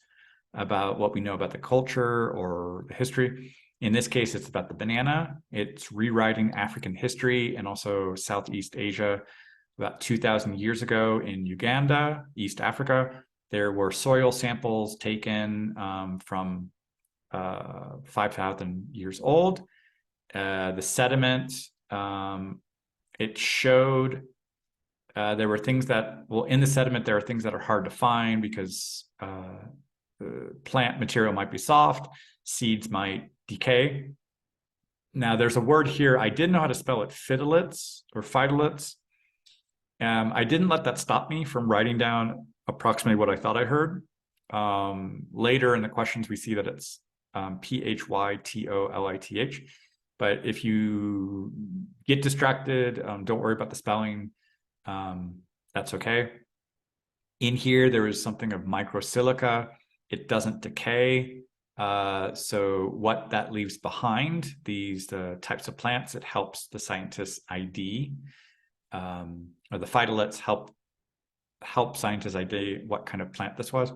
about what we know about the culture or the history. In this case, it's about the banana. It's rewriting African history and also Southeast Asia. About 2,000 years ago in Uganda, East Africa, there were soil samples taken from 5,000 years old. The sediment, it showed there were things that, well, in the sediment, there are things that are hard to find because the plant material might be soft, seeds might decay. Now, there's a word here, I didn't know how to spell it, phytoliths or phytoliths. I didn't let that stop me from writing down approximately what I thought I heard. Later in the questions, we see that it's Phytolith. But if you get distracted, don't worry about the spelling. That's okay. In here, there is something of microsilica. It doesn't decay. So what that leaves behind, these types of plants, it helps the scientists ID, or the phytoliths help scientists ID what kind of plant this was.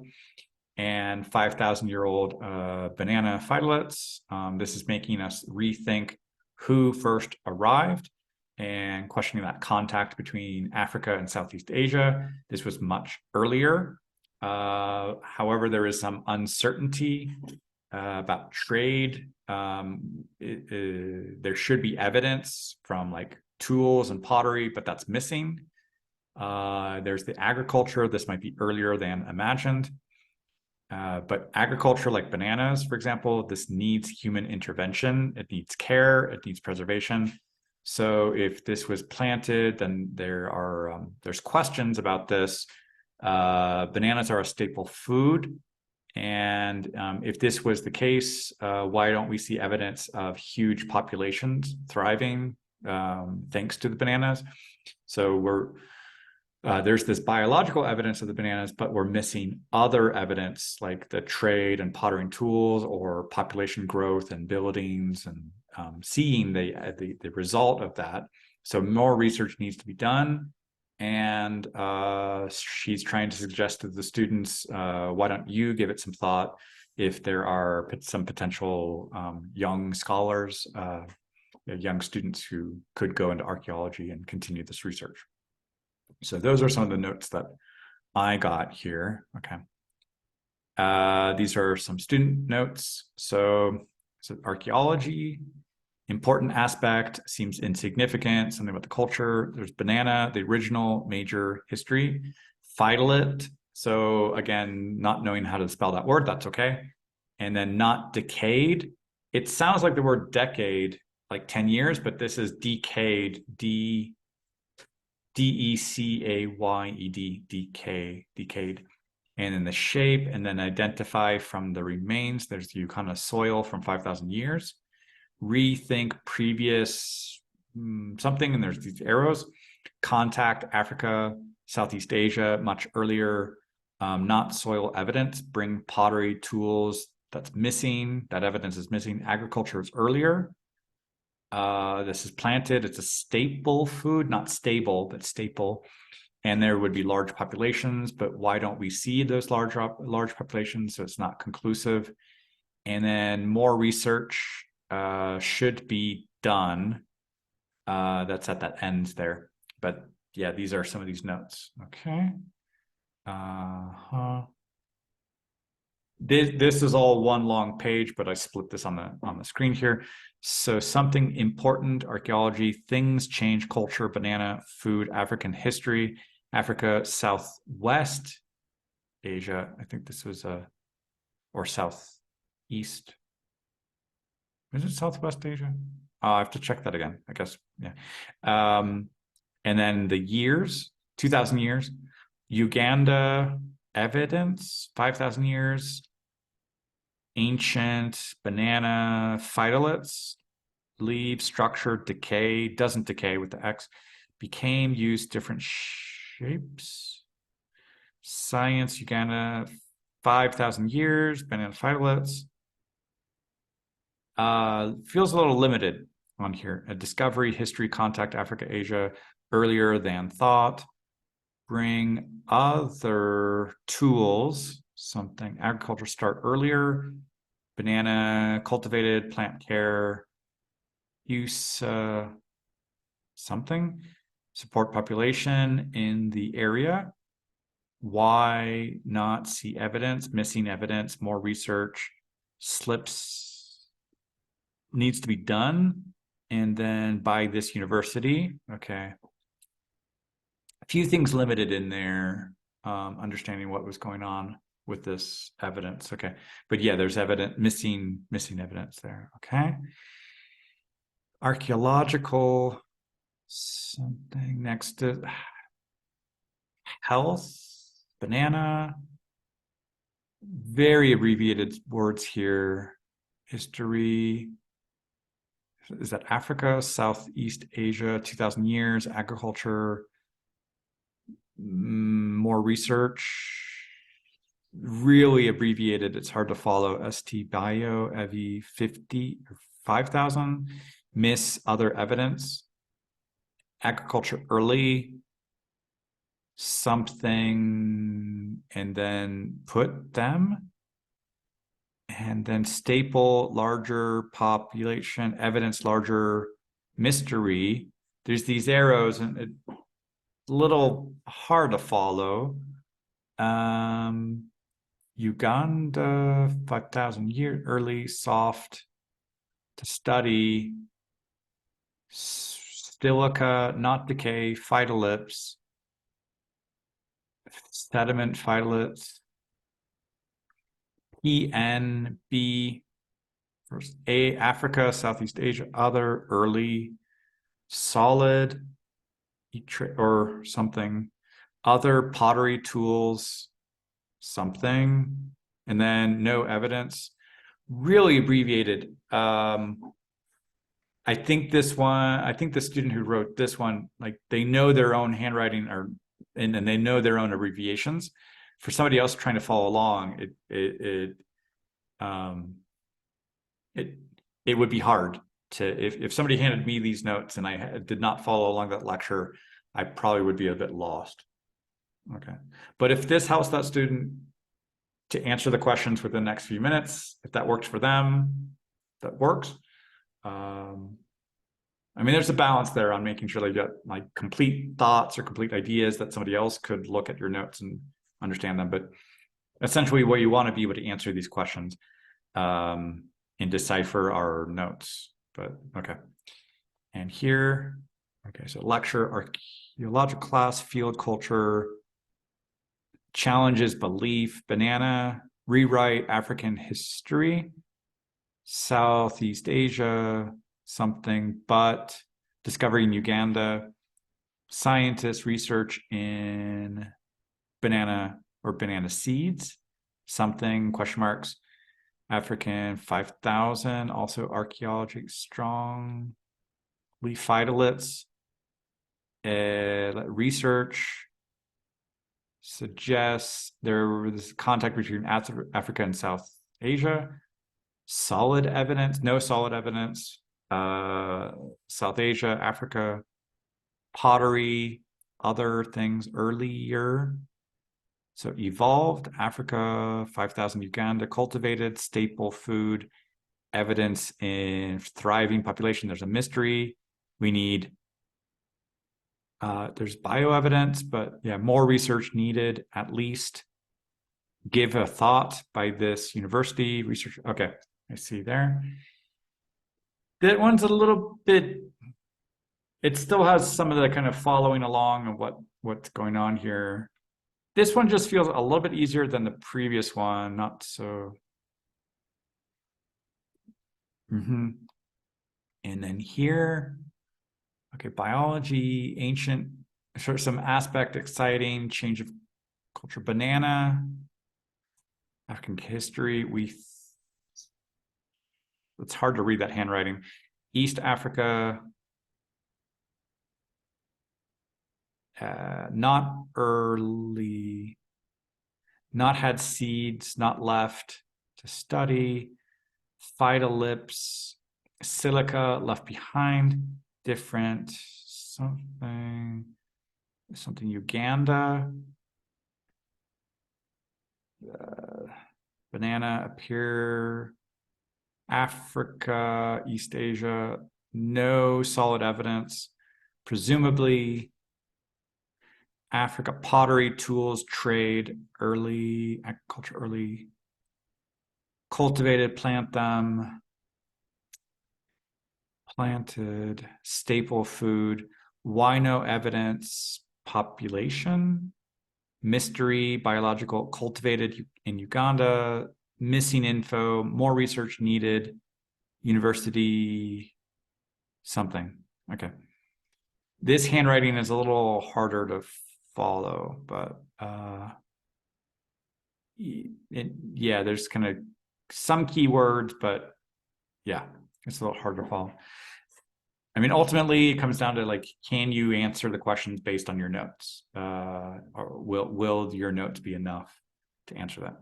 And 5,000-year-old banana phytoliths. This is making us rethink who first arrived and questioning that contact between Africa and Southeast Asia. This was much earlier. However, there is some uncertainty about trade. There should be evidence from like tools and pottery, but that's missing. There's the agriculture. This might be earlier than imagined. But agriculture like bananas, for example, this needs human intervention. It needs care. It needs preservation. So if this was planted, then there's questions about this. Bananas are a staple food. And if this was the case, why don't we see evidence of huge populations thriving thanks to the bananas? So there's this biological evidence of the bananas, but we're missing other evidence like the trade and pottering tools or population growth and buildings, and seeing the result of that. So more research needs to be done. And she's trying to suggest to the students, why don't you give it some thought if there are some potential young scholars, young students who could go into archaeology and continue this research. So those are some of the notes that I got here. Okay. These are some student notes. So archaeology, important aspect, seems insignificant, something about the culture. There's banana, the original major history. Phytolith, so again, not knowing how to spell that word, that's okay. And then not decayed. It sounds like the word decade, like 10 years, but this is decayed, D-E-C-A-Y-E-D, decayed. And then the shape, and then identify from the remains. There's the Yukon soil from 5,000 years. Rethink previous something, and there's these arrows. Contact Africa, Southeast Asia, much earlier. Not soil evidence. Bring pottery tools. That's missing. That evidence is missing. Agriculture is earlier. This is planted. It's a staple food, not stable, but staple. And there would be large populations, but why don't we see those large populations? So it's not conclusive. And then more research should be done. That's at that end there. But yeah, these are some of these notes. Okay. This is all one long page, but I split this on the screen here. So something important, archaeology, things change, culture, banana, food, African history, Africa, Southwest Asia. I think this was or Southeast. Is it Southwest Asia? I have to check that again. I guess Yeah. And then the years, 2,000 years. Uganda evidence, 5,000 years. Ancient banana phytoliths, leaves, structure, decay, doesn't decay with the X, became, used different shapes. Science, Uganda, 5,000 years, banana phytoliths. Feels a little limited on here. A discovery, history, contact, Africa, Asia, earlier than thought. Bring other tools, something, agriculture, start earlier. Banana, cultivated, plant care, use, something, support population in the area. Why not see evidence, missing evidence, more research, slips needs to be done, and then by this university. Okay. A few things limited in there, understanding what was going on with this evidence. Okay. But yeah, there's missing evidence there. Okay. Archaeological something next to health, banana, very abbreviated words here. History, is that Africa, Southeast Asia, 2,000 years, agriculture, more research, really abbreviated. It's hard to follow. ST Bio, EVI 50 or 5,000, miss other evidence, agriculture early, something, and then put them, and then staple, larger, population, evidence, larger, mystery. There's these arrows, and it's a little hard to follow. Uganda, 5,000 years, early, soft, to study, silica, not decay, phytoliths, sediment, phytoliths, ENB, first A, Africa, Southeast Asia, other, early, solid, or something, other, pottery tools, something, and then no evidence, really abbreviated. I think the student who wrote this one, like, they know their own handwriting, and they know their own abbreviations. For somebody else trying to follow along, it would be hard to, if somebody handed me these notes and I did not follow along that lecture, I probably would be a bit lost. Okay. But if this helps that student to answer the questions within the next few minutes, if that works for them, that works. I mean, there's a balance there on making sure they get like complete thoughts or complete ideas that somebody else could look at your notes and understand them. But essentially what you want to be able to answer these questions and decipher our notes. But okay. And here, okay, so lecture, archaeological class, field culture, challenges, belief, banana, rewrite, African history, Southeast Asia, something, but discovering Uganda, scientists, research in banana or banana seeds, something, question marks, African 5,000, also archaeology, strong, phytoliths, research suggests there was contact between Africa and South Asia, solid evidence, no solid evidence, South Asia, Africa, pottery, other things earlier. So evolved, Africa, 5,000 Uganda, cultivated, staple food, evidence in thriving population. There's a mystery. We need, there's bioevidence, but yeah, more research needed, at least. Give a thought by this university research. Okay, I see there. That one's a little bit, it still has some of the kind of following along of what's going on here. This one just feels a little bit easier than the previous one, not so. And then here, Okay, biology, ancient, sort of some aspect, exciting, change of culture, banana, African history. It's hard to read that handwriting. East Africa, not early, not had seeds, not left to study, phytolipse, silica, left behind, different, something Uganda, banana, appear, Africa, East Asia, no solid evidence, presumably Africa, pottery, tools, trade, early agriculture, early cultivated, plant them, planted, staple food, why no evidence, population, mystery, biological, cultivated in Uganda, missing info, more research needed, university, something. Okay. This handwriting is a little harder to follow, but yeah, there's kind of some keywords, but yeah, it's a little hard to follow. I mean, ultimately, it comes down to like, can you answer the questions based on your notes? Or will your notes be enough to answer that?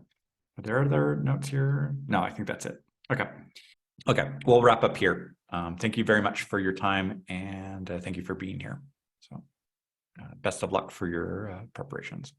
Are there other notes here? No, I think that's it. Okay. Okay, we'll wrap up here. Thank you very much for your time, and thank you for being here. So best of luck for your preparations.